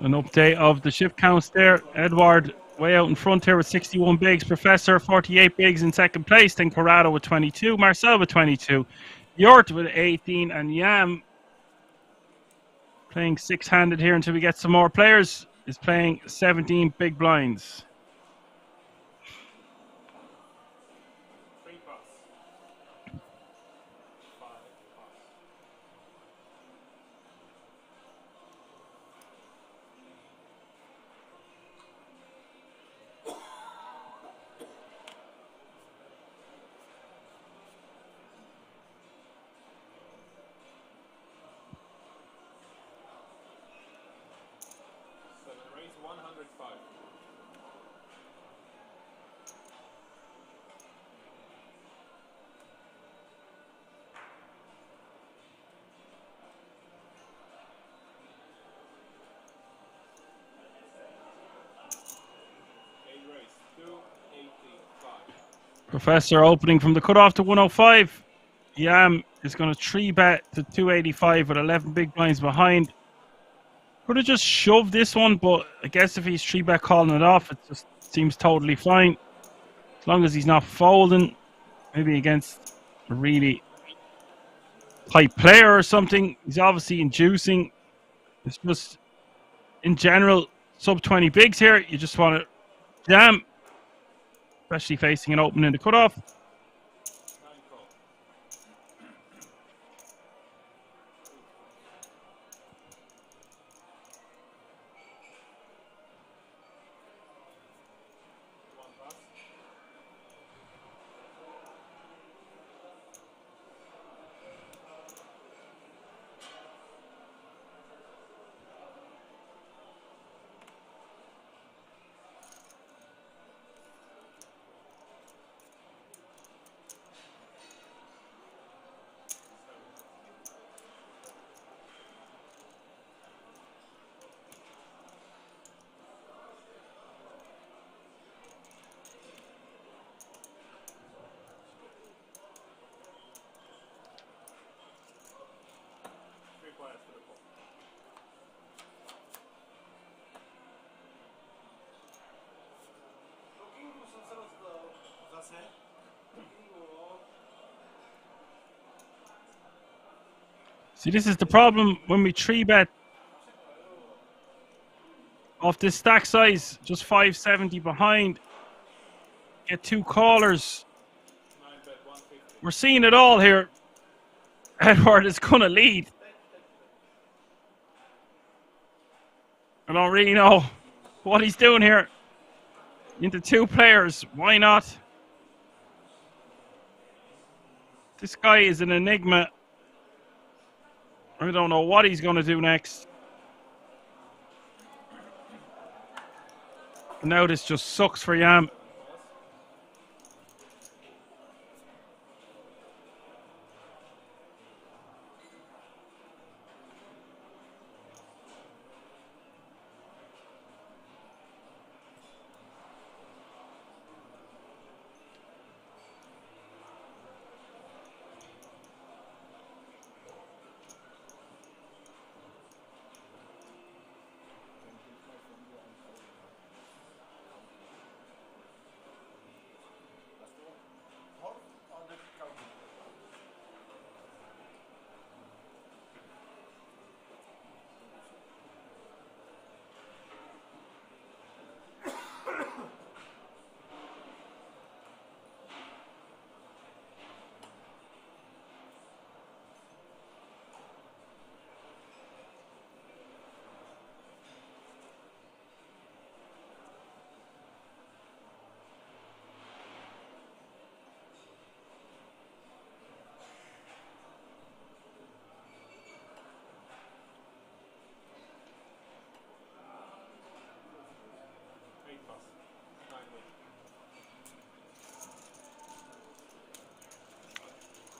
An update of the shift counts there. Edward way out in front here with 61 bigs. Professor 48 bigs in second place. Then Corrado with 22. Marcel with 22. Yort with 18. And Yam playing six-handed here until we get some more players. Is playing 17 big blinds. Professor opening from the cutoff to 105. Yam is going to 3-bet to 285 with 11 big blinds behind. Could have just shoved this one, but I guess if he's 3-bet calling it off, it just seems totally fine. As long as he's not folding, maybe against a really tight player or something. He's obviously inducing. It's just, in general, sub 20 bigs here. You just want to jam, especially facing an open in the cutoff. See, this is the problem when we 3-bet off this stack size, just 570 behind, get two callers. We're seeing it all here. Edward is going to lead. I don't really know what he's doing here. Into two players, why not? This guy is an enigma. I don't know what he's going to do next. Now this just sucks for Yam.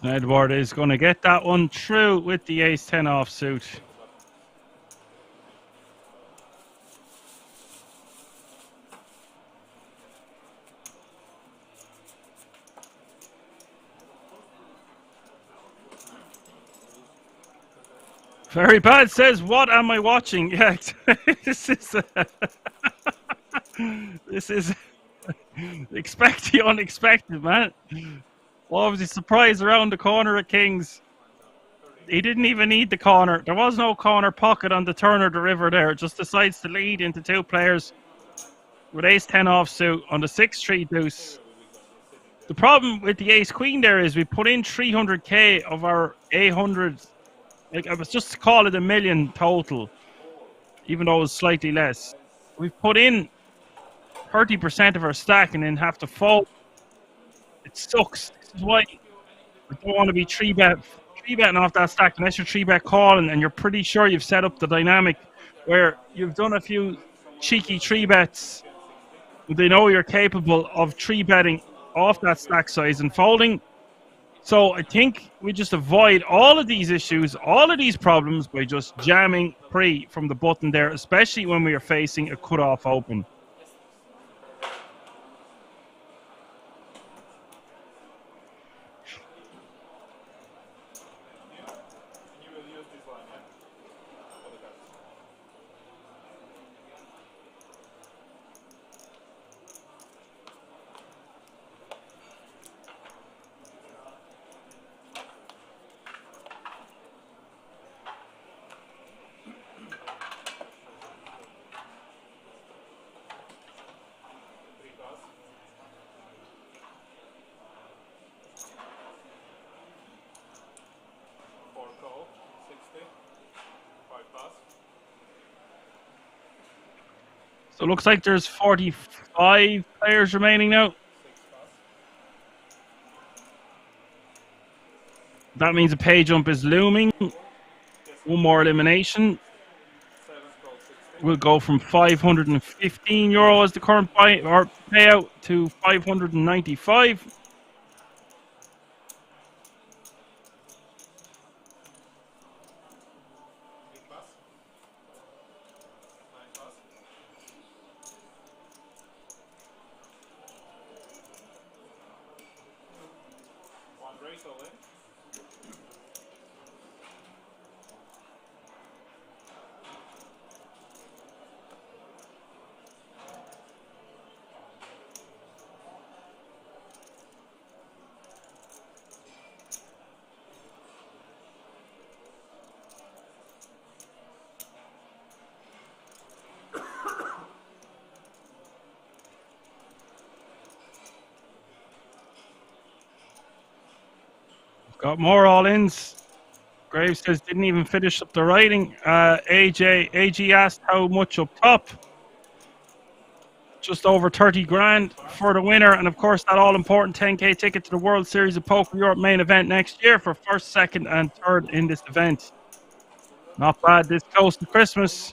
Edward is going to get that one through with the ace-10 offsuit. Very bad says, what am I watching? Yeah, this is this is expect the unexpected, man. Obviously, surprise around the corner at Kings. He didn't even need the corner. There was no corner pocket on the turn of the river there. Just decides to lead into two players with ace-10 offsuit on the 6-3 deuce. The problem with the ace-queen there is we put in 300k of our 800. Like, I was just to call it $1 million total, even though it was slightly less. We've put in 30% of our stack and then have to fold. It sucks. This is why I don't want to be three betting off that stack unless you're 3-bet calling and you're pretty sure you've set up the dynamic where you've done a few cheeky 3-bets. They know you're capable of 3-betting off that stack size and folding. So I think we just avoid all of these issues, all of these problems by just jamming pre from the button there, especially when we are facing a cutoff open. So it looks like there's 45 players remaining now. That means a pay jump is looming. One more elimination. We'll go from €515 as the current payout to 595. Got more all-ins. Graves says didn't even finish up the writing. AG asked how much up top. Just over 30 grand for the winner. And of course, that all-important 10k ticket to the World Series of Poker Europe main event next year for first, second, and third in this event. Not bad this close to Christmas.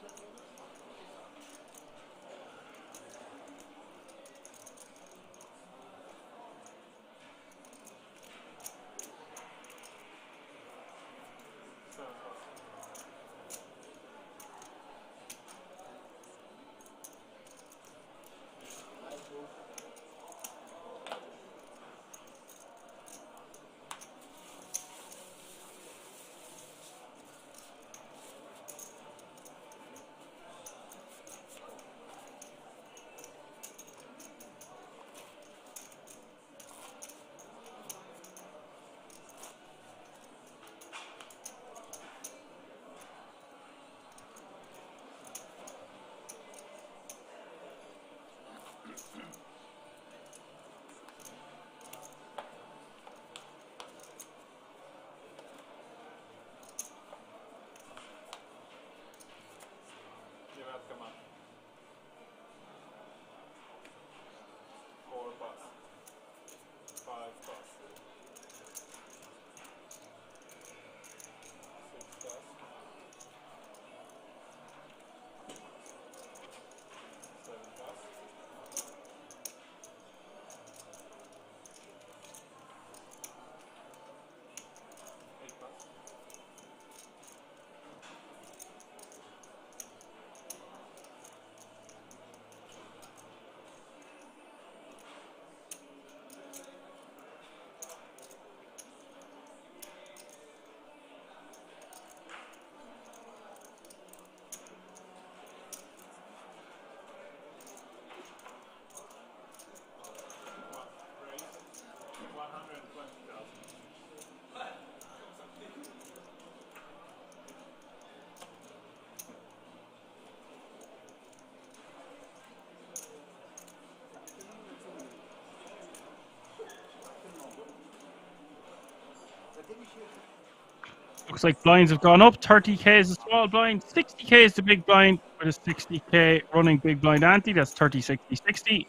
Looks like blinds have gone up. 30k is the small blind. 60k is the big blind with a 60k running big blind ante. That's 30, 60, 60.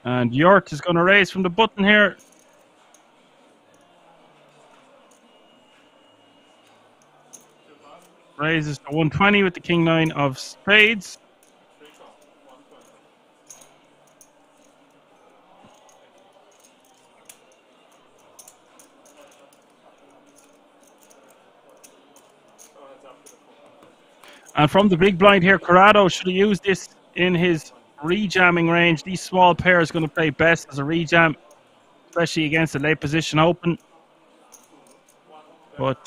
And Yort is going to raise from the button here. Raises to 120 with the king nine of spades. And from the big blind here, Corrado should have used this in his rejamming range. These small pairs going to play best as a rejam, especially against a late position open. But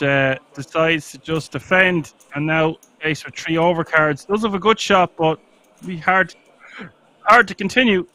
decides to just defend, and now ace for 3 overcards. Does have a good shot, but it'll be hard to continue.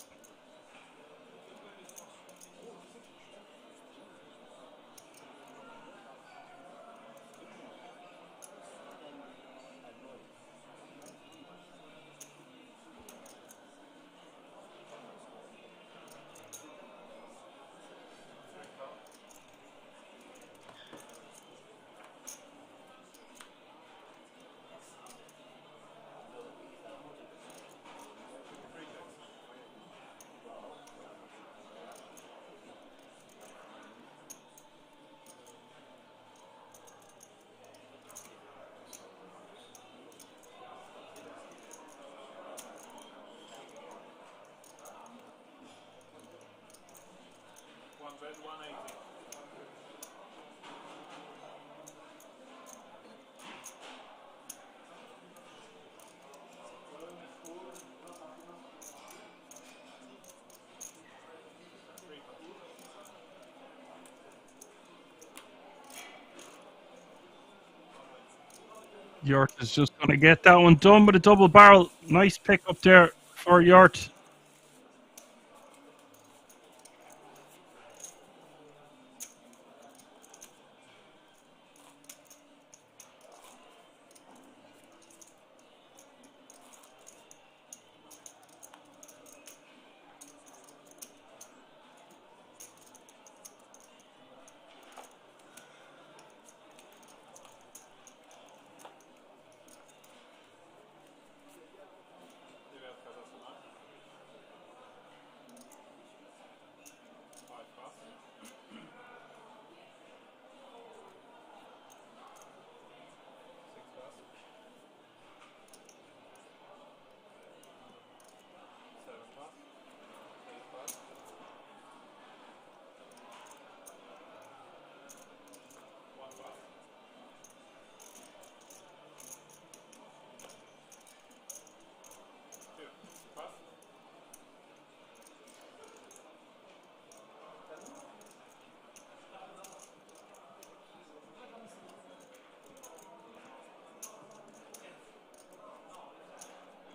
Yort is just going to get that one done with a double barrel. Nice pick up there for Yort.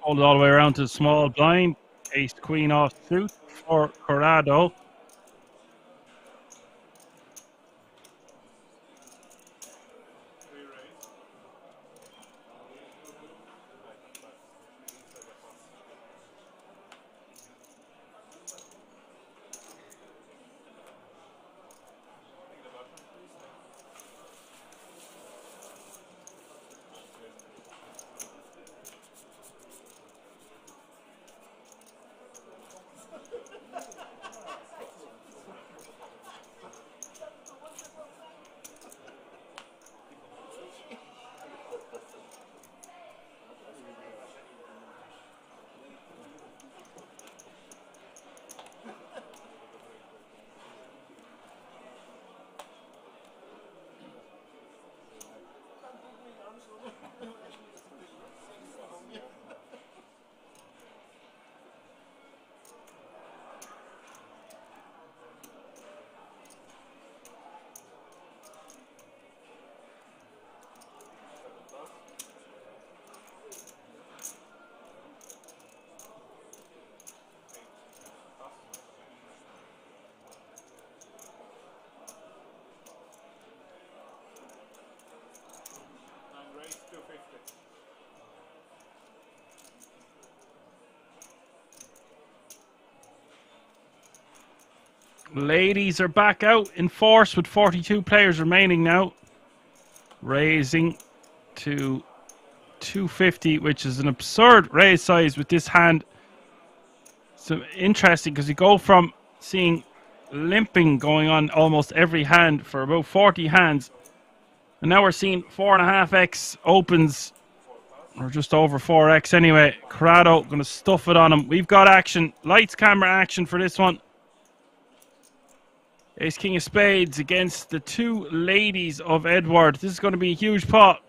Hold it all the way around to the small blind. Ace queen off suit for Corrado. Ladies are back out in force with 42 players remaining now. Raising to 250, which is an absurd raise size with this hand. So interesting because you go from seeing limping going on almost every hand for about 40 hands, and now we're seeing 4.5x opens, or just over 4x anyway. Corrado going to stuff it on him. We've got action, lights, camera, action for this one. Ace King of Spades against the two ladies of Edward. This is going to be a huge pot.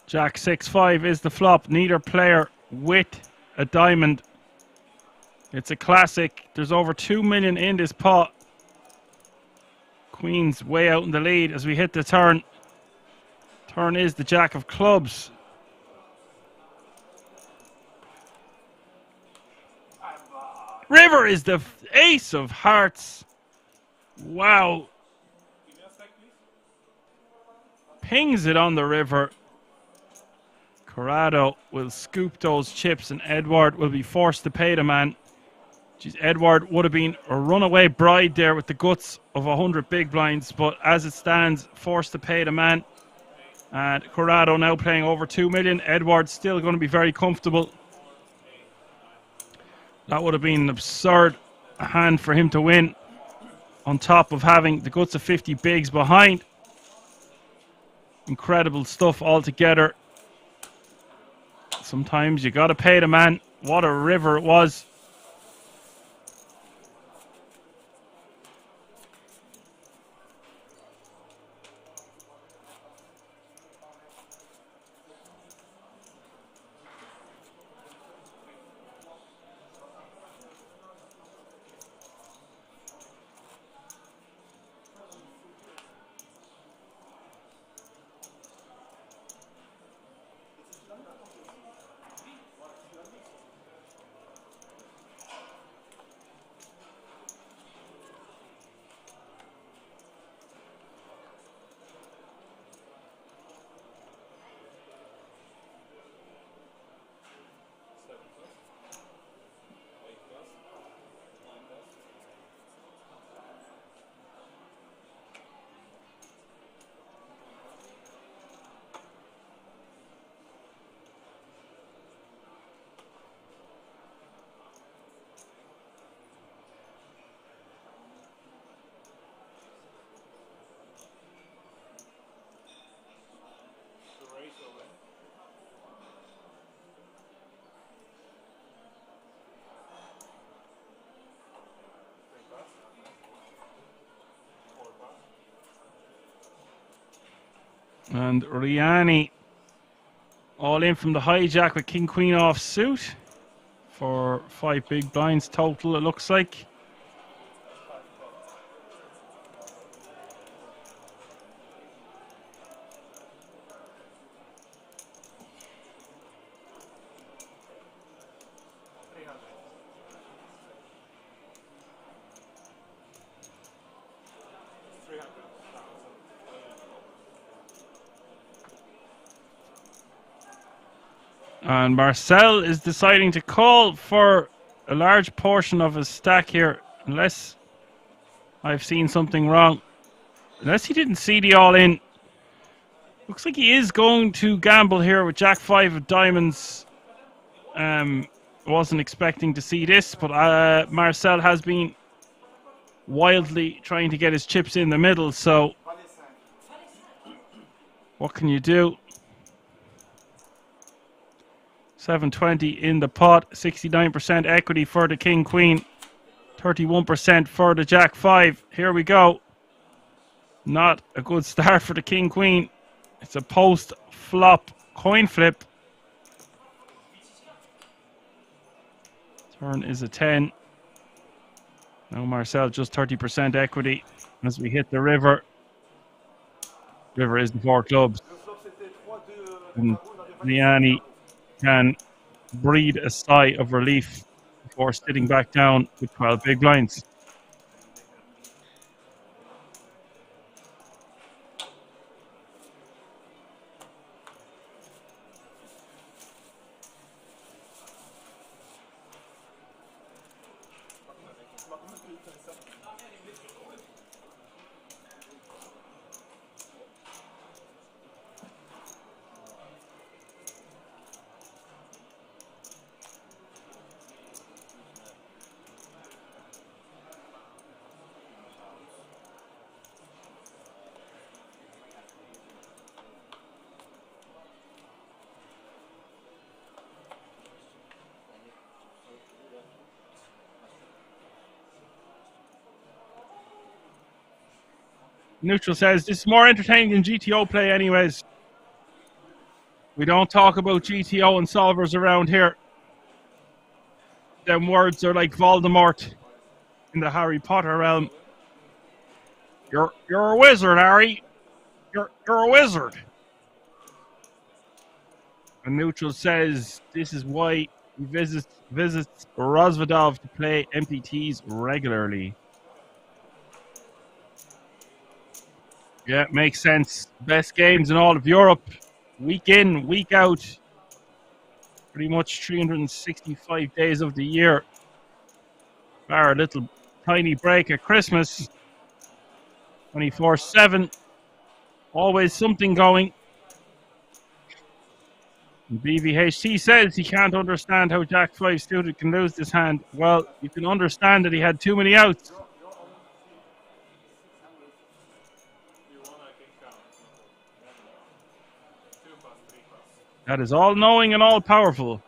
Jack 6-5 is the flop. Neither player with a diamond. It's a classic. There's over 2 million in this pot. Queen's way out in the lead as we hit the turn. Turn is the Jack of clubs. River is the ace of hearts. Wow. Pings it on the river. Corrado will scoop those chips and Edward will be forced to pay the man. Jeez, Edward would have been a runaway bride there with the guts of 100 big blinds, but as it stands, forced to pay the man. And Corrado now playing over 2 million. Edward's still going to be very comfortable. That would have been an absurd hand for him to win, on top of having the guts of 50 bigs behind. Incredible stuff altogether. Sometimes you got to pay the man. What a river it was. And Riani all in from the hijack with King Queen off suit for 5 big blinds total, it looks like. And Marcel is deciding to call for a large portion of his stack here, unless I've seen something wrong. Unless he didn't see the all-in. Looks like he is going to gamble here with Jack 5 of diamonds. Wasn't expecting to see this, but Marcel has been wildly trying to get his chips in the middle, so what can you do? 720 in the pot, 69% equity for the King Queen, 31% for the Jack 5. Here we go. Not a good start for the King Queen. It's a post flop coin flip. Turn is a 10. Now Marcel just 30% equity as we hit the river. River is the 4 clubs. And Liani can breathe a sigh of relief before sitting back down with 12 big blinds. Neutral says, this is more entertaining than GTO play anyways. We don't talk about GTO and solvers around here. Them words are like Voldemort in the Harry Potter realm. You're a wizard, Harry. You're a wizard. And Neutral says this is why he visits Rosvadov to play MPTs regularly. Yeah, makes sense. Best games in all of Europe. Week in, week out. Pretty much 365 days of the year. Bar a little tiny break at Christmas. 24/7. Always something going. And BVHT says he can't understand how Jack 5 suited can lose this hand. Well, you can understand that he had too many outs. That is all knowing and all powerful.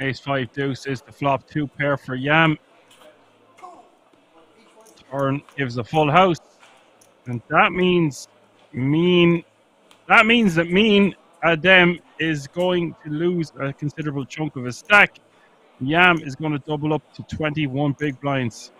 Ace 5 deuce is the flop 2 pair for Yam. Turn gives a full house. And that means that mean Adem is going to lose a considerable chunk of his stack. Yam is going to double up to 21 big blinds.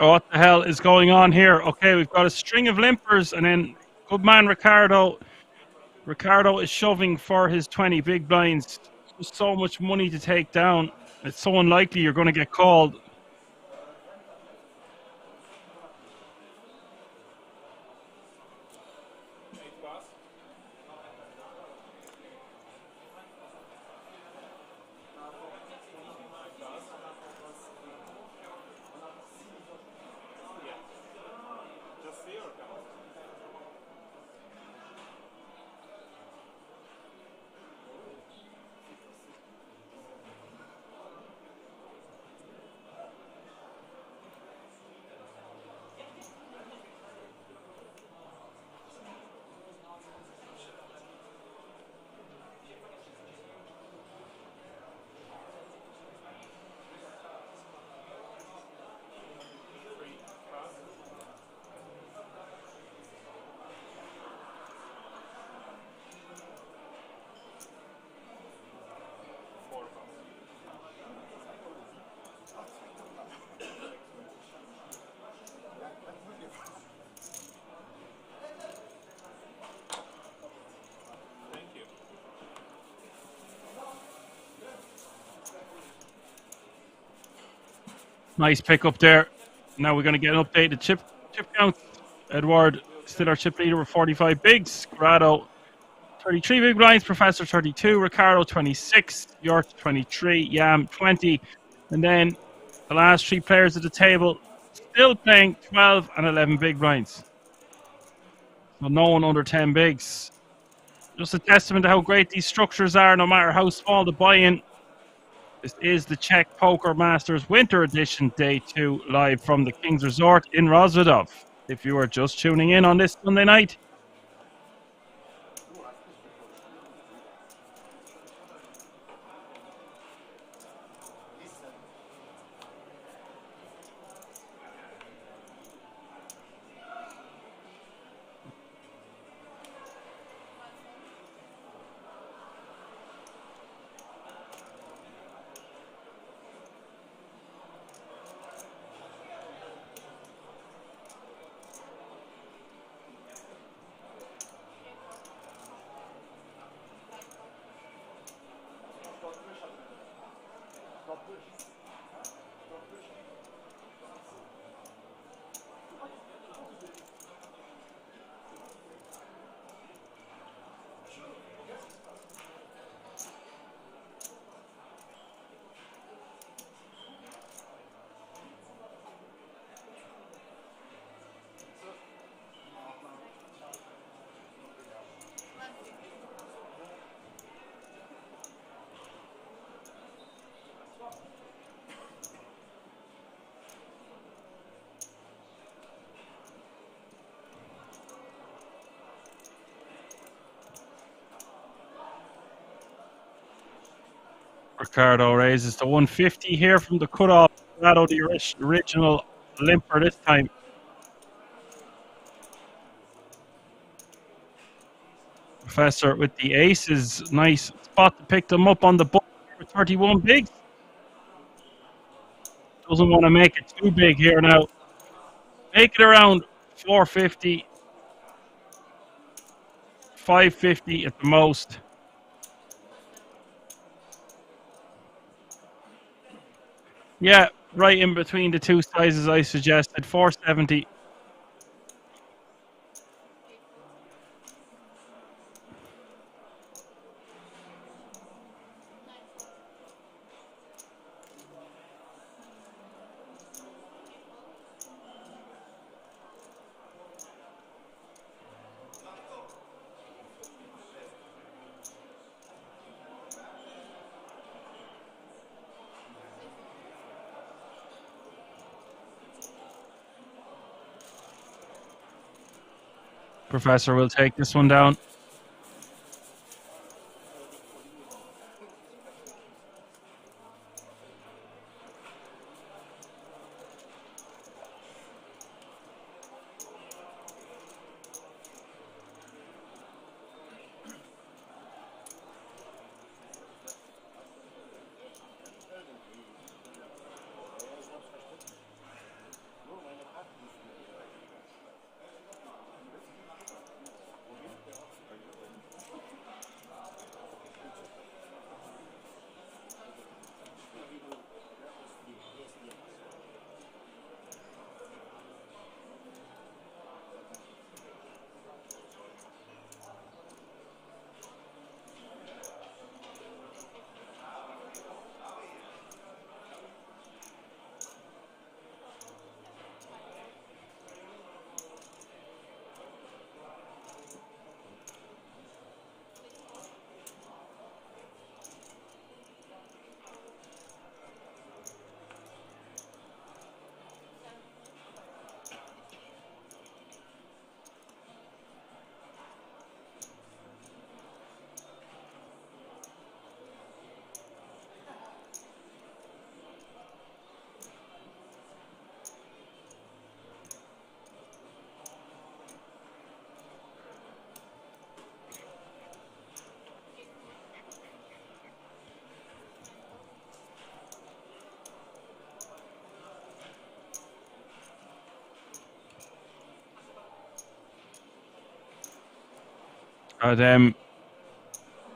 Oh, what the hell is going on here? Okay, we've got a string of limpers, and then good man Ricardo. Ricardo is shoving for his 20 big blinds. There's so much money to take down. It's so unlikely you're going to get called. Nice pick up there. Now we're going to get an updated chip count. Edward still our chip leader with 45 bigs. Corrado 33 big blinds. Professor 32. Ricardo 26. York 23. Yam 20. And then the last three players at the table still playing 12 and 11 big blinds. So no one under 10 bigs. Just a testament to how great these structures are, no matter how small the buy-in. This is the Czech Poker Masters Winter Edition, Day 2, live from the King's Resort in Rozvadov. If you are just tuning in on this Sunday night, Ricardo raises to 150 here from the cutoff. Corrado, the original limper this time. Professor with the aces. Nice spot to pick them up on the board for 31 bigs. Doesn't want to make it too big here now. Make it around 450. 550 at the most. Yeah, right in between the two sizes I suggested. 470. Professor will take this one down.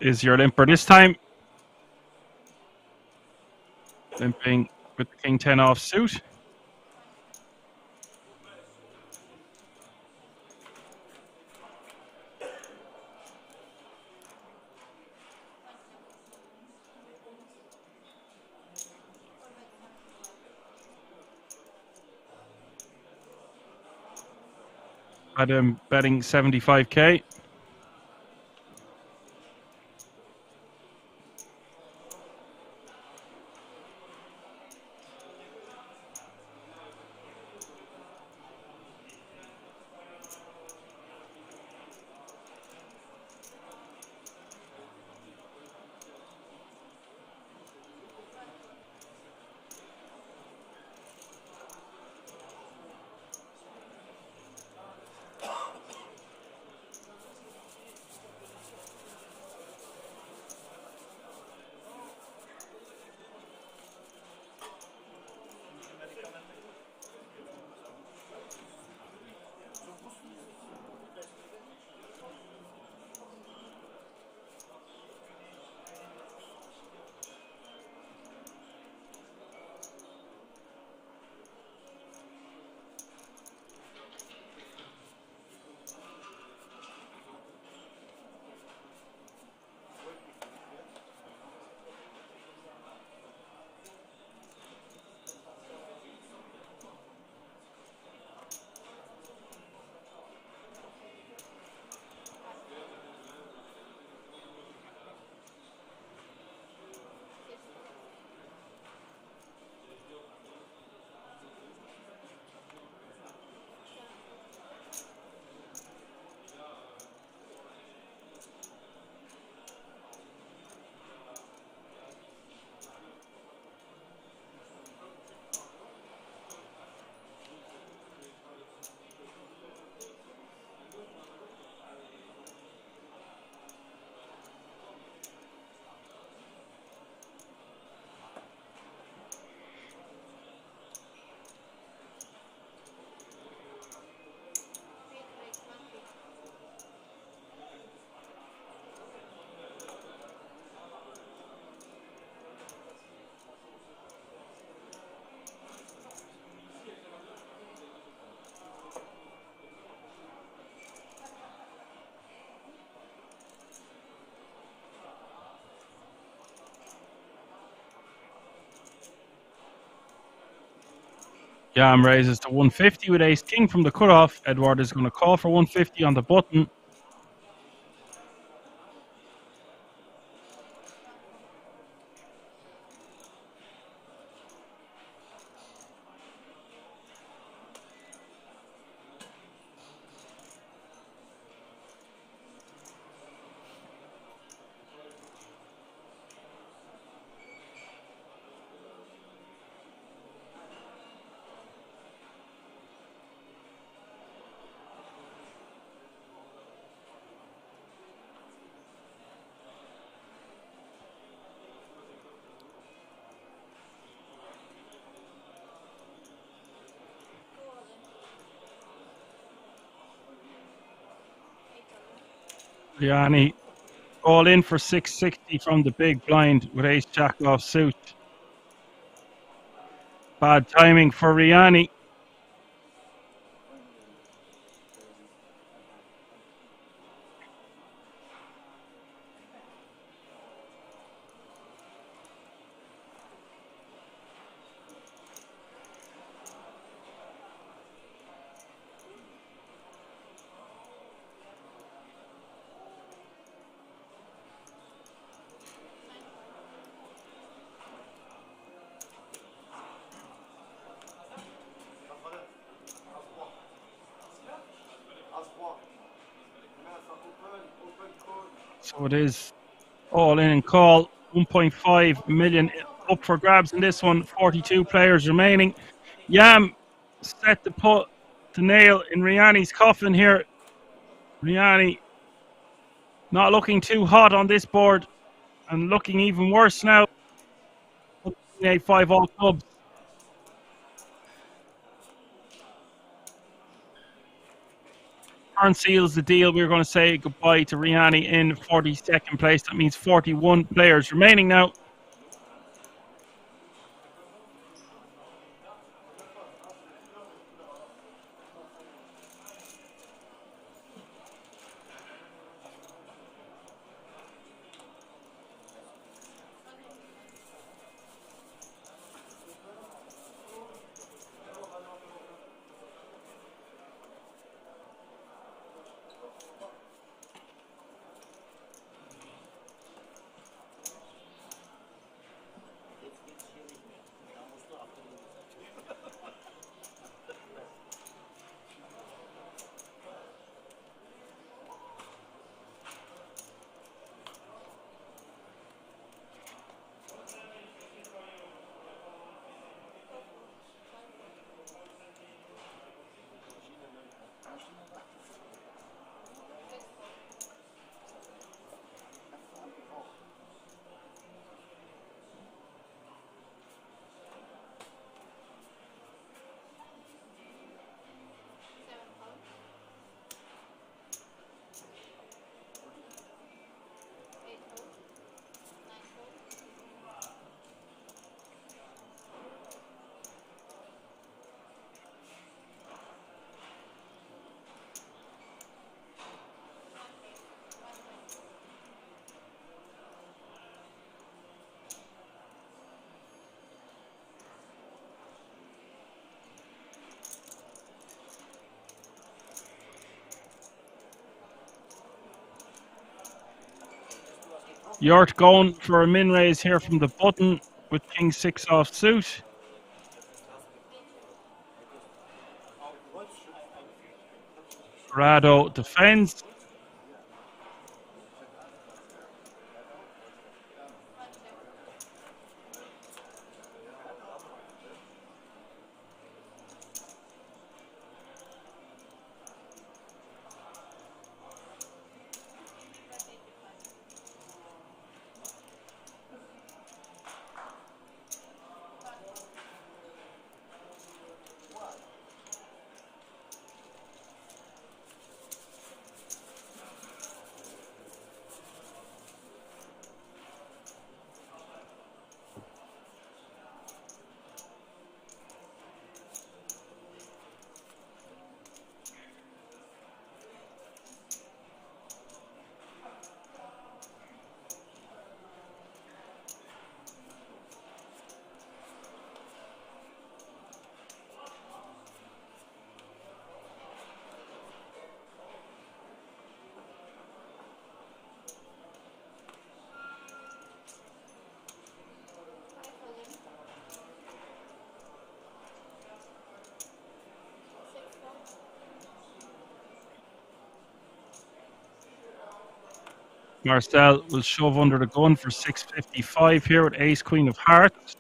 Is your limper this time? Limping with the king 10 off suit. Adam betting 75k. Jam raises to 150 with ace king from the cutoff. Edward is going to call for 150 on the button. Riani all in for 660 from the big blind with ace jack off suit. Bad timing for Riani. So it is all in and call. 1.5 million up for grabs in this one. 42 players remaining. Yam set to put the nail in Riani's coffin here. Riani not looking too hot on this board and looking even worse now. 8-5 all clubs. Turn seals the deal. We're going to say goodbye to Riani in 42nd place. That means 41 players remaining now. Yort going for a min raise here from the button with king 6 off suit. Rado defends. Marcel will shove under the gun for 655 here with ace queen of hearts.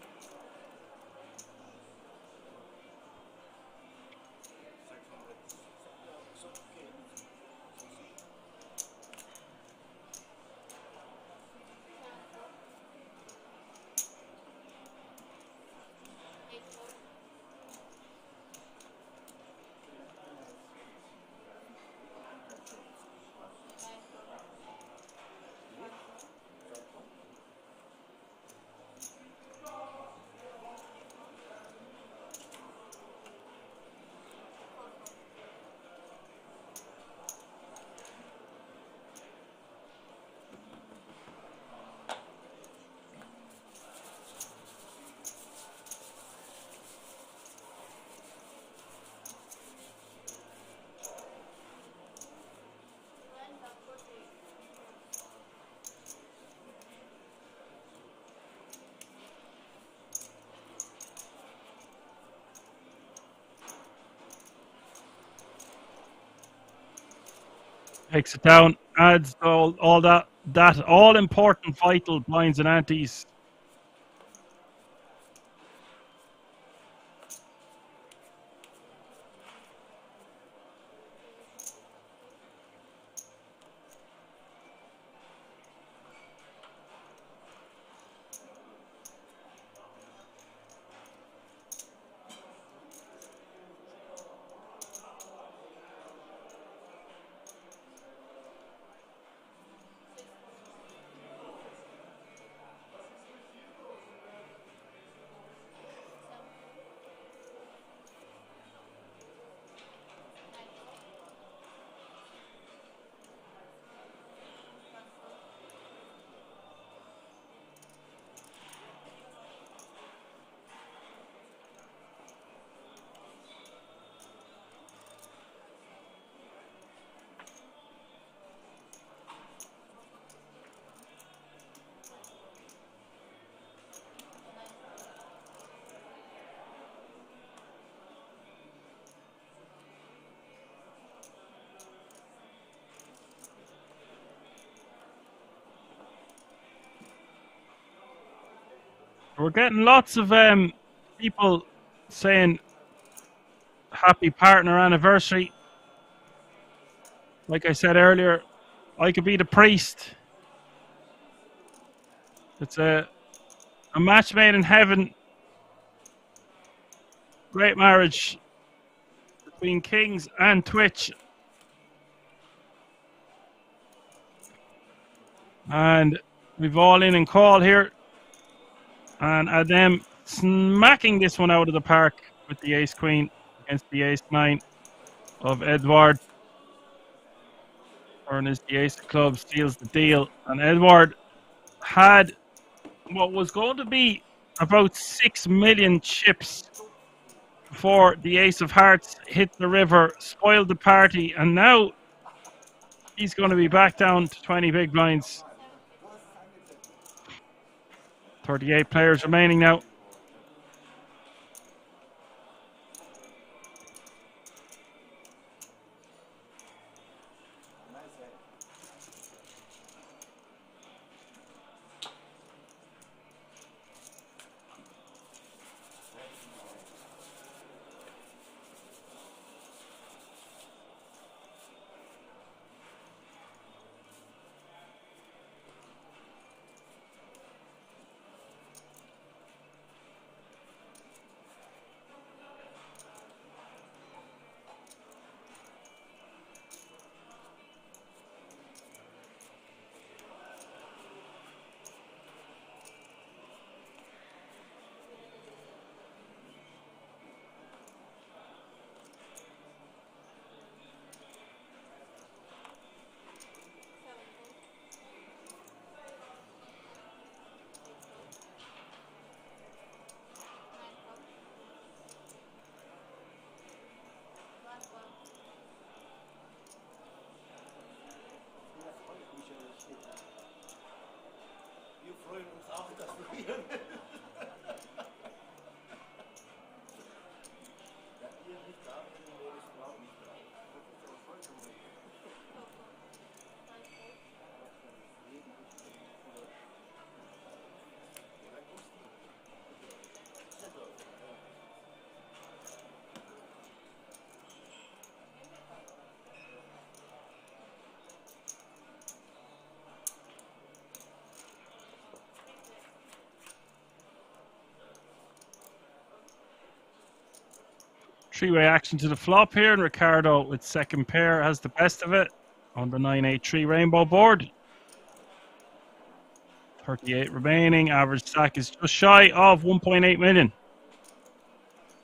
Takes it down, adds all that all important vital blinds and antes. We're getting lots of people saying happy partner anniversary. Like I said earlier, I could be the priest. It's a match made in heaven. Great marriage between Kings and Twitch. And we've all in and call here. And Adem smacking this one out of the park with the ace queen against the ace nine of Edward. Earns the ace of clubs, seals the deal. And Edward had what was going to be about 6 million chips before the ace of hearts hit the river, spoiled the party, and now he's going to be back down to 20 big blinds. 38 players remaining now. Three-way action to the flop here, and Ricardo with second pair has the best of it on the 9-8-3 rainbow board. 38 remaining. Average stack is just shy of 1.8 million.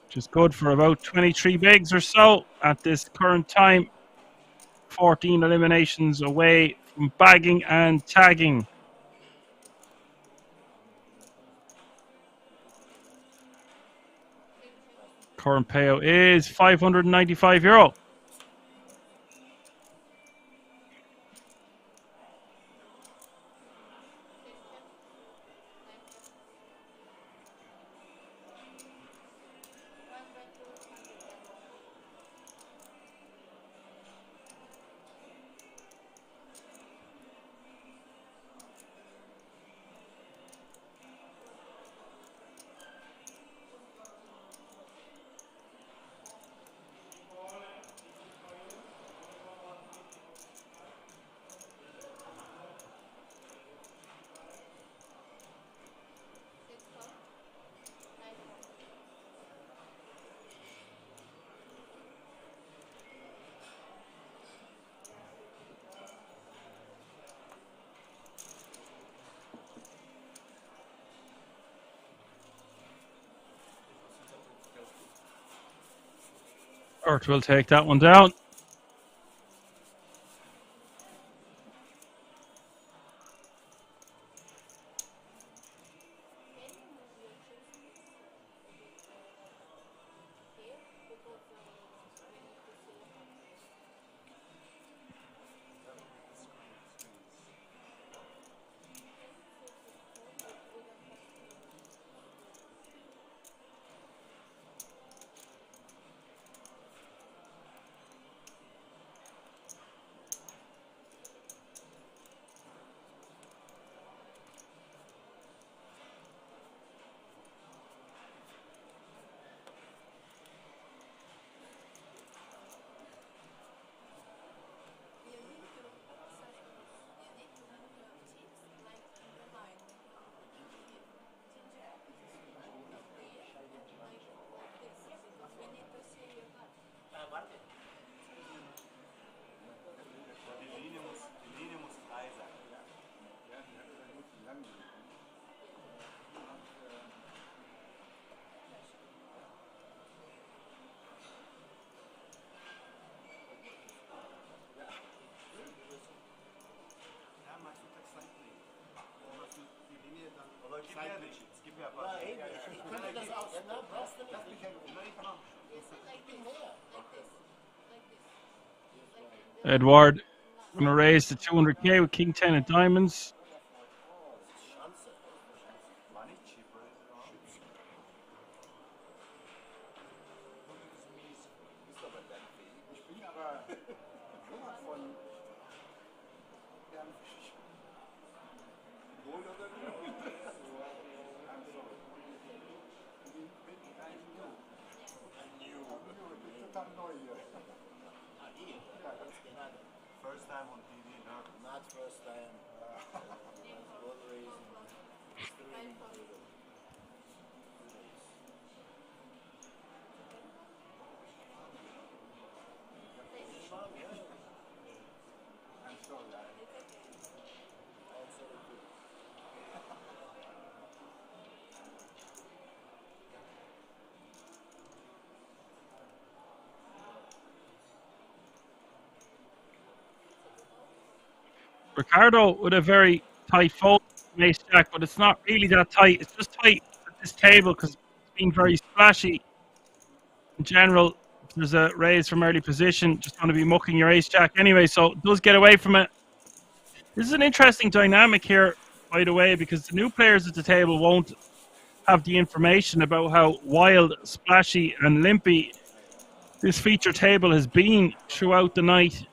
Which is good for about 23 bigs or so at this current time. 14 eliminations away from bagging and tagging. Current payout is €595. Kurt will take that one down. Edward going to raise to 200k with King 10 of diamonds. Ricardo with a very tight fold, ace jack, but it's not really that tight. It's just tight at this table because it's been very splashy. In general, if there's a raise from early position, just going to be mucking your ace jack anyway, so it does get away from it. This is an interesting dynamic here, by the way, because the new players at the table won't have the information about how wild, splashy, and limpy this feature table has been throughout the night.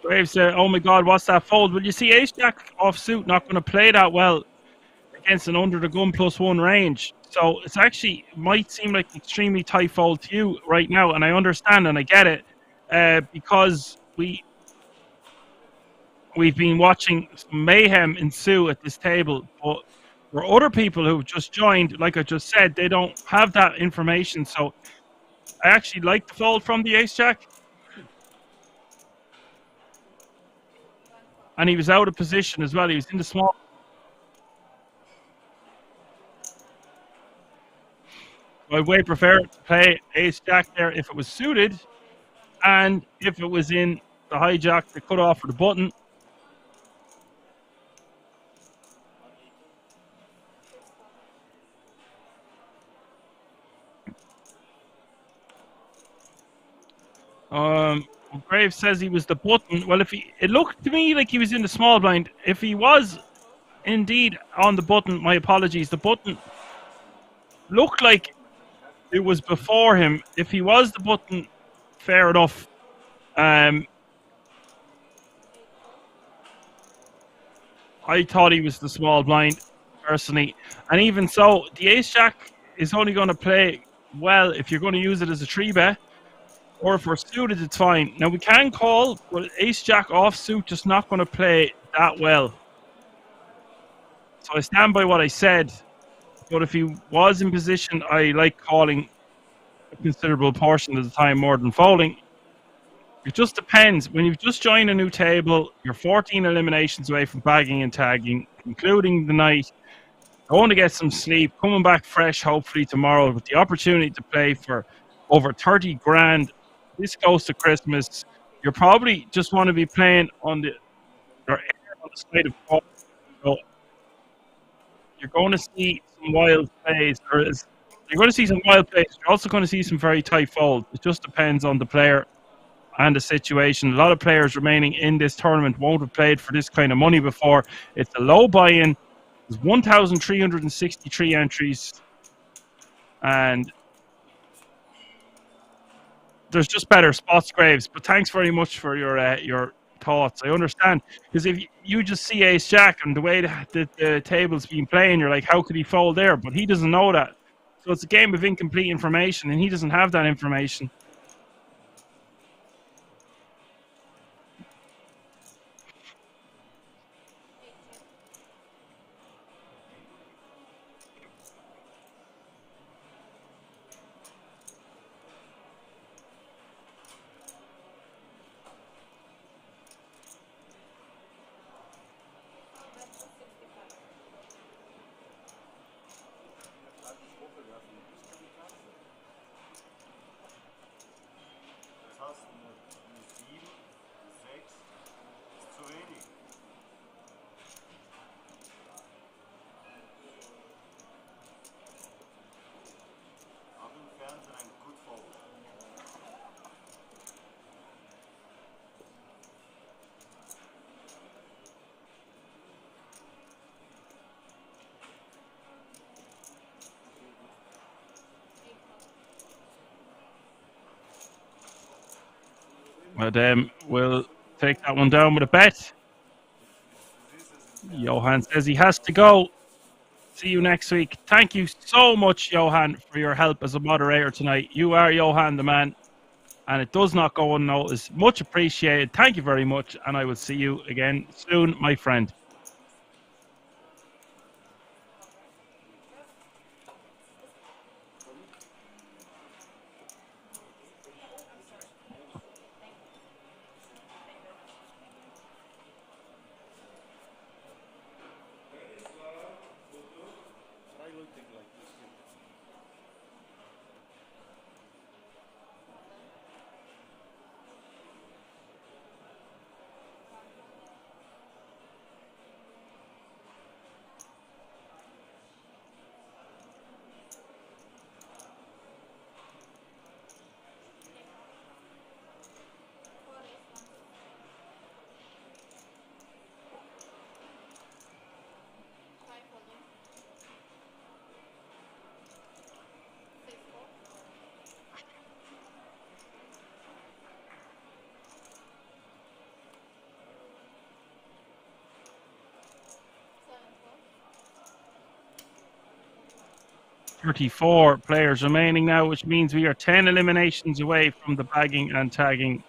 Graves said, oh my God, what's that fold? Well, you see, ace-jack offsuit not going to play that well against an under-the-gun +1 range. So it's actually, might seem like an extremely tight fold to you right now, and I understand and I get it, because we've been watching some mayhem ensue at this table. But for other people who've just joined, like I just said, they don't have that information. So I actually like the fold from the ace-jack. And he was out of position as well. He was in the small. I way prefer to play ace-jack there if it was suited. And if it was in the hijack, the cutoff for the button. Graves says he was the button. Well, it looked to me like he was in the small blind. If he was indeed on the button, my apologies. The button looked like it was before him. If he was the button, fair enough. I thought he was the small blind, personally. And even so, the ace-jack is only going to play well if you're going to use it as a 3-bet. Or if we're suited, it's fine. Now, we can call, but ace-jack offsuit just not going to play that well. So I stand by what I said. But if he was in position, I like calling a considerable portion of the time more than folding. It just depends. When you've just joined a new table, you're 14 eliminations away from bagging and tagging, concluding the night, going to get some sleep, coming back fresh, hopefully tomorrow, with the opportunity to play for over 30 grand this close to Christmas. You probably just want to be playing on the side of caution. So you're going to see some wild plays. You're going to see some wild plays. You're also going to see some very tight folds. It just depends on the player and the situation. A lot of players remaining in this tournament won't have played for this kind of money before. It's a low buy-in. There's 1,363 entries, and there's just better spots, Graves. But thanks very much for your thoughts. I understand, because if you just see Ace Jack and the way the table's been playing, you're like, how could he fold there? But he doesn't know that. So it's a game of incomplete information, and he doesn't have that information. But we'll take that one down with a bet. Johan says he has to go. See you next week. Thank you so much, Johan, for your help as a moderator tonight. You are Johan the man, and it does not go unnoticed. Much appreciated. Thank you very much, and I will see you again soon, my friend. Thirty-four players remaining now, which means we are 10 eliminations away from the bagging and tagging.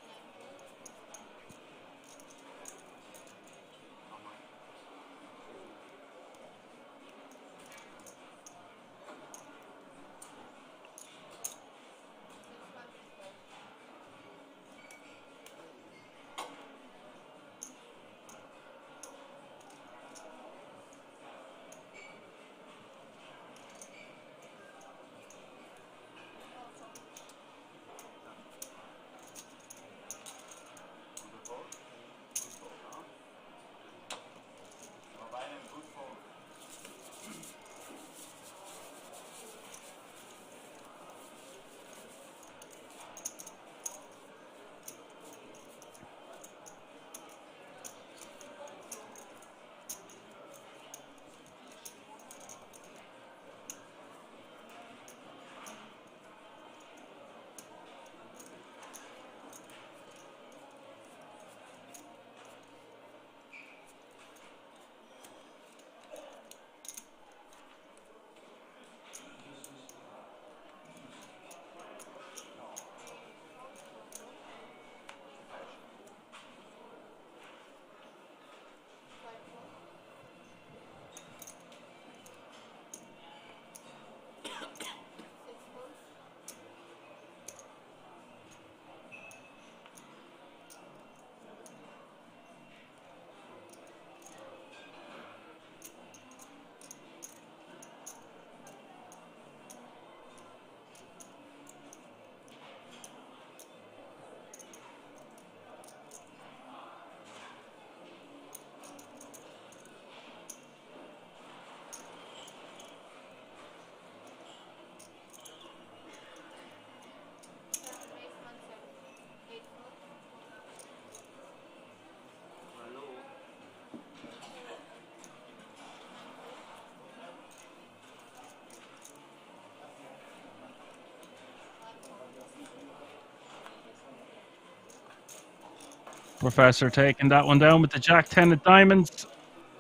Professor taking that one down with the Jack 10 of diamonds.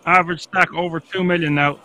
Average stack over 2 million now.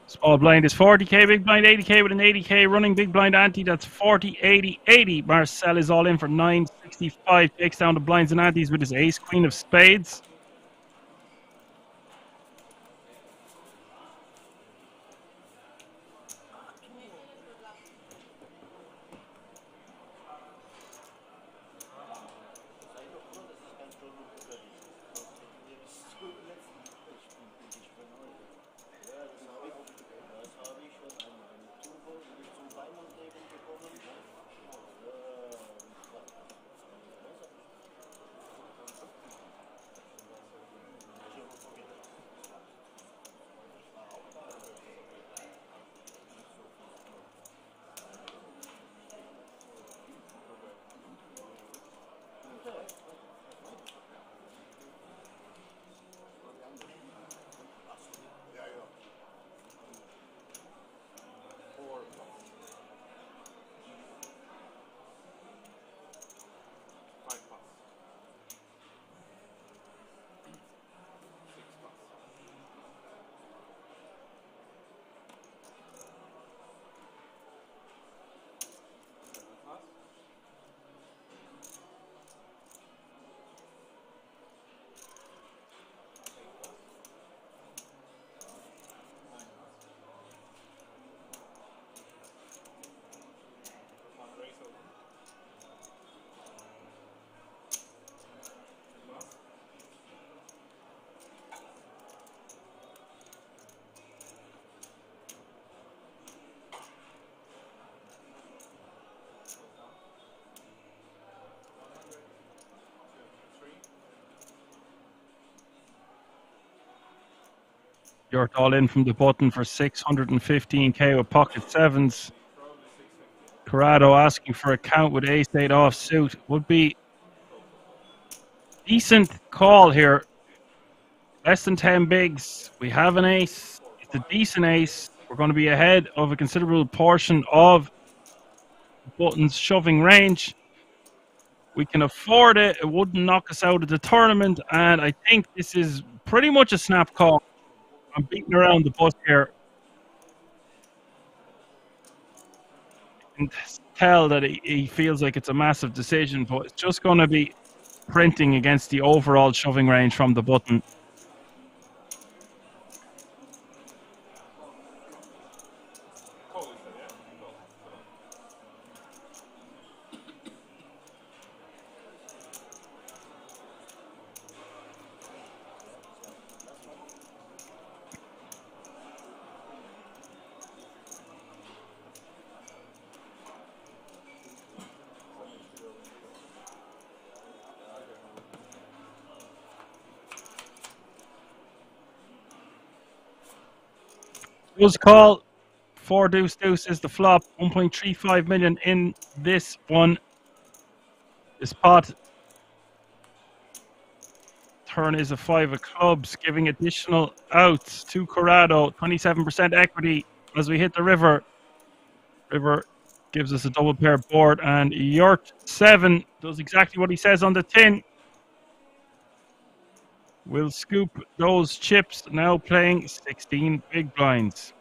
Small blind is 40k, big blind 80k with an 80k running big blind ante. That's 40, 80, 80. Marcel is all in for 965. Takes down the blinds and antes with his ace queen of spades. You're all in from the button for 615k with pocket sevens. Corrado asking for a count with ace-8 offsuit. Would be decent call here. Less than 10 bigs. We have an ace. It's a decent ace. We're going to be ahead of a considerable portion of the button's shoving range. We can afford it. It wouldn't knock us out of the tournament. And I think this is pretty much a snap call. I'm beating around the bush here. You can tell that he feels like it's a massive decision, but it's just going to be printing against the overall shoving range from the button. Close call. 4 deuce deuce is the flop. 1.35 million in this one. This pot. Turn is a 5 of clubs, giving additional outs to Corrado. 27% equity as we hit the river. River gives us a double pair board, and Yurt 7 does exactly what he says on the tin. Will scoop those chips, now playing 16 big blinds.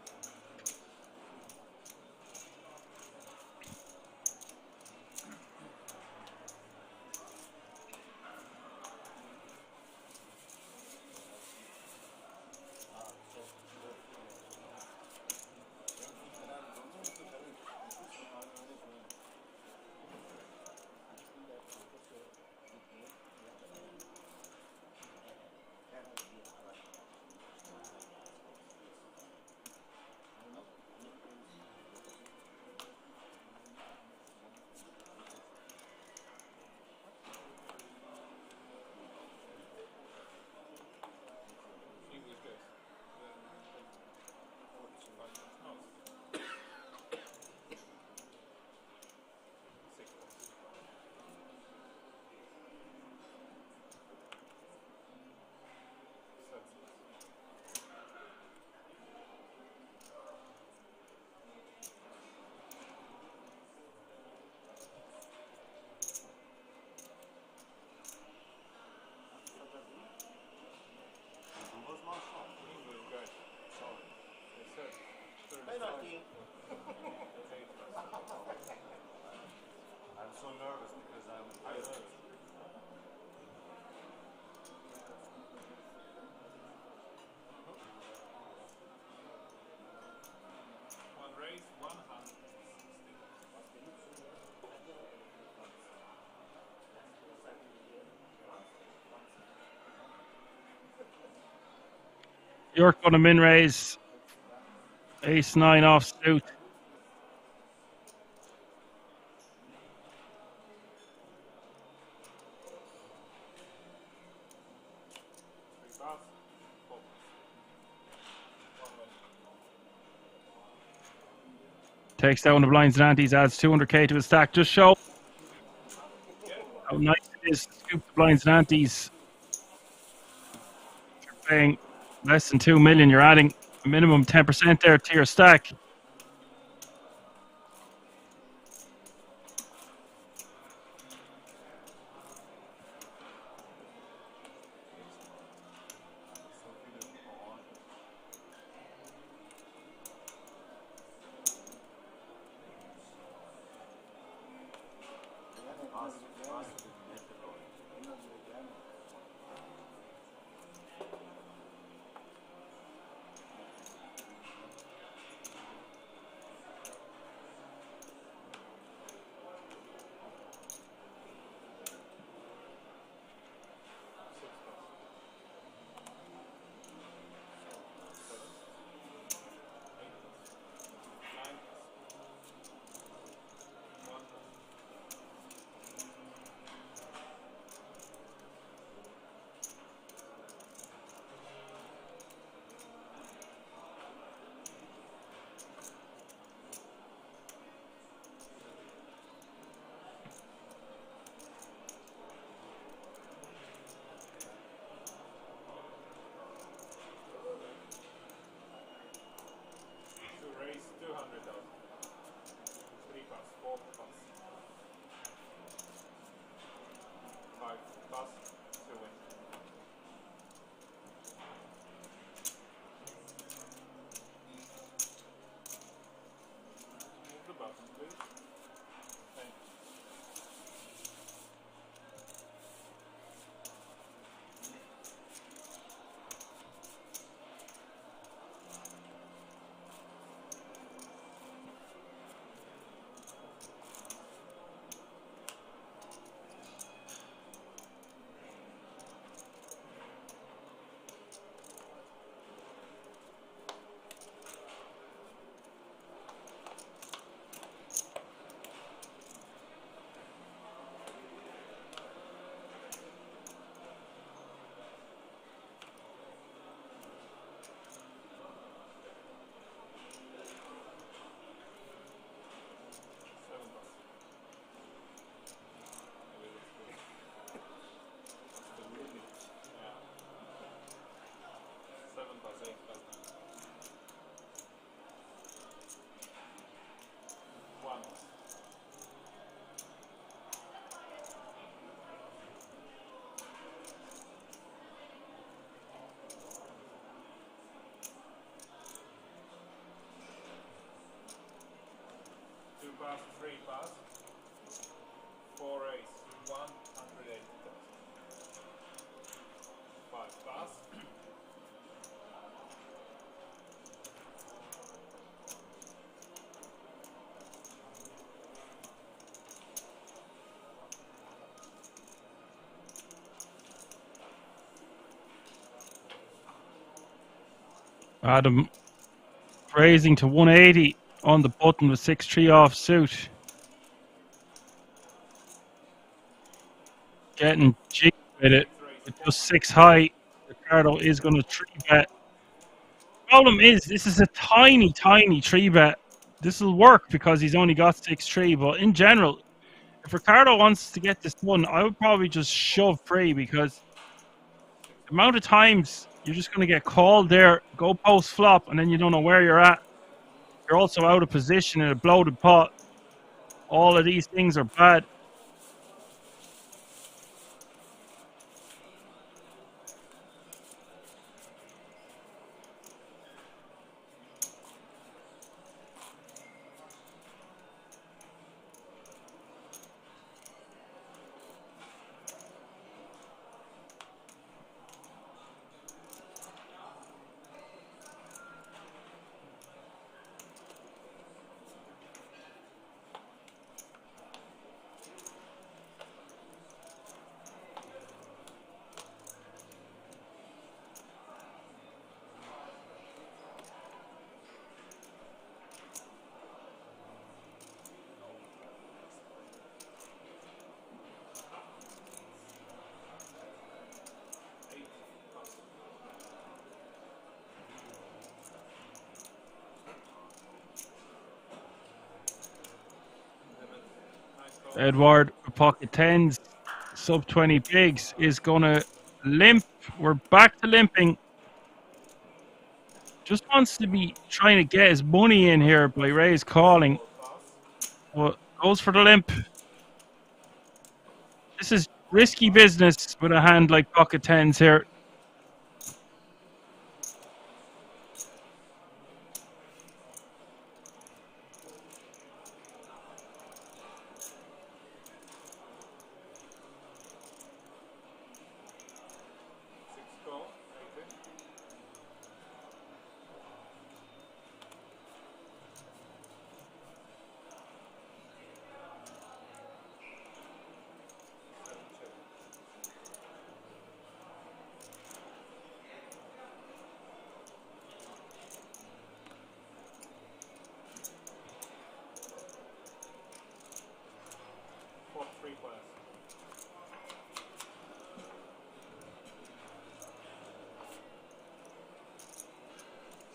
York going to min raise. Ace 9 off suit. Takes down the blinds and antes, adds 200k to his stack. Just show how nice it is to scoop the blinds and antes. If you're paying less than 2 million, you're adding a minimum 10% there to your stack. Adam raising to 180 on the button with 6-3 off suit. Getting jiggy with it with just 6 high. Ricardo is going to 3-bet. Problem is, this is a tiny 3-bet. This will work because he's only got 6-3, but in general, if Ricardo wants to get this done, I would probably just shove free because the amount of times you're just going to get called there, go post flop, and then you don't know where you're at. You're also out of position in a bloated pot. All of these things are bad. Edward, pocket 10s, sub 20 bigs, is going to limp. We're back to limping. Just wants to be trying to get his money in here by raise calling. But goes for the limp. This is risky business with a hand like pocket 10s here.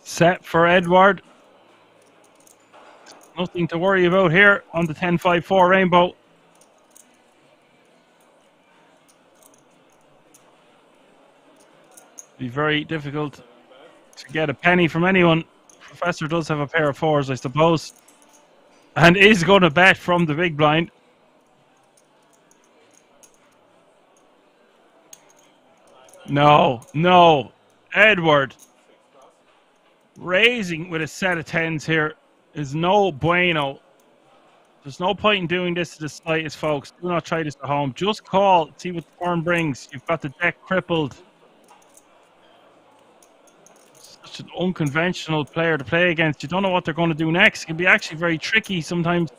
Set for Edward. Nothing to worry about here on the 10-5-4 rainbow. Be very difficult to get a penny from anyone. Professor does have a pair of 4s, I suppose, and is going to bet from the big blind. No, no. Edward raising with a set of 10s here is no bueno. There's no point in doing this to the slightest, folks. Do not try this at home. Just call, see what the turn brings. You've got the deck crippled. Such an unconventional player to play against. You don't know what they're going to do next. It can be actually very tricky sometimes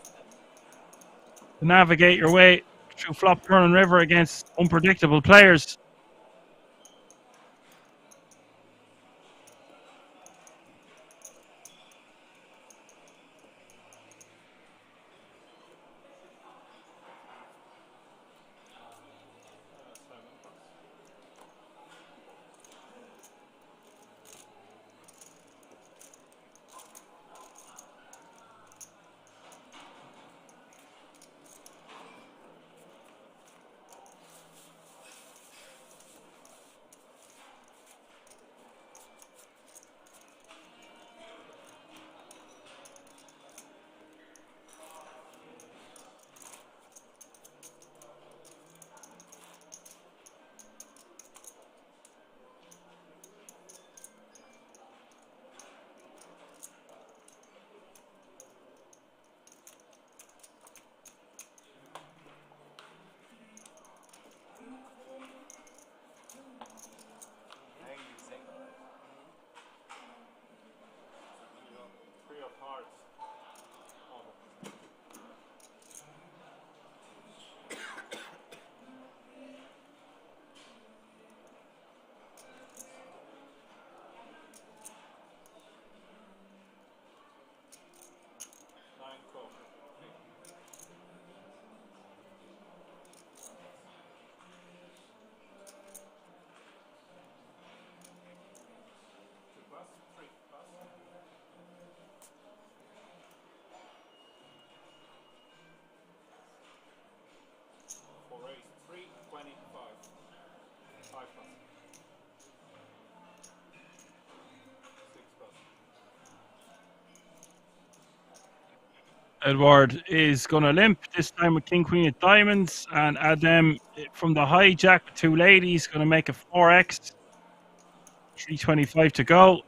to navigate your way through flop, turn, and river against unpredictable players. Edward is going to limp, this time with King Queen of Diamonds, and Adam from the hijack with 2 ladies, going to make a 4x. 3:25 to go.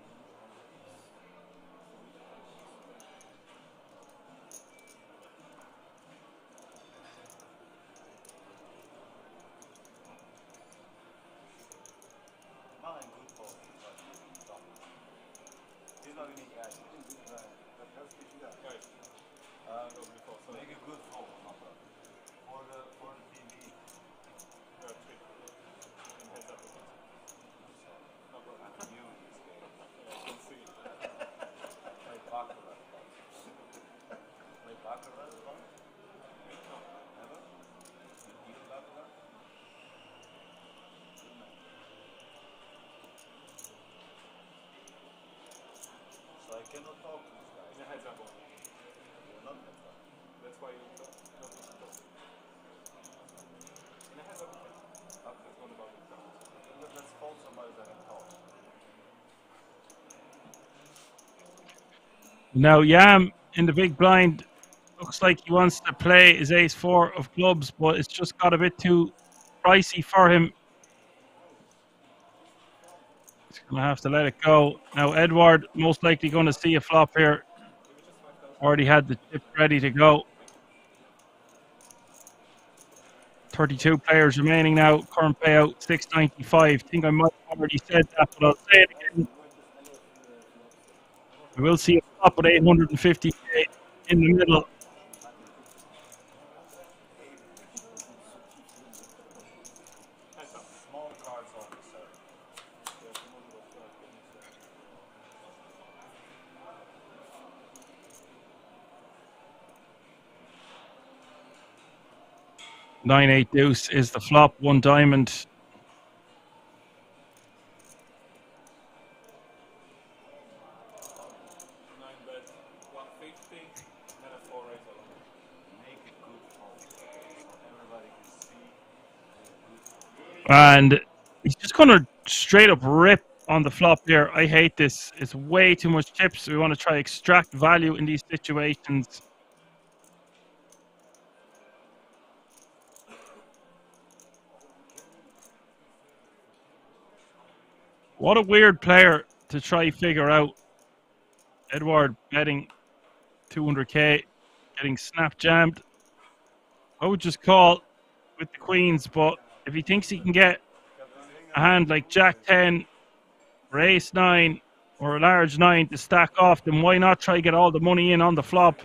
Now Yam in the big blind looks like he wants to play his ace-4 of clubs, but it's just got a bit too pricey for him. He's going to have to let it go. Now Edward most likely going to see a flop here. Already had the chip ready to go. 32 players remaining now. Current payout 695. I think I might have already said that, but I'll say it again. We will see a flop at 850k in the middle. Nine eight deuce is the flop. 1 diamond. And he's just going to straight up rip on the flop here. I hate this. It's way too much chips. We want to try extract value in these situations. What a weird player to try figure out. Edward betting 200k, getting snap jammed. I would just call with the queens, but if he thinks he can get a hand like Jack 10, or Ace 9, or a large 9 to stack off, then why not try to get all the money in on the flop?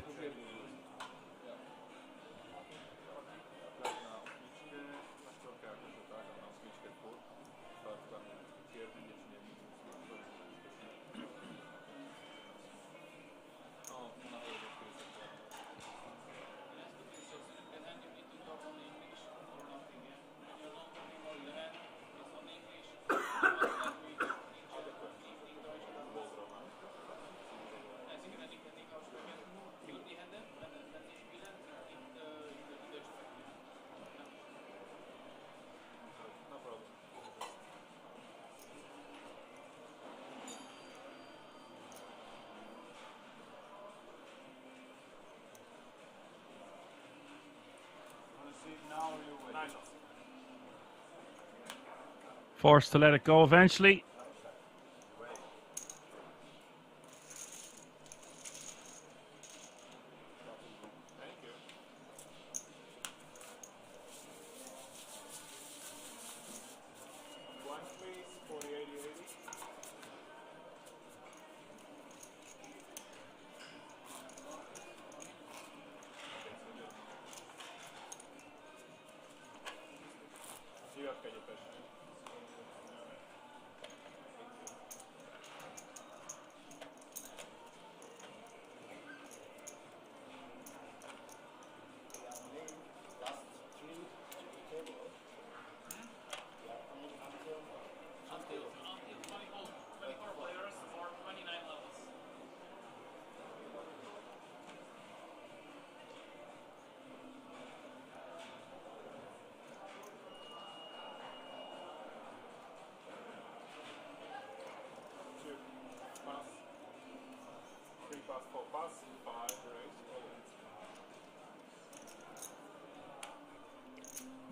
Forced to let it go eventually.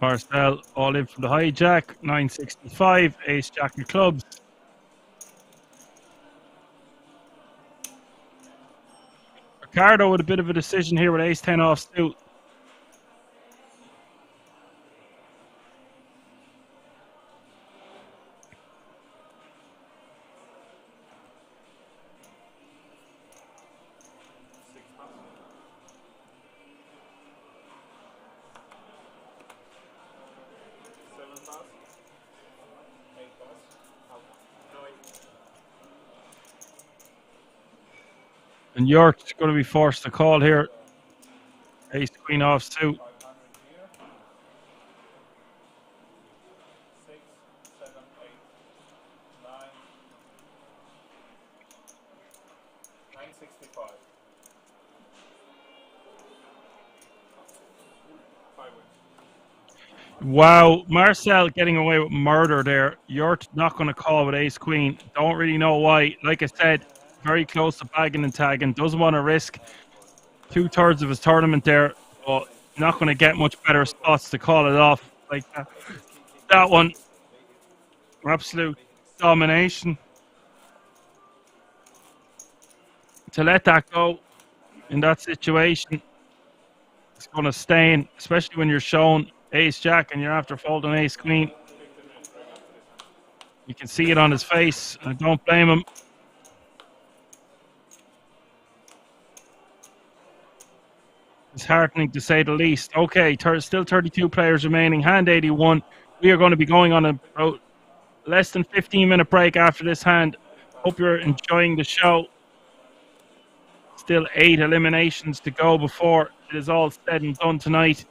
Marcel all in from the hijack, 965, ace jack of clubs. Ricardo with a bit of a decision here with ace 10 off suit. And York's going to be forced to call here. Ace queen off suit. Wow, Marcel getting away with murder there. You're not going to call with ace queen. Don't really know why. Like I said, very close to bagging and tagging. Doesn't want to risk 2/3 of his tournament there. But not going to get much better spots to call it off like that. That one, absolute domination. To let that go in that situation, it's going to stain, especially when you're shown ace jack and you're after folding ace queen. You can see it on his face. I don't blame him. It's heartening to say the least. Okay, still 32 players remaining. Hand 81. We are going to be going on a less than 15-minute break after this hand. Hope you're enjoying the show. Still 8 eliminations to go before it is all said and done tonight.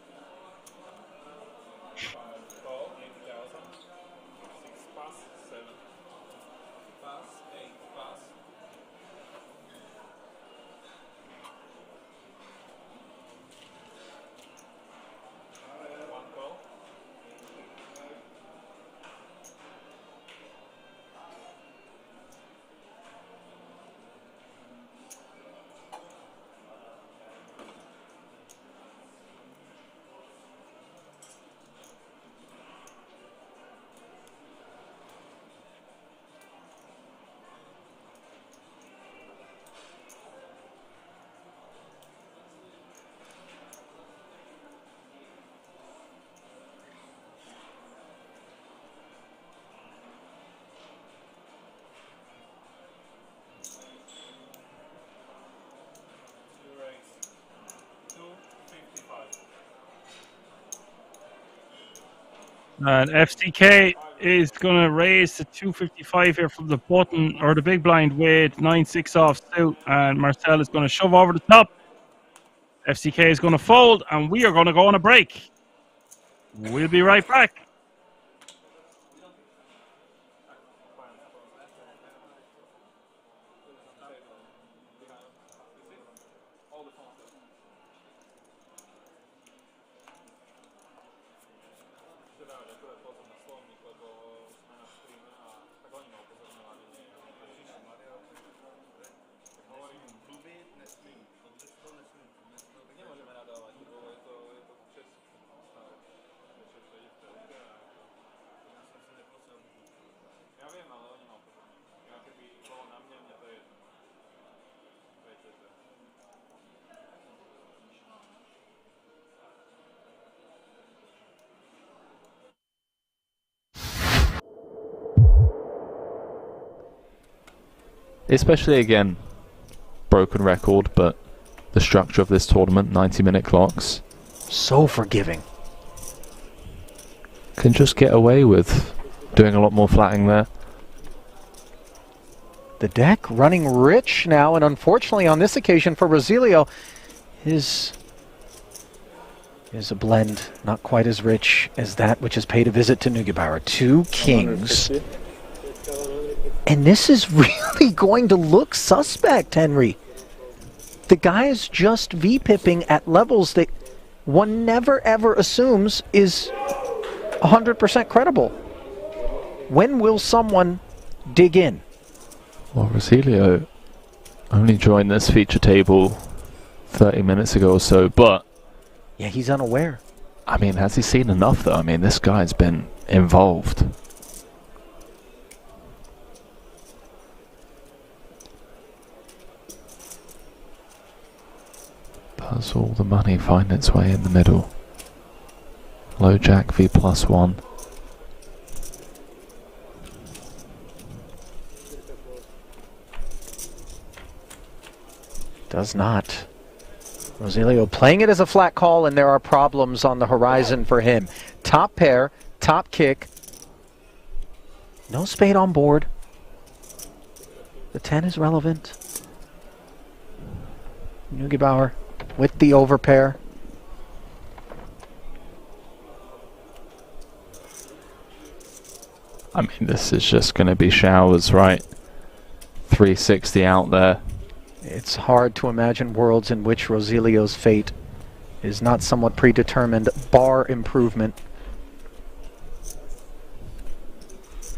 And FCK is going to raise to 255 here from the button, or the big blind with 9-6 off suit. And Marcel is going to shove over the top. FCK is going to fold, and we are going to go on a break. We'll be right back. Especially again, broken record, but the structure of this tournament, 90-minute clocks, so forgiving. Can just get away with doing a lot more flatting there. The deck running rich now, and unfortunately on this occasion for Rosilio, his is a blend not quite as rich as that which has paid a visit to Neugebauer. 2 kings. And this is really going to look suspect, Henry. The guy is just V-pipping at levels that one never ever assumes is 100% credible. When will someone dig in? Well, Rosilio only joined this feature table 30 minutes ago or so, but yeah, he's unaware. I mean, has he seen enough though? I mean, this guy's been involved. Does all the money find its way in the middle? Low jack v +1. Does not. Rosilio playing it as a flat call, and there are problems on the horizon for him. Top pair, top kick. No spade on board. The 10 is relevant. Neugebauer with the overpair. I mean, this is just going to be showers, right? 360 out there. It's hard to imagine worlds in which Rosilio's fate is not somewhat predetermined, bar improvement.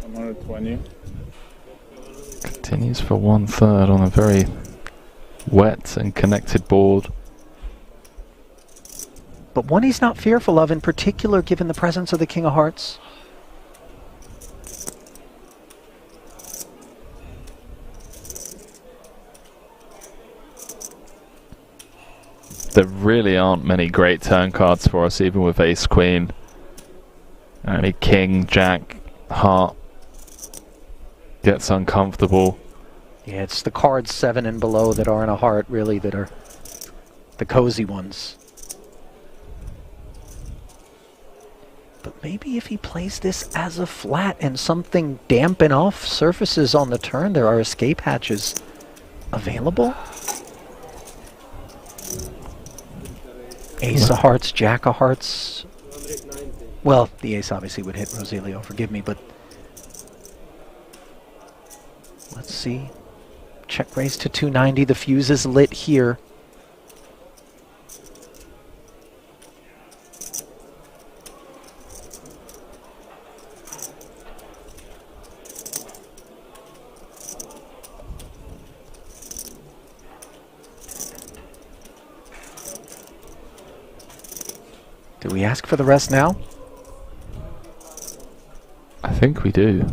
120. Continues for 1/3 on a very wet and connected board. But one he's not fearful of, in particular given the presence of the King of Hearts. There really aren't many great turn cards for us, even with Ace Queen. Only King, Jack, Heart gets uncomfortable. Yeah, it's the cards 7 and below that are in a heart, really, that are the cozy ones. But maybe if he plays this as a flat and something damp enough surfaces on the turn, there are escape hatches available. Ace of Hearts, Jack of Hearts. Well, the ace obviously would hit Rosilio, forgive me, but let's see. Check raise to 290. The fuse is lit here. Do we ask for the rest now? I think we do.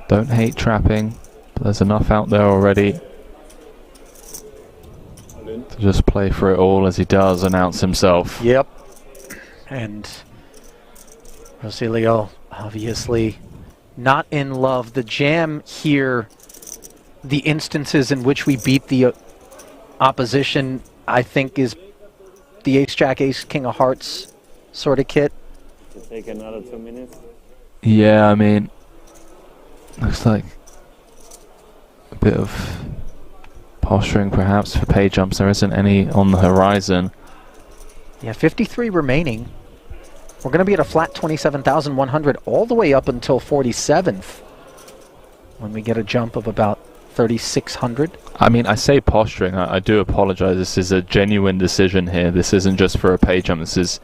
Don't hate trapping, but there's enough out there already to just play for it all as he does announce himself. Yep. And Rosilio, obviously not in love. The jam here, the instances in which we beat the opposition, I think is the Ace Jack, Ace King of Hearts sort of kit. Take another 2 minutes. Yeah, I mean, looks like a bit of posturing perhaps for pay jumps. There isn't any on the horizon. Yeah, 53 remaining. We're going to be at a flat 27,100 all the way up until 47th when we get a jump of about 3,600. I mean, I say posturing, I do apologize. This is a genuine decision here. This isn't just for a pay jump. This is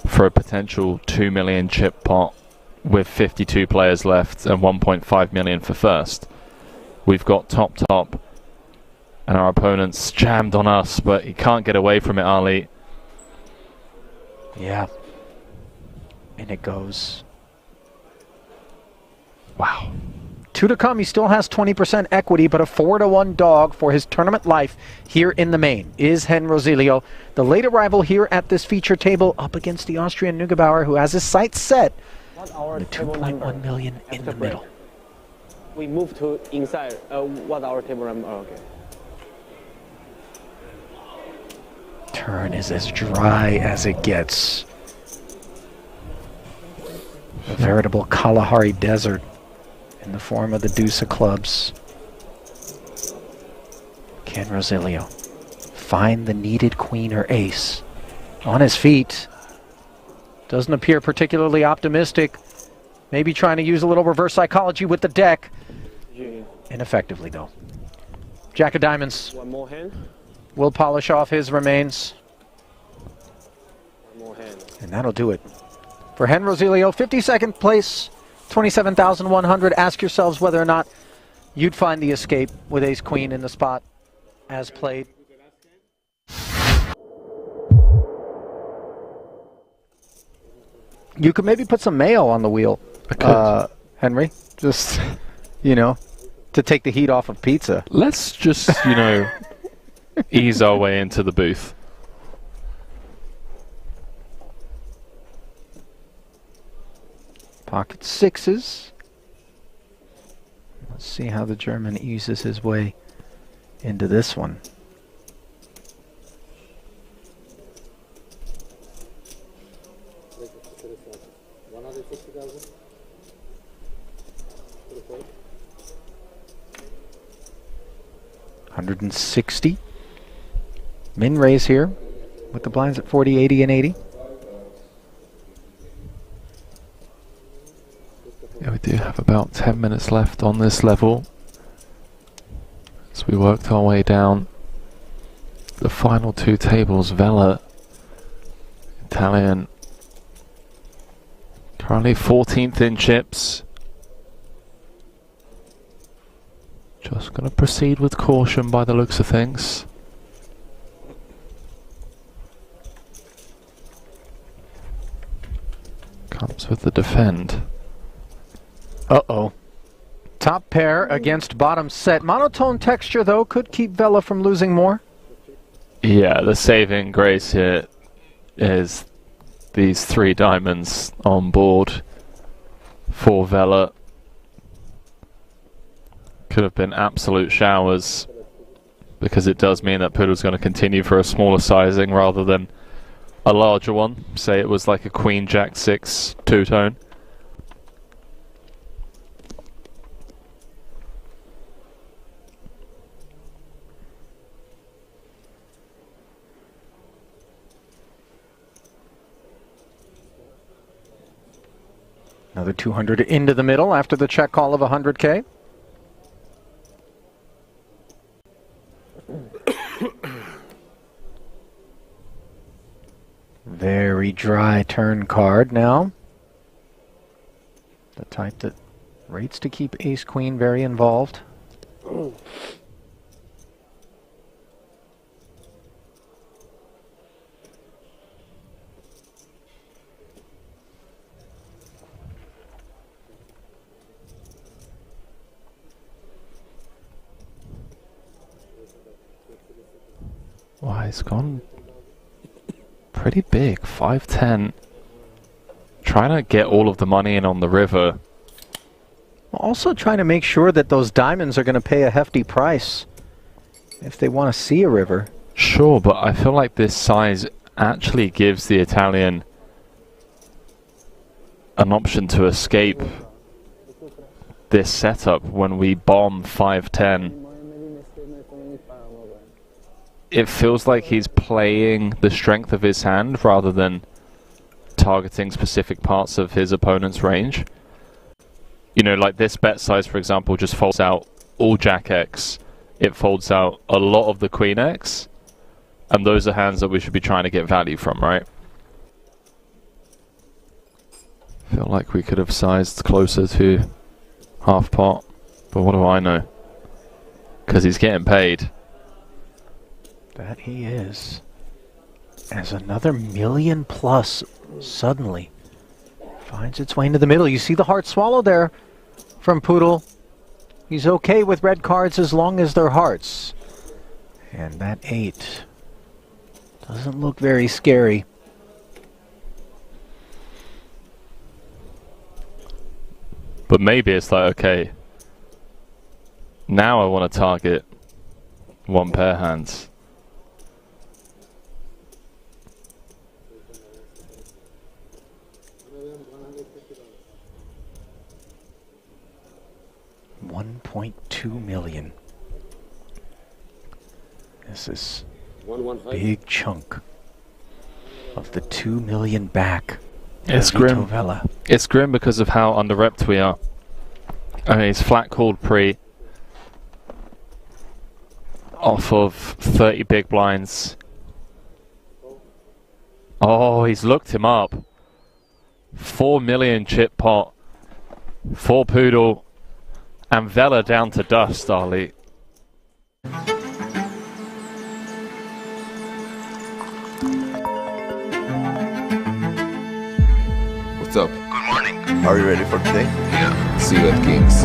for a potential 2 million chip pot with 52 players left and 1.5 million for first. We've got top, and our opponent's jammed on us, but he can't get away from it, Ali. Yeah. And it goes. Wow. 2 to come. He still has 20% equity, but a 4-1 dog for his tournament life here in the main is Hen Rosilio, the late arrival here at this feature table up against the Austrian Neugebauer, who has his sights set on the 2.1 million in the middle. We move to inside. What our table number? Oh, okay. Turn is as dry as it gets. A veritable Kalahari desert in the form of the deuce of clubs. Can Rosilio find the needed queen or ace? On his feet. Doesn't appear particularly optimistic. Maybe trying to use a little reverse psychology with the deck. Ineffectively, though. Jack of diamonds. One more hand. Will polish off his remains. One more hand. And that'll do it. For Hen Rosilio, 52nd place, 27,100. Ask yourselves whether or not you'd find the escape with ace queen in the spot as played. You could maybe put some mayo on the wheel, Henry. Just, you know, to take the heat off of pizza. Let's just, you know, ease our way into the booth. Pocket sixes. Let's see how the German eases his way into this one. $160. Min raise here with the blinds at 40, 80, and 80. Yeah, we do have about 10 minutes left on this level. As we worked our way down the final two tables, Vela, Italian, currently 14th in chips. Just going to proceed with caution by the looks of things. Comes with the defend. Uh-oh. Top pair against bottom set. Monotone texture, though, could keep Vela from losing more. Yeah, the saving grace here is these 3 diamonds on board for Vela. Could have been absolute showers, because it does mean that Poodle's going to continue for a smaller sizing rather than a larger one. Say it was like a Queen Jack 6 two-tone. Another 200 into the middle after the check call of 100K. Very dry turn card now. The type that rates to keep ace-queen very involved. Wow, he's gone pretty big, 5-10. Trying to get all of the money in on the river. Also trying to make sure that those diamonds are going to pay a hefty price if they want to see a river. Sure, but I feel like this size actually gives the Italian an option to escape this setup when we bomb 5-10. It feels like he's playing the strength of his hand rather than targeting specific parts of his opponent's range. You know, like this bet size, for example, just folds out all Jack X. It folds out a lot of the Queen X. And those are hands that we should be trying to get value from, right? Feel like we could have sized closer to half pot. But what do I know? Because he's getting paid. That he is. As another million plus suddenly finds its way into the middle. You see the heart swallow there from Poodle. He's okay with red cards as long as they're hearts. And that 8 doesn't look very scary. But maybe it's like, okay, now I want to target one pair hands. $1.2 million. This is a big chunk of the 2 million back. It's grim. Vela. It's grim because of how under-repped we are. I mean, he's flat called pre off of 30 big blinds. Oh, he's looked him up. 4 million chip pot for Poodle. And Vela down to dust, Ali. What's Are you ready for today? Yeah. See you at Kings.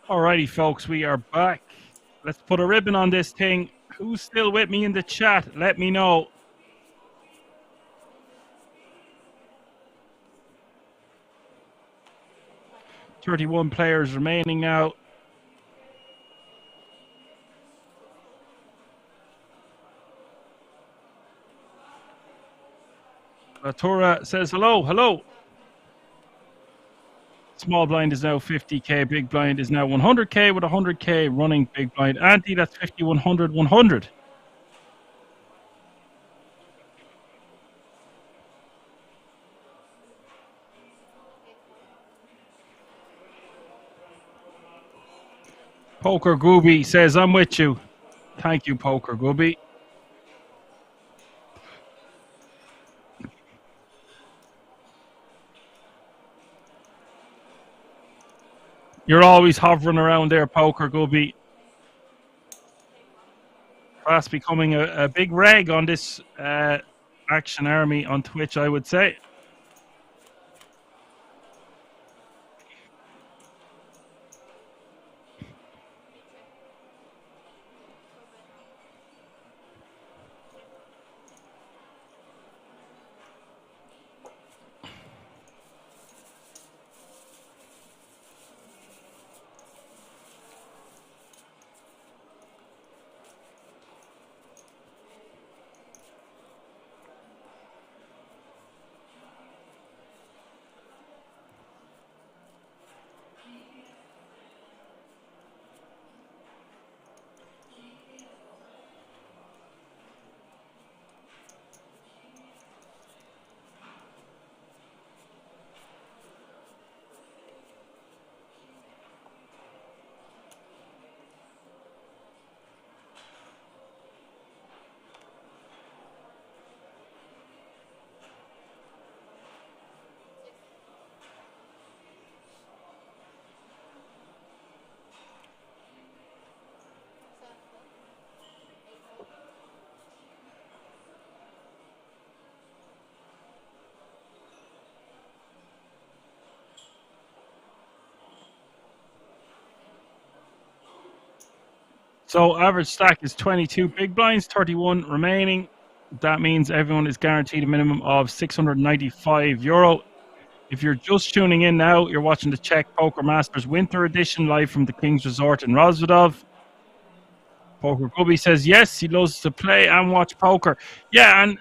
Alrighty, folks, we are back. Let's put a ribbon on this thing. Who's still with me in the chat? Let me know. "31 players remaining now. Latura says hello, hello. Small blind is now 50k, big blind is now 100k with 100k running big blind ante. That's 50, 100, 100. Poker Gooby says, I'm with you. Thank you, Poker Gooby. You're always hovering around there, Poker Gooby. Fast becoming a big reg on this Action Army on Twitch, I would say. So average stack is 22 big blinds, 31 remaining. That means everyone is guaranteed a minimum of €695. If you're just tuning in now, you're watching the Czech Poker Masters Winter Edition live from the King's Resort in Rozvadov. Poker Gubby says, yes, he loves to play and watch poker. Yeah, and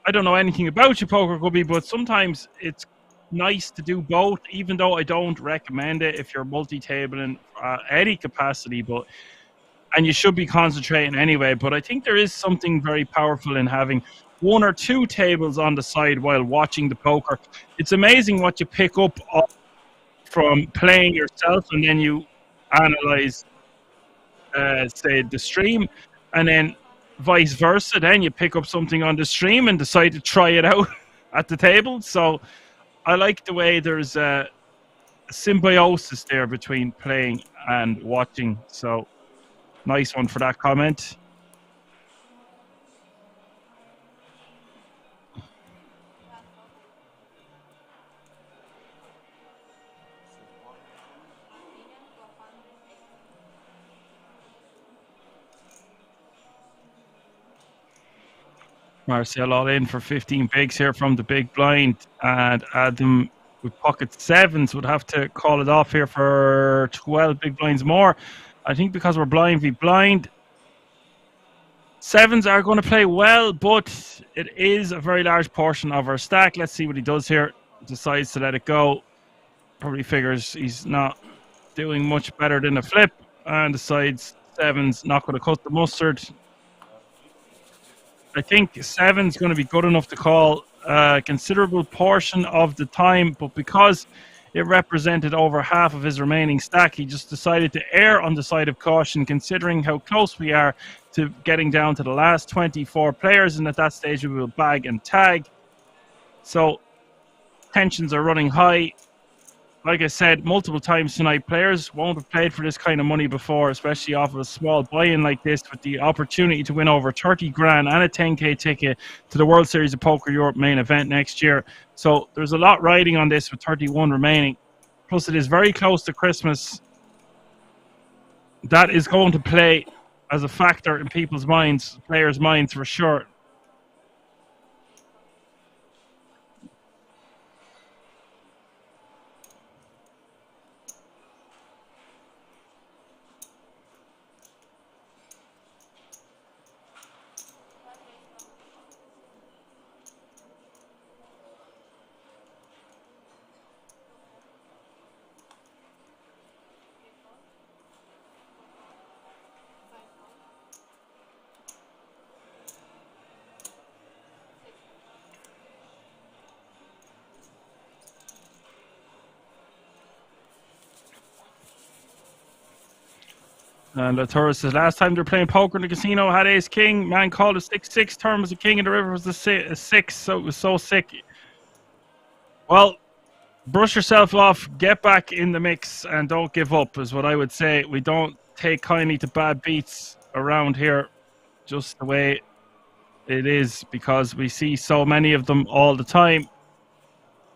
I don't know anything about you, Poker Gubby, but sometimes it's nice to do both, even though I don't recommend it if you're multi-tabling any capacity. And you should be concentrating anyway, but I think there is something very powerful in having one or two tables on the side while watching the poker. It's amazing what you pick up from playing yourself, and then you analyze, say, the stream, and then vice versa. Then you pick up something on the stream and decide to try it out at the table. So I like the way there's a symbiosis there between playing and watching. So nice one for that comment. Marcel all in for 15 bigs here from the big blind, and Adam with pocket sevens would have to call it off here for 12 big blinds more. I think because we're blind v blind, sevens are going to play well, but it is a very large portion of our stack. Let's see what he does here. Decides to let it go. Probably figures he's not doing much better than a flip, and decides sevens not going to cut the mustard. I think seven's going to be good enough to call a considerable portion of the time, but because it represented over half of his remaining stack, he just decided to err on the side of caution, considering how close we are to getting down to the last 24 players, and at that stage we will bag and tag. So tensions are running high. Like I said multiple times tonight, players won't have played for this kind of money before, especially off of a small buy-in like this, with the opportunity to win over 30 grand and a 10k ticket to the World Series of Poker Europe main event next year. So there's a lot riding on this with 31 remaining. Plus it is very close to Christmas. That is going to play as a factor in people's minds, players' minds for sure. And Latour says, last time they were playing poker in the casino, had ace king, man called a 6-6, turn was a king, and the river was a 6, so it was so sick. Well, brush yourself off, get back in the mix, and don't give up, is what I would say. We don't take kindly to bad beats around here, just the way it is, because we see so many of them all the time.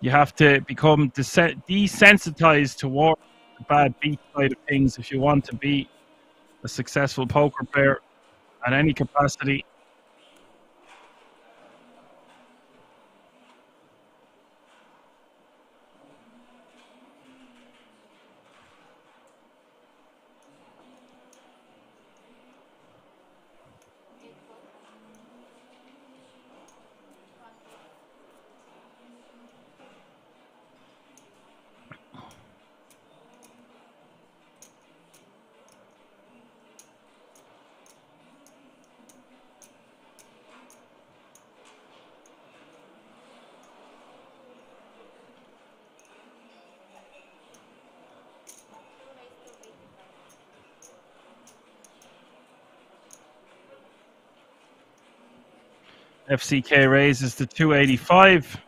You have to become desensitized toward the bad beat side of things if you want to be a successful poker player at any capacity. FCK raises to 285.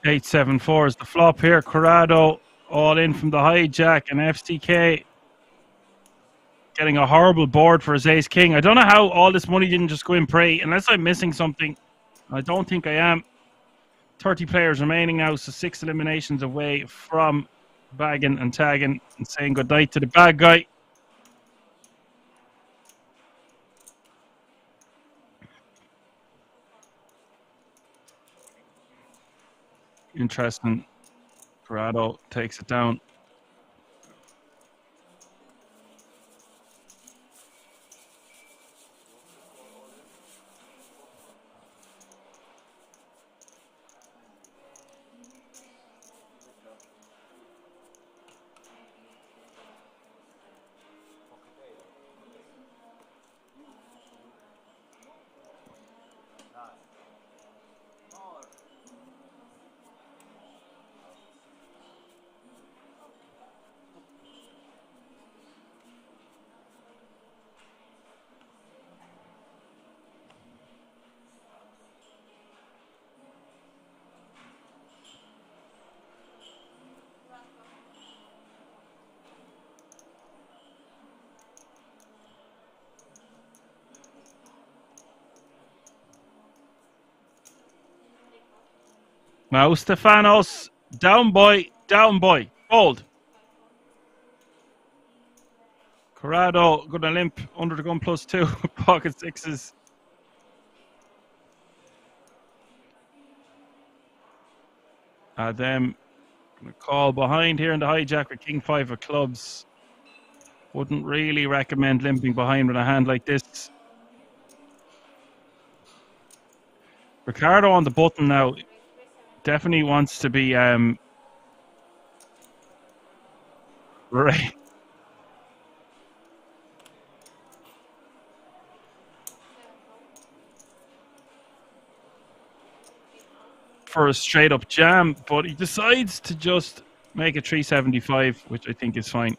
Eight, 7, 4 is the flop here. Corrado all in from the hijack, and FCK getting a horrible board for his ace king. I don't know how all this money didn't just go in prey, unless I'm missing something. I don't think I am. 30 players remaining now, so 6 eliminations away from bagging and tagging and saying goodnight to the bad guy. Interesting. Corrado takes it down. Now Stefanos, down boy, fold. Corrado gonna limp under the gun +2, pocket sixes. Them gonna call behind here in the hijack with king 5 of clubs. Wouldn't really recommend limping behind with a hand like this. Ricardo on the button now. Definitely wants to be right. For a straight up jam, but he decides to just make a 375, which I think is fine.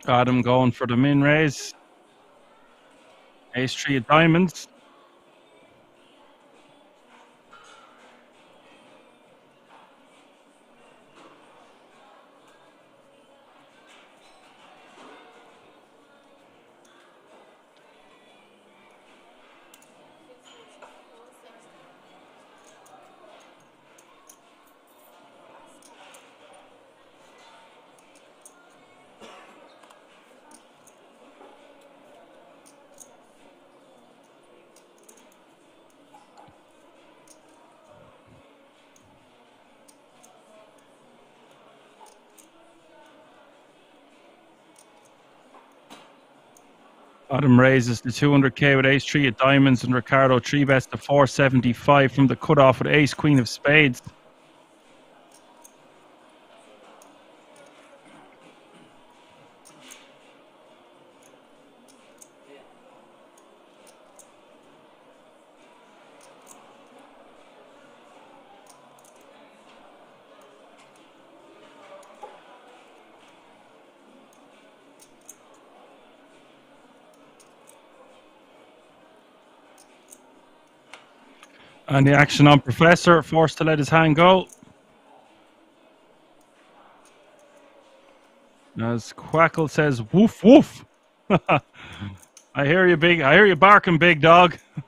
Adam going for the min raise. Ace 3 of diamonds. Adam raises the 200k with ace 3 of diamonds, and Ricardo 3-bets to 475 from the cutoff with ace queen of spades. And the action on Professor, forced to let his hand go. As Quackle says, woof woof. I hear you, big. I hear you barking, big dog. But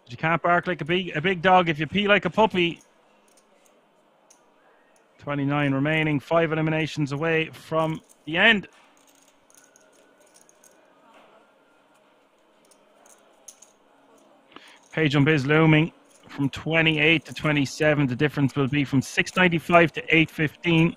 you can't bark like a big dog if you pee like a puppy. 29 remaining, 5 eliminations away from the end. Page jump is looming from 28 to 27. The difference will be from 695 to 815.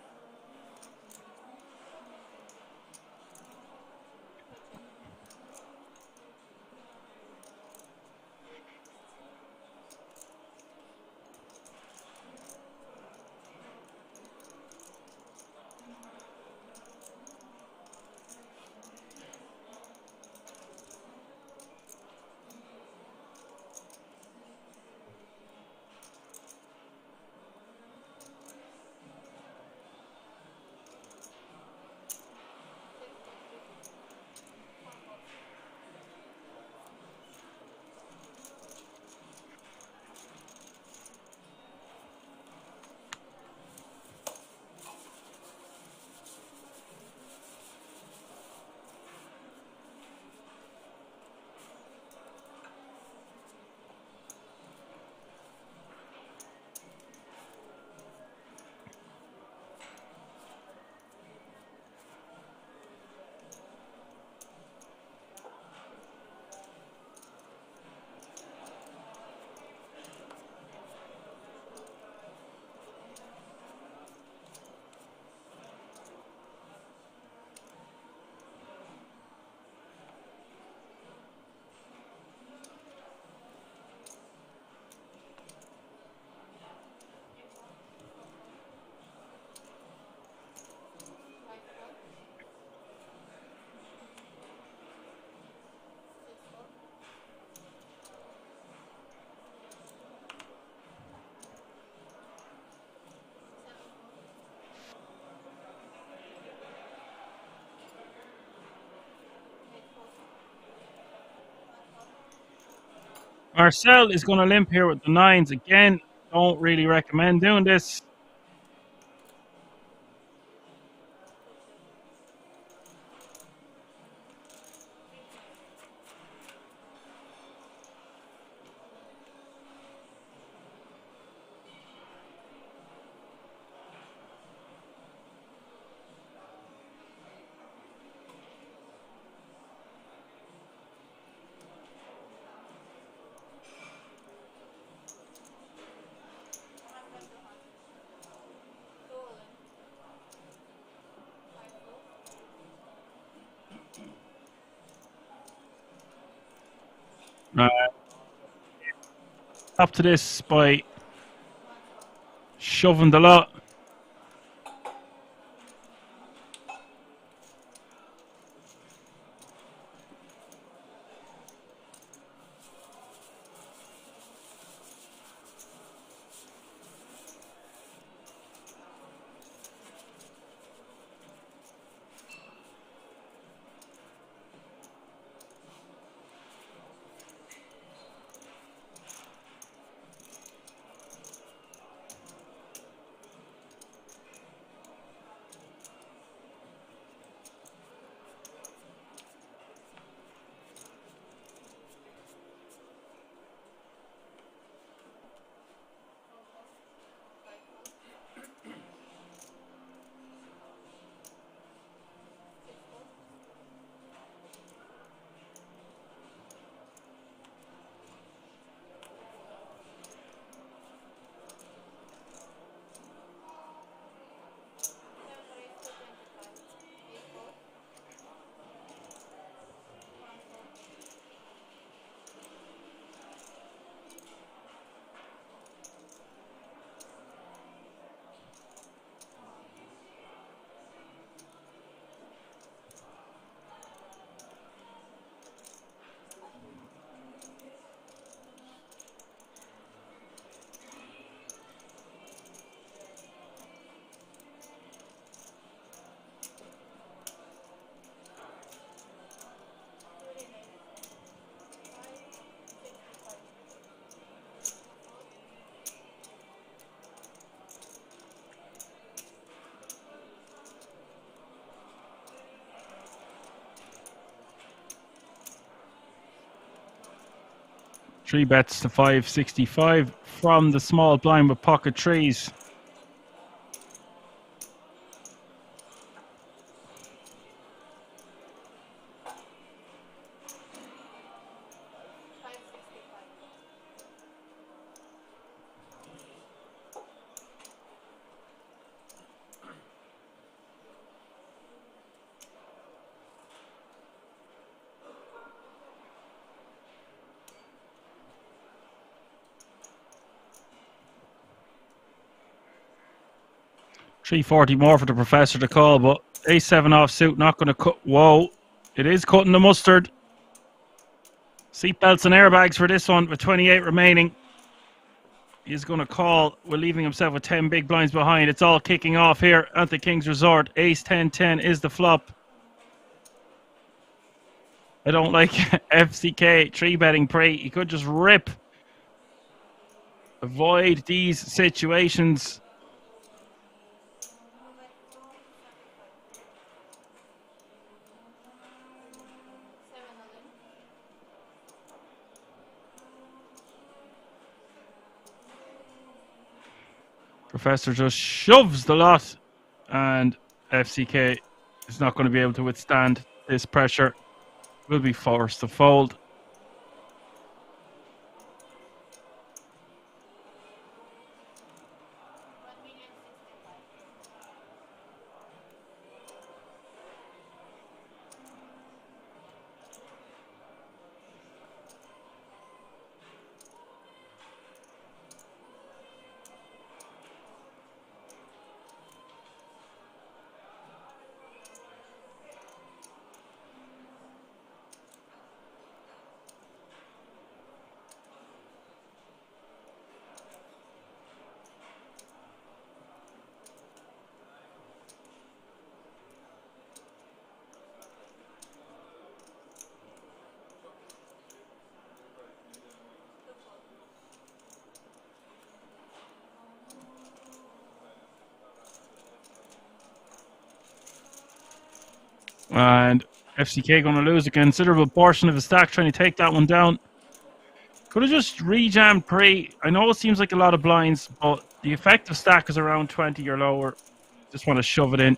Marcel is going to limp here with the 9s again. Don't really recommend doing this. Up to this by shoving the lot. Three bets to 565 from the small blind with pocket threes. $340 more for the professor to call, but A7 offsuit not going to cut. Whoa, it is cutting the mustard. Seatbelts and airbags for this one with 28 remaining. He's going to call. We're leaving himself with 10 big blinds behind. It's all kicking off here at the King's Resort. Ace 10-10 is the flop. I don't like FCK 3-betting pre. He could just rip. Avoid these situations. Professor just shoves the lot, and FCK is not going to be able to withstand this pressure. Will be forced to fold. And FCK going to lose a considerable portion of his stack trying to take that one down. Could have just rejammed pre. I know it seems like a lot of blinds, but the effective stack is around 20 or lower. Just want to shove it in.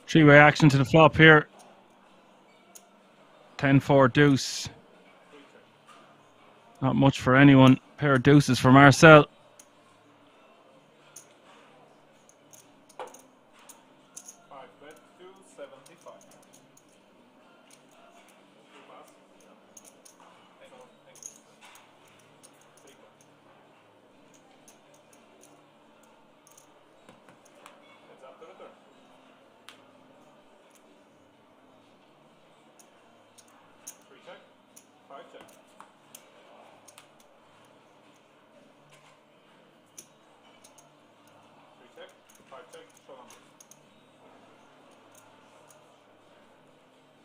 Three-way action to the flop here. 10-4 deuce. Not much for anyone. Pair of deuces for Marcel.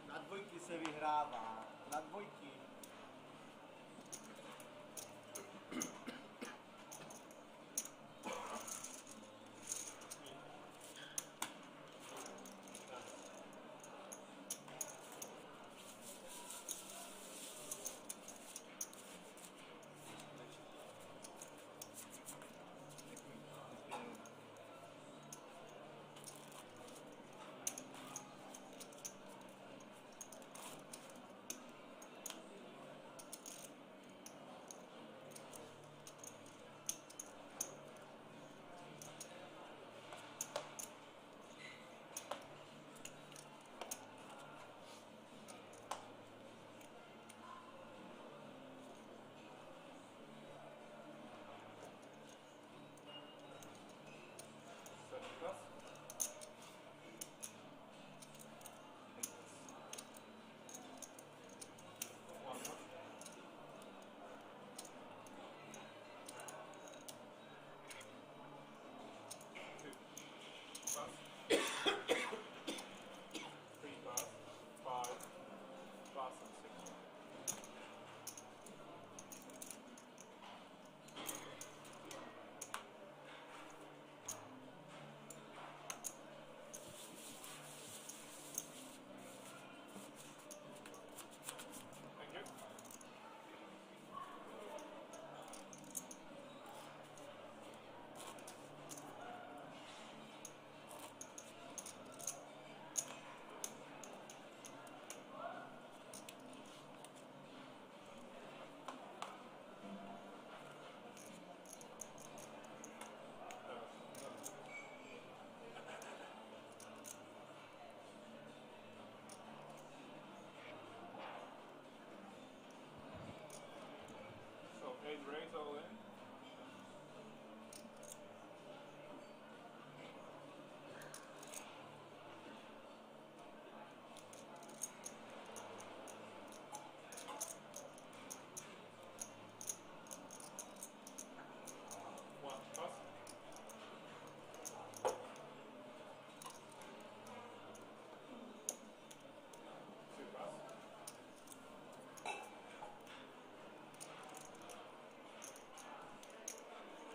Na dvojky se vyhrává. Na dvojky.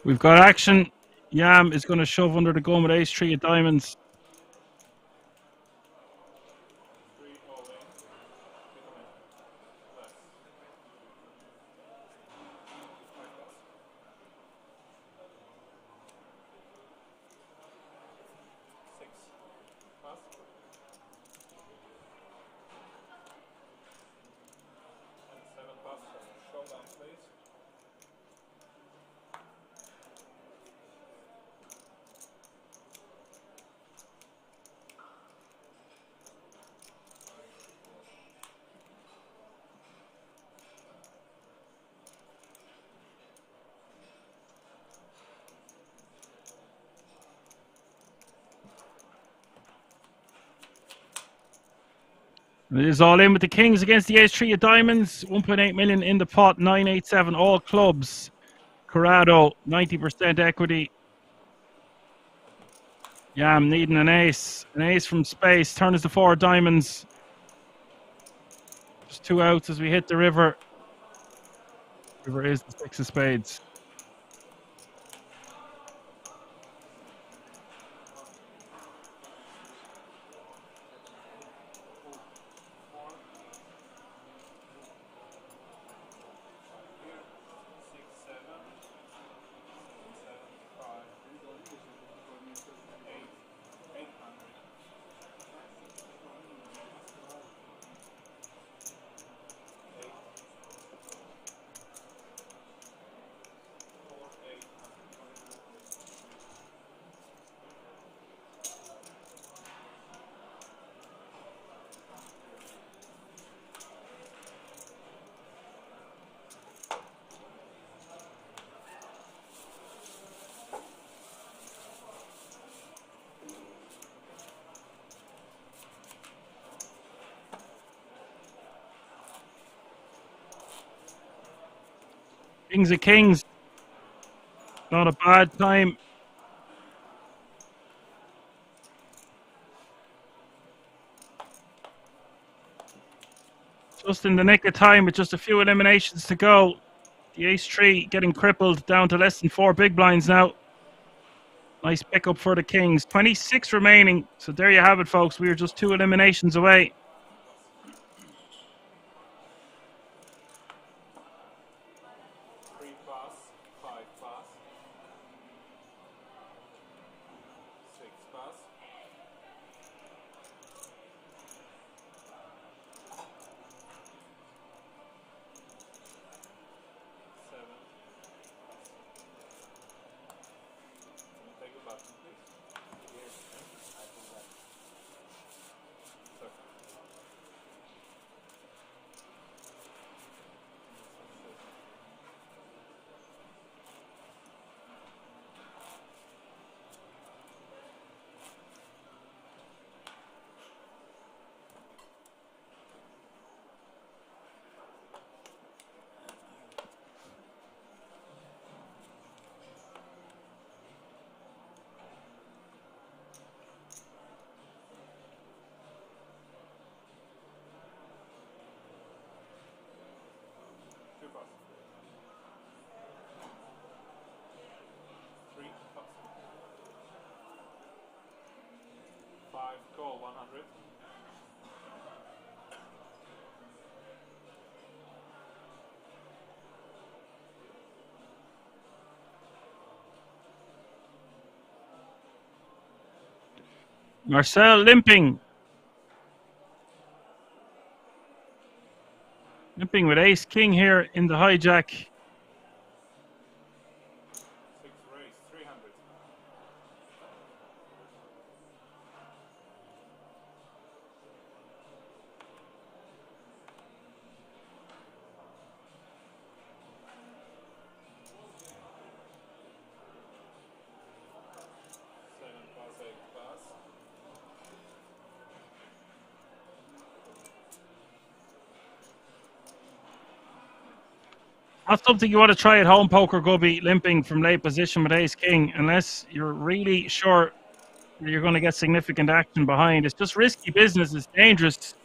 We've got action. Yam is going to shove under the gun with ace 3 of diamonds. It is all in with the kings against the ace 3 of diamonds. 1.8 million in the pot. 987 all clubs. Corrado 90% equity. Yam needing an ace. An ace from space. Turn is the 4 of diamonds. Just 2 outs as we hit the river. River is the 6 of spades. Kings of kings. Not a bad time. Just in the nick of time with just a few eliminations to go. The ace 3 getting crippled down to less than 4 big blinds now. Nice pickup for the kings. 26 remaining. So there you have it, folks. We are just 2 eliminations away. Marcel limping. Limping with ace king here in the hijack. Not something you want to try at home, poker gubby, limping from late position with ace king, unless you're really sure you're going to get significant action behind. It's just risky business. It's dangerous.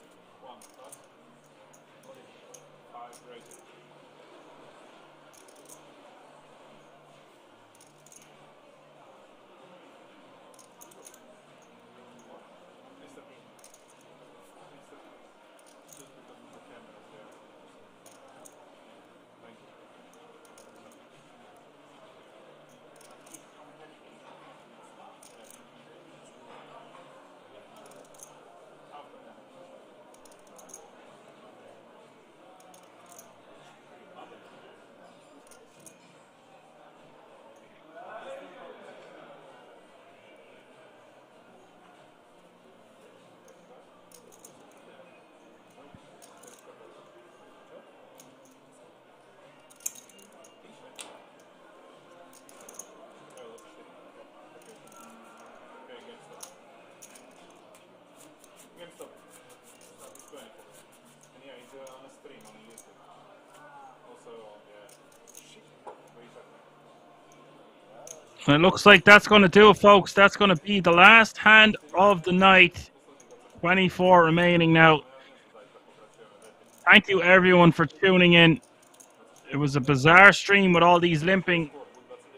And it looks like that's going to do it, folks. That's going to be the last hand of the night. 24 remaining now. Thank you, everyone, for tuning in. It was a bizarre stream with all these limping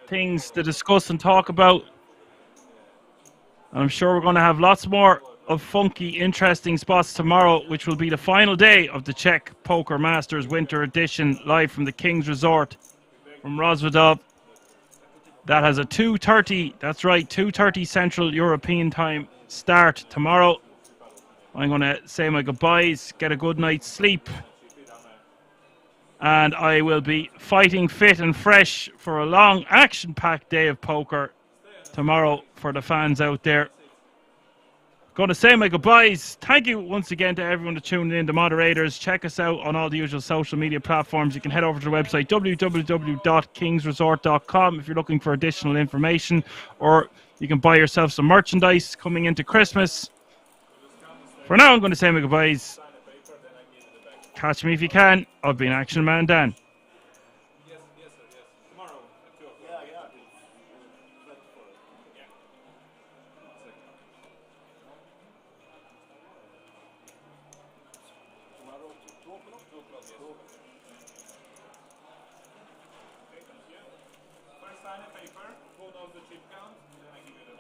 things to discuss and talk about. And I'm sure we're going to have lots more of funky, interesting spots tomorrow, which will be the final day of the Czech Poker Masters Winter Edition, live from the King's Resort from Rozvadov. That has a 2:30, that's right, 2:30 Central European Time start tomorrow. I'm going to say my goodbyes, get a good night's sleep. And I will be fighting fit and fresh for a long, action-packed day of poker tomorrow for the fans out there. Going to say my goodbyes. Thank you once again to everyone that tuned in, the moderators. Check us out on all the usual social media platforms. You can head over to the website www.kingsresort.com if you're looking for additional information, or you can buy yourself some merchandise coming into Christmas. For now, I'm going to say my goodbyes. Catch me if you can. I've been Action Man Dan. Sign a paper, who knows the chip count, then I give you the